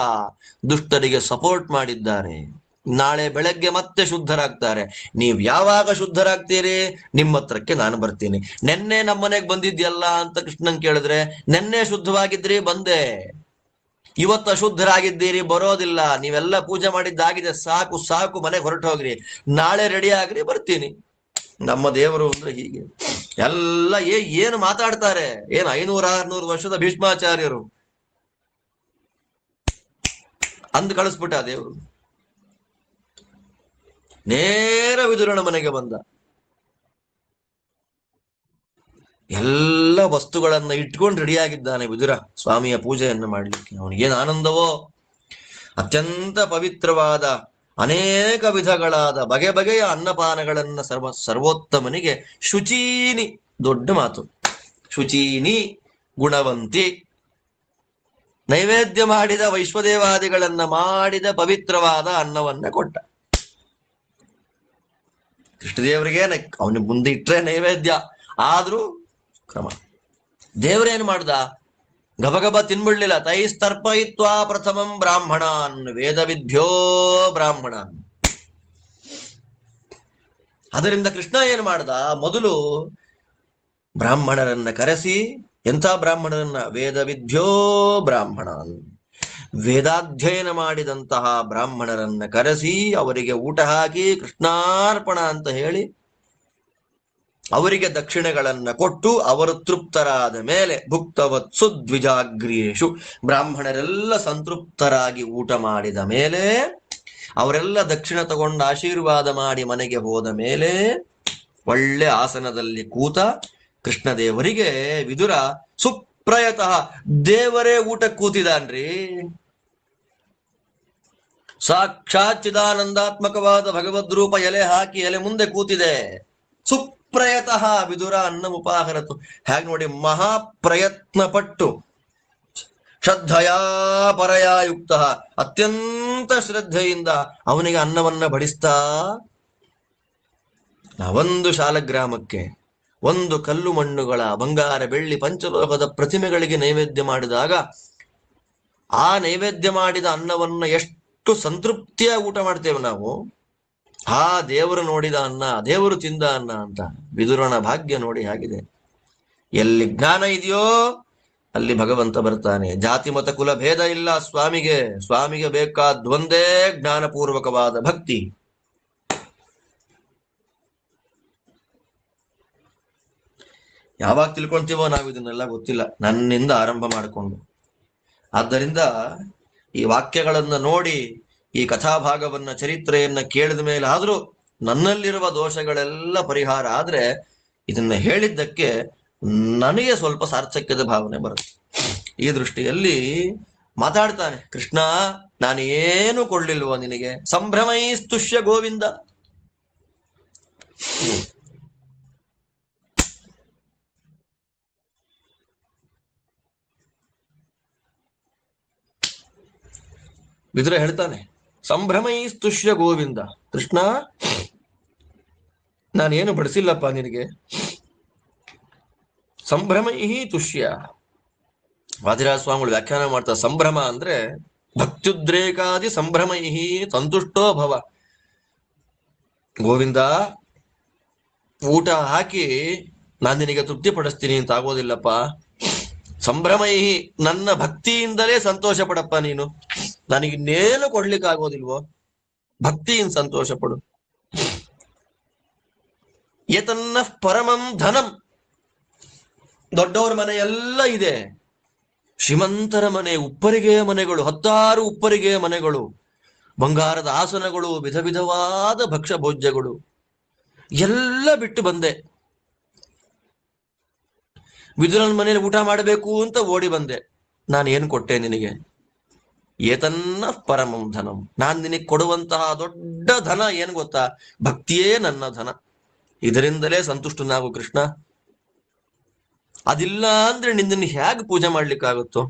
ದುಷ್ಟರಿಗೆ ಸಪೋರ್ಟ್ ಮಾಡಿದ್ದಾರೆ. ನಾಳೆ ಬೆಳಗ್ಗೆ ಮತ್ತೆ ಶುದ್ಧರಾಗ್ತಾರೆ. ನೀವ್ ಯಾವಾಗ ಶುದ್ಧರಾಗ್ತೀರಿ? ನಿಮ್ಮ ಹತ್ರಕ್ಕೆ ನಾನು ಬರ್ತೀನಿ. ನೆನ್ನೆ ನಮ್ಮನೆಗೆ ಬಂದಿದ್ಯಲ್ಲ ಅಂತ ಕೃಷ್ಣನ್ ಕೇಳಿದ್ರೆ, ನೆನ್ನೆ ಶುದ್ಧವಾಗಿದ್ರಿ ಬಂದೆ, ಇವತ್ತು ಅಶುದ್ಧರಾಗಿದ್ದೀರಿ ಬರೋದಿಲ್ಲ, ನೀವೆಲ್ಲ ಪೂಜೆ ಮಾಡಿದ್ದಾಗಿದೆ, ಸಾಕು ಸಾಕು ಮನೆಗೆ ಹೊರಟು ಹೋಗ್ರಿ, ನಾಳೆ ರೆಡಿ ಆಗ್ರಿ ಬರ್ತೀನಿ. ನಮ್ಮ ದೇವರು ಅಂದ್ರೆ ಹೀಗೆ. ಎಲ್ಲ ಏನು ಮಾತಾಡ್ತಾರೆ? ಏನು 500-600 ವರ್ಷದ ಭೀಷ್ಮಾಚಾರ್ಯರು ಅಂದು ಕಳಿಸ್ಬಿಟ್ಟ ದೇವರು. ನೇರ ವಿದುರನ ಮನೆಗೆ ಬಂದ. ಎಲ್ಲ ವಸ್ತುಗಳನ್ನ ಇಟ್ಕೊಂಡು ರೆಡಿಯಾಗಿದ್ದಾನೆ ವಿದುರ ಸ್ವಾಮಿಯ ಪೂಜೆಯನ್ನು ಮಾಡ್ಲಿಕ್ಕೆ. ಅವನಿಗೇನು ಆನಂದವೋ! ಅತ್ಯಂತ ಪವಿತ್ರವಾದ ಅನೇಕ ವಿಧಗಳಾದ ಬಗೆ ಬಗೆಯ ಅನ್ನಪಾನಗಳನ್ನ ಸರ್ವೋತ್ತಮನಿಗೆ ಶುಚೀನಿ, ದೊಡ್ಡ ಮಾತು, ಶುಚೀನಿ ಗುಣವಂತಿ, ನೈವೇದ್ಯ ಮಾಡಿದ ವೈಶ್ವದೇವಾದಿಗಳನ್ನ ಮಾಡಿದ ಪವಿತ್ರವಾದ ಅನ್ನವನ್ನ ಕೊಟ್ಟ. ಕೃಷ್ಣದೇವರಿಗೆ ಅವನ ಮುಂದೆ ಇಟ್ರೆ ನೈವೇದ್ಯ, ಆದ್ರೂ ಕ್ರಮ. ದೇವರೇನು ಮಾಡ್ದ? ಗಬಗಬ ತಿನ್ಬಿಡ್ಲಿಲ್ಲ. ತೈಸ್ತರ್ಪಯಿತ್ವಾ ಪ್ರಥಮಂ ಬ್ರಾಹ್ಮಣಾನ್ ವೇದವಿದ್ಯೋ ಬ್ರಾಹ್ಮಣಾನ್. ಅದರಿಂದ ಕೃಷ್ಣ ಏನು ಮಾಡ್ದ? ಮೊದಲು ಬ್ರಾಹ್ಮಣರನ್ನ ಕರೆಸಿ, ಎಂಥ ಬ್ರಾಹ್ಮಣರನ್ನ? ವೇದವಿದ್ಯೋ ಬ್ರಾಹ್ಮಣಾನ್, ವೇದಾಧ್ಯಯನ ಮಾಡಿದಂತಹ ಬ್ರಾಹ್ಮಣರನ್ನ ಕರೆಸಿ ಅವರಿಗೆ ಊಟ ಹಾಕಿ ಕೃಷ್ಣಾರ್ಪಣ ಅಂತ ಹೇಳಿ ಅವರಿಗೆ ದಕ್ಷಿಣೆಗಳನ್ನ ಕೊಟ್ಟು ಅವರು ತೃಪ್ತರಾದ ಮೇಲೆ ಭುಕ್ತವತ್ಸು ದ್ವಿಜಾಗ್ರಿಯೇಶು, ಬ್ರಾಹ್ಮಣರೆಲ್ಲ ಸಂತೃಪ್ತರಾಗಿ ಊಟ ಮಾಡಿದ ಮೇಲೆ, ಅವರೆಲ್ಲ ದಕ್ಷಿಣ ತಗೊಂಡು ಆಶೀರ್ವಾದ ಮಾಡಿ ಮನೆಗೆ ಹೋದ ಮೇಲೆ ಒಳ್ಳೆ ಆಸನದಲ್ಲಿ ಕೂತ ಕೃಷ್ಣದೇವರಿಗೆ ವಿದುರ ಸುಪ್ರಯತಃ ದೇವರೇ ಊಟ ಕೂತಿದಾನ್ರಿ. ಸಾಕ್ಷಾತ್ ಚಿದಾನಂದಾತ್ಮಕವಾದ ಭಗವದ್ರೂಪ ಎಲೆ ಹಾಕಿ ಎಲೆ ಮುಂದೆ ಕೂತಿದೆ. ಸುಪ್ರಯತಃ ವಿದುರ ಅನ್ನ ಉಪಾಹರತು. ಹಾಗೆ ನೋಡಿ, ಮಹಾಪ್ರಯತ್ನ ಪಟ್ಟು ಶ್ರದ್ಧಯಾ ಪರಯಾ ಯುಕ್ತ, ಅತ್ಯಂತ ಶ್ರದ್ಧೆಯಿಂದ ಅವನಿಗೆ ಅನ್ನವನ್ನ ಬಡಿಸ್ತಾ, ಒಂದು ಶಾಲಗ್ರಾಮಕ್ಕೆ ಒಂದು ಕಲ್ಲು ಮಣ್ಣುಗಳ ಬಂಗಾರ ಬೆಳ್ಳಿ ಪಂಚಲೋಕದ ಪ್ರತಿಮೆಗಳಿಗೆ ನೈವೇದ್ಯ ಮಾಡಿದಾಗ ಆ ನೈವೇದ್ಯ ಮಾಡಿದ ಅನ್ನವನ್ನ ಎಷ್ಟು ಸಂತೃಪ್ತಿಯ ಊಟ ಮಾಡ್ತೇವೆ ನಾವು. ಆ ದೇವರು ನೋಡಿದ ಅನ್ನ, ದೇವರು ತಿಂದ ಅನ್ನ ಅಂತ. ವಿದುರನ ಭಾಗ್ಯ ನೋಡಿ ಆಗಿದೆ. ಎಲ್ಲಿ ಜ್ಞಾನ ಇದೆಯೋ ಅಲ್ಲಿ ಭಗವಂತ ಬರ್ತಾನೆ. ಜಾತಿ ಮತ ಕುಲ ಭೇದ ಇಲ್ಲ ಸ್ವಾಮಿಗೆ. ಸ್ವಾಮಿಗೆ ಬೇಕಾದ್ವಂದೇ ಜ್ಞಾನಪೂರ್ವಕವಾದ ಭಕ್ತಿ. ಯಾವಾಗ ತಿಳ್ಕೊಂತೀವೋ ನಾವು ಇದನ್ನೆಲ್ಲ ಗೊತ್ತಿಲ್ಲ, ನನ್ನಿಂದ ಆರಂಭ ಮಾಡಿಕೊಂಡು. ಆದ್ದರಿಂದ ಈ ವಾಕ್ಯಗಳನ್ನ ನೋಡಿ, ಈ ಕಥಾಭಾಗವನ್ನ ಚರಿತ್ರೆಯನ್ನ ಕೇಳಿದ ಮೇಲೆ ಆದ್ರೂ ನನ್ನಲ್ಲಿರುವ ದೋಷಗಳೆಲ್ಲ ಪರಿಹಾರ ಆದ್ರೆ ಇದನ್ನ ಹೇಳಿದ್ದಕ್ಕೆ ನನಗೆ ಸ್ವಲ್ಪ ಸಾರ್ಥಕ್ಯದ ಭಾವನೆ ಬರುತ್ತೆ. ಈ ದೃಷ್ಟಿಯಲ್ಲಿ ಮಾತಾಡ್ತಾನೆ ಕೃಷ್ಣ, ನಾನು ಏನು ಕೊಳ್ಳಿಲ್ವೋ ನಿನಗೆ? ಸಂಭ್ರಮೈಸ್ತುಷ್ಯ ಗೋವಿಂದ. ವಿದುರ ಹೇಳ್ತಾನೆ, ಸಂಭ್ರಮೈಸ್ತುಷ್ಯ ಗೋವಿಂದ. ಕೃಷ್ಣ, ನಾನೇನು ಬಡಿಸಿಲ್ಲಪ್ಪ ನಿನಗೆ. ಸಂಭ್ರಮೈ ತುಷ್ಯ, ವಾದಿರಾಜ ಸ್ವಾಮಿಗಳು ವ್ಯಾಖ್ಯಾನ ಮಾಡ್ತಾರೆ, ಸಂಭ್ರಮ ಅಂದ್ರೆ ಭಕ್ತ್ಯುದ್ರೇಕಾದಿ ಸಂಭ್ರಮೈ ಸಂತುಷ್ಟೋ ಭವ. ಗೋವಿಂದ, ಊಟ ಹಾಕಿ ನಾನು ನಿನಗೆ ತೃಪ್ತಿ ಪಡಿಸ್ತೀನಿ ಅಂತ ಆಗೋದಿಲ್ಲಪ್ಪ. ಸಂಭ್ರಮೈ, ನನ್ನ ಭಕ್ತಿಯಿಂದಲೇ ಸಂತೋಷ ಪಡಪ್ಪ ನೀನು, ನನಗಿನ್ನೇನು ಕೊಡ್ಲಿಕ್ಕೆ ಆಗೋದಿಲ್ವೋ, ಭಕ್ತಿಯಿಂದ ಸಂತೋಷ ಪಡು. ಏತನ್ನ ಪರಮಂ ಧನಂ, ದೊಡ್ಡವರ ಮನೆ ಎಲ್ಲ ಇದೆ, ಶ್ರೀಮಂತರ ಮನೆ, ಉಪ್ಪರಿಗೆಯ ಮನೆಗಳು, 10 ಉಪ್ಪರಿಗೆಯ ಮನೆಗಳು, ಬಂಗಾರದ ಆಸನಗಳು, ವಿಧ ವಿಧವಾದ ಭಕ್ಷ್ಯ ಭೋಜ್ಯಗಳು ಎಲ್ಲ ಬಿಟ್ಟು ಬಂದೆ. ವಿದುರನ ಮನೇಲಿ ಊಟ ಮಾಡಬೇಕು ಅಂತ ಓಡಿ ಬಂದೆ. ನಾನು ಏನ್ ಕೊಟ್ಟೆ ನಿನಗೆ? ಏತನ್ನ ಪರಮಂ ಧನಂ, ನಾನ್ ನಿನಗೆ ಕೊಡುವಂತಹ ದೊಡ್ಡ ಧನ ಏನ್ ಗೊತ್ತಾ? ಭಕ್ತಿಯೇ ನನ್ನ ಧನ. ಇದರಿಂದಲೇ ಸಂತುಷ್ಟನಾಗು ಕೃಷ್ಣ. ಅದಿಲ್ಲ ಅಂದ್ರೆ ನಿನ್ನನ್ನು ಹೇಗೆ ಪೂಜೆ ಮಾಡ್ಲಿಕ್ಕಾಗುತ್ತೋ?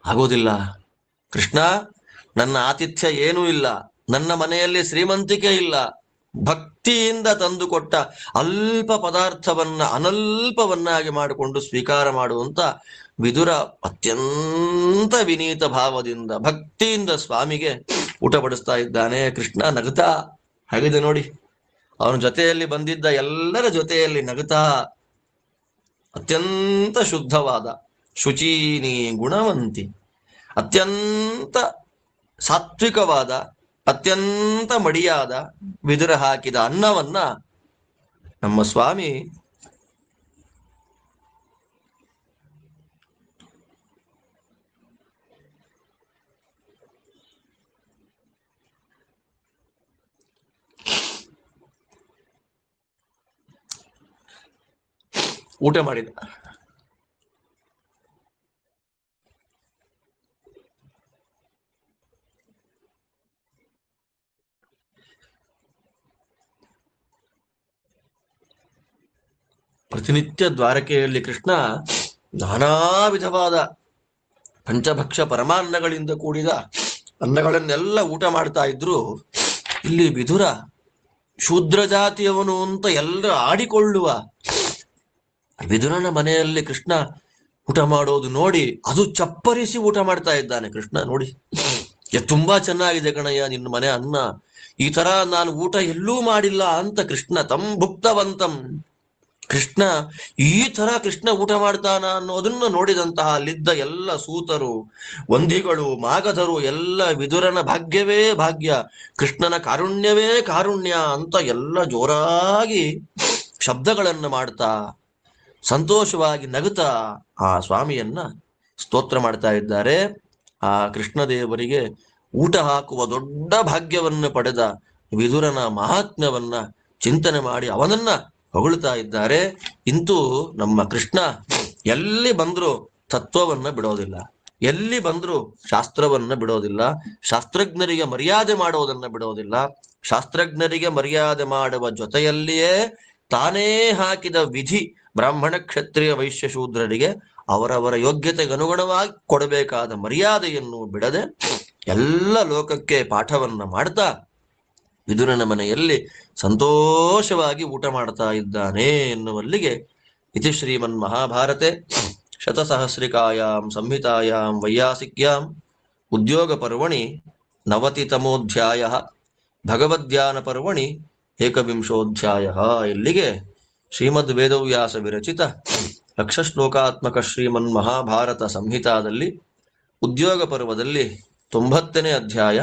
ಆಗೋದಿಲ್ಲ ಕೃಷ್ಣ. ನನ್ನ ಆತಿಥ್ಯ ಏನೂ ಇಲ್ಲ, ನನ್ನ ಮನೆಯಲ್ಲಿ ಶ್ರೀಮಂತಿಕೆ ಇಲ್ಲ. ಭಕ್ತಿಯಿಂದ ತಂದುಕೊಟ್ಟ ಅಲ್ಪ ಪದಾರ್ಥವನ್ನ ಅನಲ್ಪವನ್ನಾಗಿ ಮಾಡಿಕೊಂಡು ಸ್ವೀಕಾರ ಮಾಡುವಂತ ವಿದುರ ಅತ್ಯಂತ ವಿನೀತ ಭಾವದಿಂದ ಭಕ್ತಿಯಿಂದ ಸ್ವಾಮಿಗೆ ಊಟ ಬಡಿಸ್ತಾ ಇದ್ದಾನೆ. ಕೃಷ್ಣ ನಗುತ್ತಾ ಹಾಗಿದೆ ನೋಡಿ. ಅವನ ಜೊತೆಯಲ್ಲಿ ಬಂದಿದ್ದ ಎಲ್ಲರ ಜೊತೆಯಲ್ಲಿ ನಗುತ್ತಾ, ಅತ್ಯಂತ ಶುದ್ಧವಾದ ಶುಚೀನಿ ಗುಣವಂತಿ, ಅತ್ಯಂತ ಸಾತ್ವಿಕವಾದ, ಅತ್ಯಂತ ಮಡಿಯಾದ ವಿದುರ ಹಾಕಿದ ಅನ್ನವನ್ನ ನಮ್ಮ ಸ್ವಾಮಿ ಊಟ ಮಾಡಿದ. ಪ್ರತಿನಿತ್ಯ ದ್ವಾರಕೆಯಲ್ಲಿ ಕೃಷ್ಣ ನಾನಾ ವಿಧವಾದ ಪಂಚಭಕ್ಷ ಪರಮಾನ್ನಗಳಿಂದ ಕೂಡಿದ ಅನ್ನಗಳನ್ನೆಲ್ಲ ಊಟ ಮಾಡ್ತಾ ಇದ್ರು. ಇಲ್ಲಿ ವಿದುರ ಶೂದ್ರ ಜಾತಿಯವನು ಅಂತ ಎಲ್ಲರ ಆಡಿಕೊಳ್ಳುವ ವಿದುರನ ಮನೆಯಲ್ಲಿ ಕೃಷ್ಣ ಊಟ ಮಾಡೋದು ನೋಡಿ ಅದು ಚಪ್ಪರಿಸಿ ಊಟ ಮಾಡ್ತಾ ಇದ್ದಾನೆ. ಕೃಷ್ಣ ನೋಡಿ, ತುಂಬಾ ಚೆನ್ನಾಗಿದೆ ಕಣಯ್ಯ ನಿನ್ನ ಮನೆ ಅನ್ನ, ಈ ತರ ನಾನು ಊಟ ಎಲ್ಲೂ ಮಾಡಿಲ್ಲ ಅಂತ ಕೃಷ್ಣ ಭುಕ್ತವಂತಂ. ಕೃಷ್ಣ ಈ ತರ ಕೃಷ್ಣ ಊಟ ಮಾಡ್ತಾನ ಅನ್ನೋದನ್ನ ನೋಡಿದಂತಹ ಅಲ್ಲಿದ್ದ ಎಲ್ಲ ಸೂತರು, ವಂದಿಗಳು, ಮಾಗಧರು ಎಲ್ಲ ವಿದುರನ ಭಾಗ್ಯವೇ ಭಾಗ್ಯ, ಕೃಷ್ಣನ ಕಾರುಣ್ಯವೇ ಕಾರುಣ್ಯ ಅಂತ ಎಲ್ಲ ಜೋರಾಗಿ ಶಬ್ದಗಳನ್ನು ಮಾಡ್ತಾ ಸಂತೋಷವಾಗಿ ನಗುತ್ತಾ ಆ ಸ್ವಾಮಿಯನ್ನ ಸ್ತೋತ್ರ ಮಾಡ್ತಾ ಇದ್ದಾರೆ. ಆ ಕೃಷ್ಣದೇವರಿಗೆ ಊಟ ಹಾಕುವ ದೊಡ್ಡ ಭಾಗ್ಯವನ್ನು ಪಡೆದ ವಿದುರನ ಮಹಾತ್ಮ್ಯವನ್ನ ಚಿಂತನೆ ಮಾಡಿ ಅವನನ್ನ ಹೊಗಳ್ತಾ ಇದ್ದಾರೆ. ಇಂತೂ ನಮ್ಮ ಕೃಷ್ಣ ಎಲ್ಲಿ ಬಂದ್ರು ತತ್ವವನ್ನ ಬಿಡೋದಿಲ್ಲ, ಎಲ್ಲಿ ಬಂದ್ರು ಶಾಸ್ತ್ರವನ್ನ ಬಿಡೋದಿಲ್ಲ, ಶಾಸ್ತ್ರಜ್ಞರಿಗೆ ಮರ್ಯಾದೆ ಮಾಡೋದನ್ನ ಬಿಡೋದಿಲ್ಲ. ಶಾಸ್ತ್ರಜ್ಞರಿಗೆ ಮರ್ಯಾದೆ ಮಾಡುವ ಜೊತೆಯಲ್ಲಿಯೇ ತಾನೇ ಹಾಕಿದ ವಿಧಿ ಬ್ರಾಹ್ಮಣ ಕ್ಷತ್ರಿಯ ವೈಶ್ಯ ಶೂದ್ರರಿಗೆ ಅವರವರ ಯೋಗ್ಯತೆಗೆ ಅನುಗುಣವಾಗಿ ಕೊಡಬೇಕಾದ ಮರ್ಯಾದೆಯನ್ನು ಬಿಡದೆ ಎಲ್ಲ ಲೋಕಕ್ಕೆ ಪಾಠವನ್ನ ಮಾಡ್ತಾ ವಿದುರನ ಮನೆಯಲ್ಲಿ ಸಂತೋಷವಾಗಿ ಊಟ ಮಾಡ್ತಾ ಇದ್ದಾನೆ ಎನ್ನುವಲ್ಲಿಗೆ ಇತಿ ಶ್ರೀಮನ್ ಮಹಾಭಾರತೆ ಶತಸಹಸ್ರಿಕಾಯಾಂ ಸಂಹಿತಾಯಾಂ ವೈಯಾಸಿಕ್ಯಾಂ ಉದ್ಯೋಗ ಪರ್ವಣಿ 90ತಮೋಧ್ಯಾಯ ಭಗವದ್ಧ್ಯಾನ ಪರ್ವಣಿ 1ವಿಂಶೋಧ್ಯಾಯ. ಇಲ್ಲಿಗೆ ಶ್ರೀಮದ್ ವೇದವ್ಯಾಸ ವಿರಚಿತ 1,00,000 ಶ್ಲೋಕಾತ್ಮಕ ಶ್ರೀಮನ್ ಮಹಾಭಾರತ ಸಂಹಿತಾದಲ್ಲಿ ಉದ್ಯೋಗ ಪರ್ವದಲ್ಲಿ 90ನೇ ಅಧ್ಯಾಯ,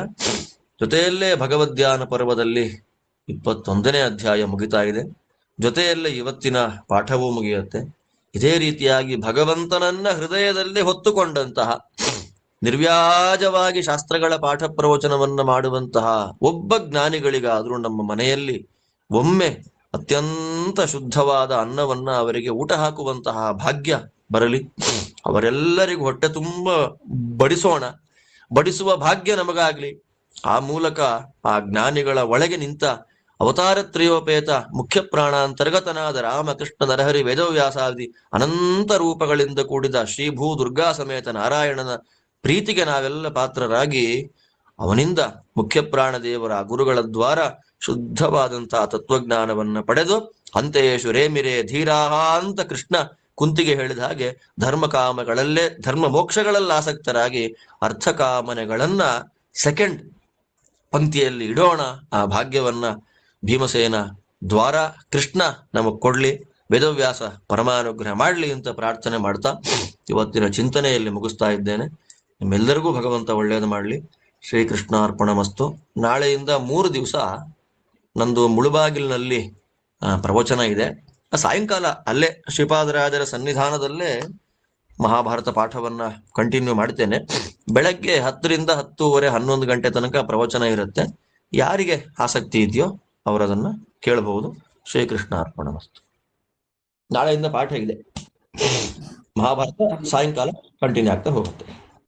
ಜೊತೆಯಲ್ಲೇ ಭಗವದ್ಧ್ಯಾನ ಪರ್ವದಲ್ಲಿ 21ನೇ ಅಧ್ಯಾಯ ಮುಗಿತಾ ಇದೆ. ಜೊತೆಯಲ್ಲೇ ಇವತ್ತಿನ ಪಾಠವೂ ಮುಗಿಯುತ್ತೆ. ಇದೇ ರೀತಿಯಾಗಿ ಭಗವಂತನನ್ನ ಹೃದಯದಲ್ಲಿ ಹೊತ್ತುಕೊಂಡಂತಹ ನಿರ್ವ್ಯಾಜವಾಗಿ ಶಾಸ್ತ್ರಗಳ ಪಾಠ ಪ್ರವಚನವನ್ನ ಮಾಡುವಂತಹ ಒಬ್ಬ ಜ್ಞಾನಿಗಳಿಗಾದ್ರೂ ನಮ್ಮ ಮನೆಯಲ್ಲಿ ಒಮ್ಮೆ ಅತ್ಯಂತ ಶುದ್ಧವಾದ ಅನ್ನವನ್ನ ಅವರಿಗೆ ಊಟ ಹಾಕುವಂತಹ ಭಾಗ್ಯ ಬರಲಿ. ಅವರೆಲ್ಲರಿಗೂ ಹೊಟ್ಟೆ ತುಂಬ ಬಡಿಸೋಣ, ಬಡಿಸುವ ಭಾಗ್ಯ ನಮಗಾಗ್ಲಿ. ಆ ಮೂಲಕ ಆ ಜ್ಞಾನಿಗಳ ಒಳಗೆ ನಿಂತ ಅವತಾರ ತ್ರಯೋಪೇತ ಮುಖ್ಯ ಪ್ರಾಣಾಂತರ್ಗತನಾದ ರಾಮಕೃಷ್ಣ ನರಹರಿ ವೇದವ್ಯಾಸಾದಿ ಅನಂತ ರೂಪಗಳಿಂದ ಕೂಡಿದ ಶ್ರೀಭೂ ದುರ್ಗಾ ಸಮೇತ ನಾರಾಯಣನ ಪ್ರೀತಿಗೆ ನಾವೆಲ್ಲ ಪಾತ್ರರಾಗಿ ಅವನಿಂದ ಮುಖ್ಯ ಪ್ರಾಣದೇವರ ಗುರುಗಳ ದ್ವಾರ ಶುದ್ಧವಾದಂತಹ ತತ್ವಜ್ಞಾನವನ್ನ ಪಡೆದು ಅಂತೆಯೇ ಶುರೇಮಿರೇ ಧೀರಾಹ ಅಂತ ಕೃಷ್ಣ ಕುಂತಿಗೆ ಹೇಳಿದ ಹಾಗೆ ಧರ್ಮ ಮೋಕ್ಷಗಳಲ್ಲಿ ಆಸಕ್ತರಾಗಿ ಅರ್ಥಕಾಮನೆಗಳನ್ನ ಸೆಕೆಂಡ್ ಪಂಕ್ತಿಯಲ್ಲಿ ಇಡೋಣ. ಆ ಭಾಗ್ಯವನ್ನ ಭೀಮಸೇನ ದ್ವಾರ ಕೃಷ್ಣ ನಮಗ್ ಕೊಡ್ಲಿ, ವೇದವ್ಯಾಸ ಪರಮಾನುಗ್ರಹ ಮಾಡ್ಲಿ ಅಂತ ಪ್ರಾರ್ಥನೆ ಮಾಡ್ತಾ ಇವತ್ತಿನ ಚಿಂತನೆಯಲ್ಲಿ ಮುಗಿಸ್ತಾ ಇದ್ದೇನೆ. ನಿಮ್ಮೆಲ್ಲರಿಗೂ ಭಗವಂತ ಒಳ್ಳೆಯದು ಮಾಡಲಿ. ಶ್ರೀಕೃಷ್ಣಾರ್ಪಣಮಸ್ತು. ನಾಳೆಯಿಂದ 3 ದಿವಸ ನಂದು ಮುಳುಬಾಗಿಲಿನಲ್ಲಿ ಪ್ರವಚನ ಇದೆ. ಸಾಯಂಕಾಲ ಅಲ್ಲೇ ಶ್ರೀಪಾದರಾಜರ ಸನ್ನಿಧಾನದಲ್ಲೇ ಮಹಾಭಾರತ ಪಾಠವನ್ನ ಕಂಟಿನ್ಯೂ ಮಾಡ್ತೇನೆ. ಬೆಳಗ್ಗೆ 10 ರಿಂದ 10:30, 11 ಗಂಟೆ ತನಕ ಪ್ರವಚನ ಇರುತ್ತೆ. ಯಾರಿಗೆ ಆಸಕ್ತಿ ಇದೆಯೋ ಅವರದನ್ನ ಕೇಳಬಹುದು. ಶ್ರೀಕೃಷ್ಣ ಅರ್ಪಣಮಸ್ತು. ನಾಳೆಯಿಂದ ಪಾಠ ಇದೆ. ಮಹಾಭಾರತ ಸಾಯಂಕಾಲ ಕಂಟಿನ್ಯೂ ಆಗ್ತಾ ಹೋಗುತ್ತೆ.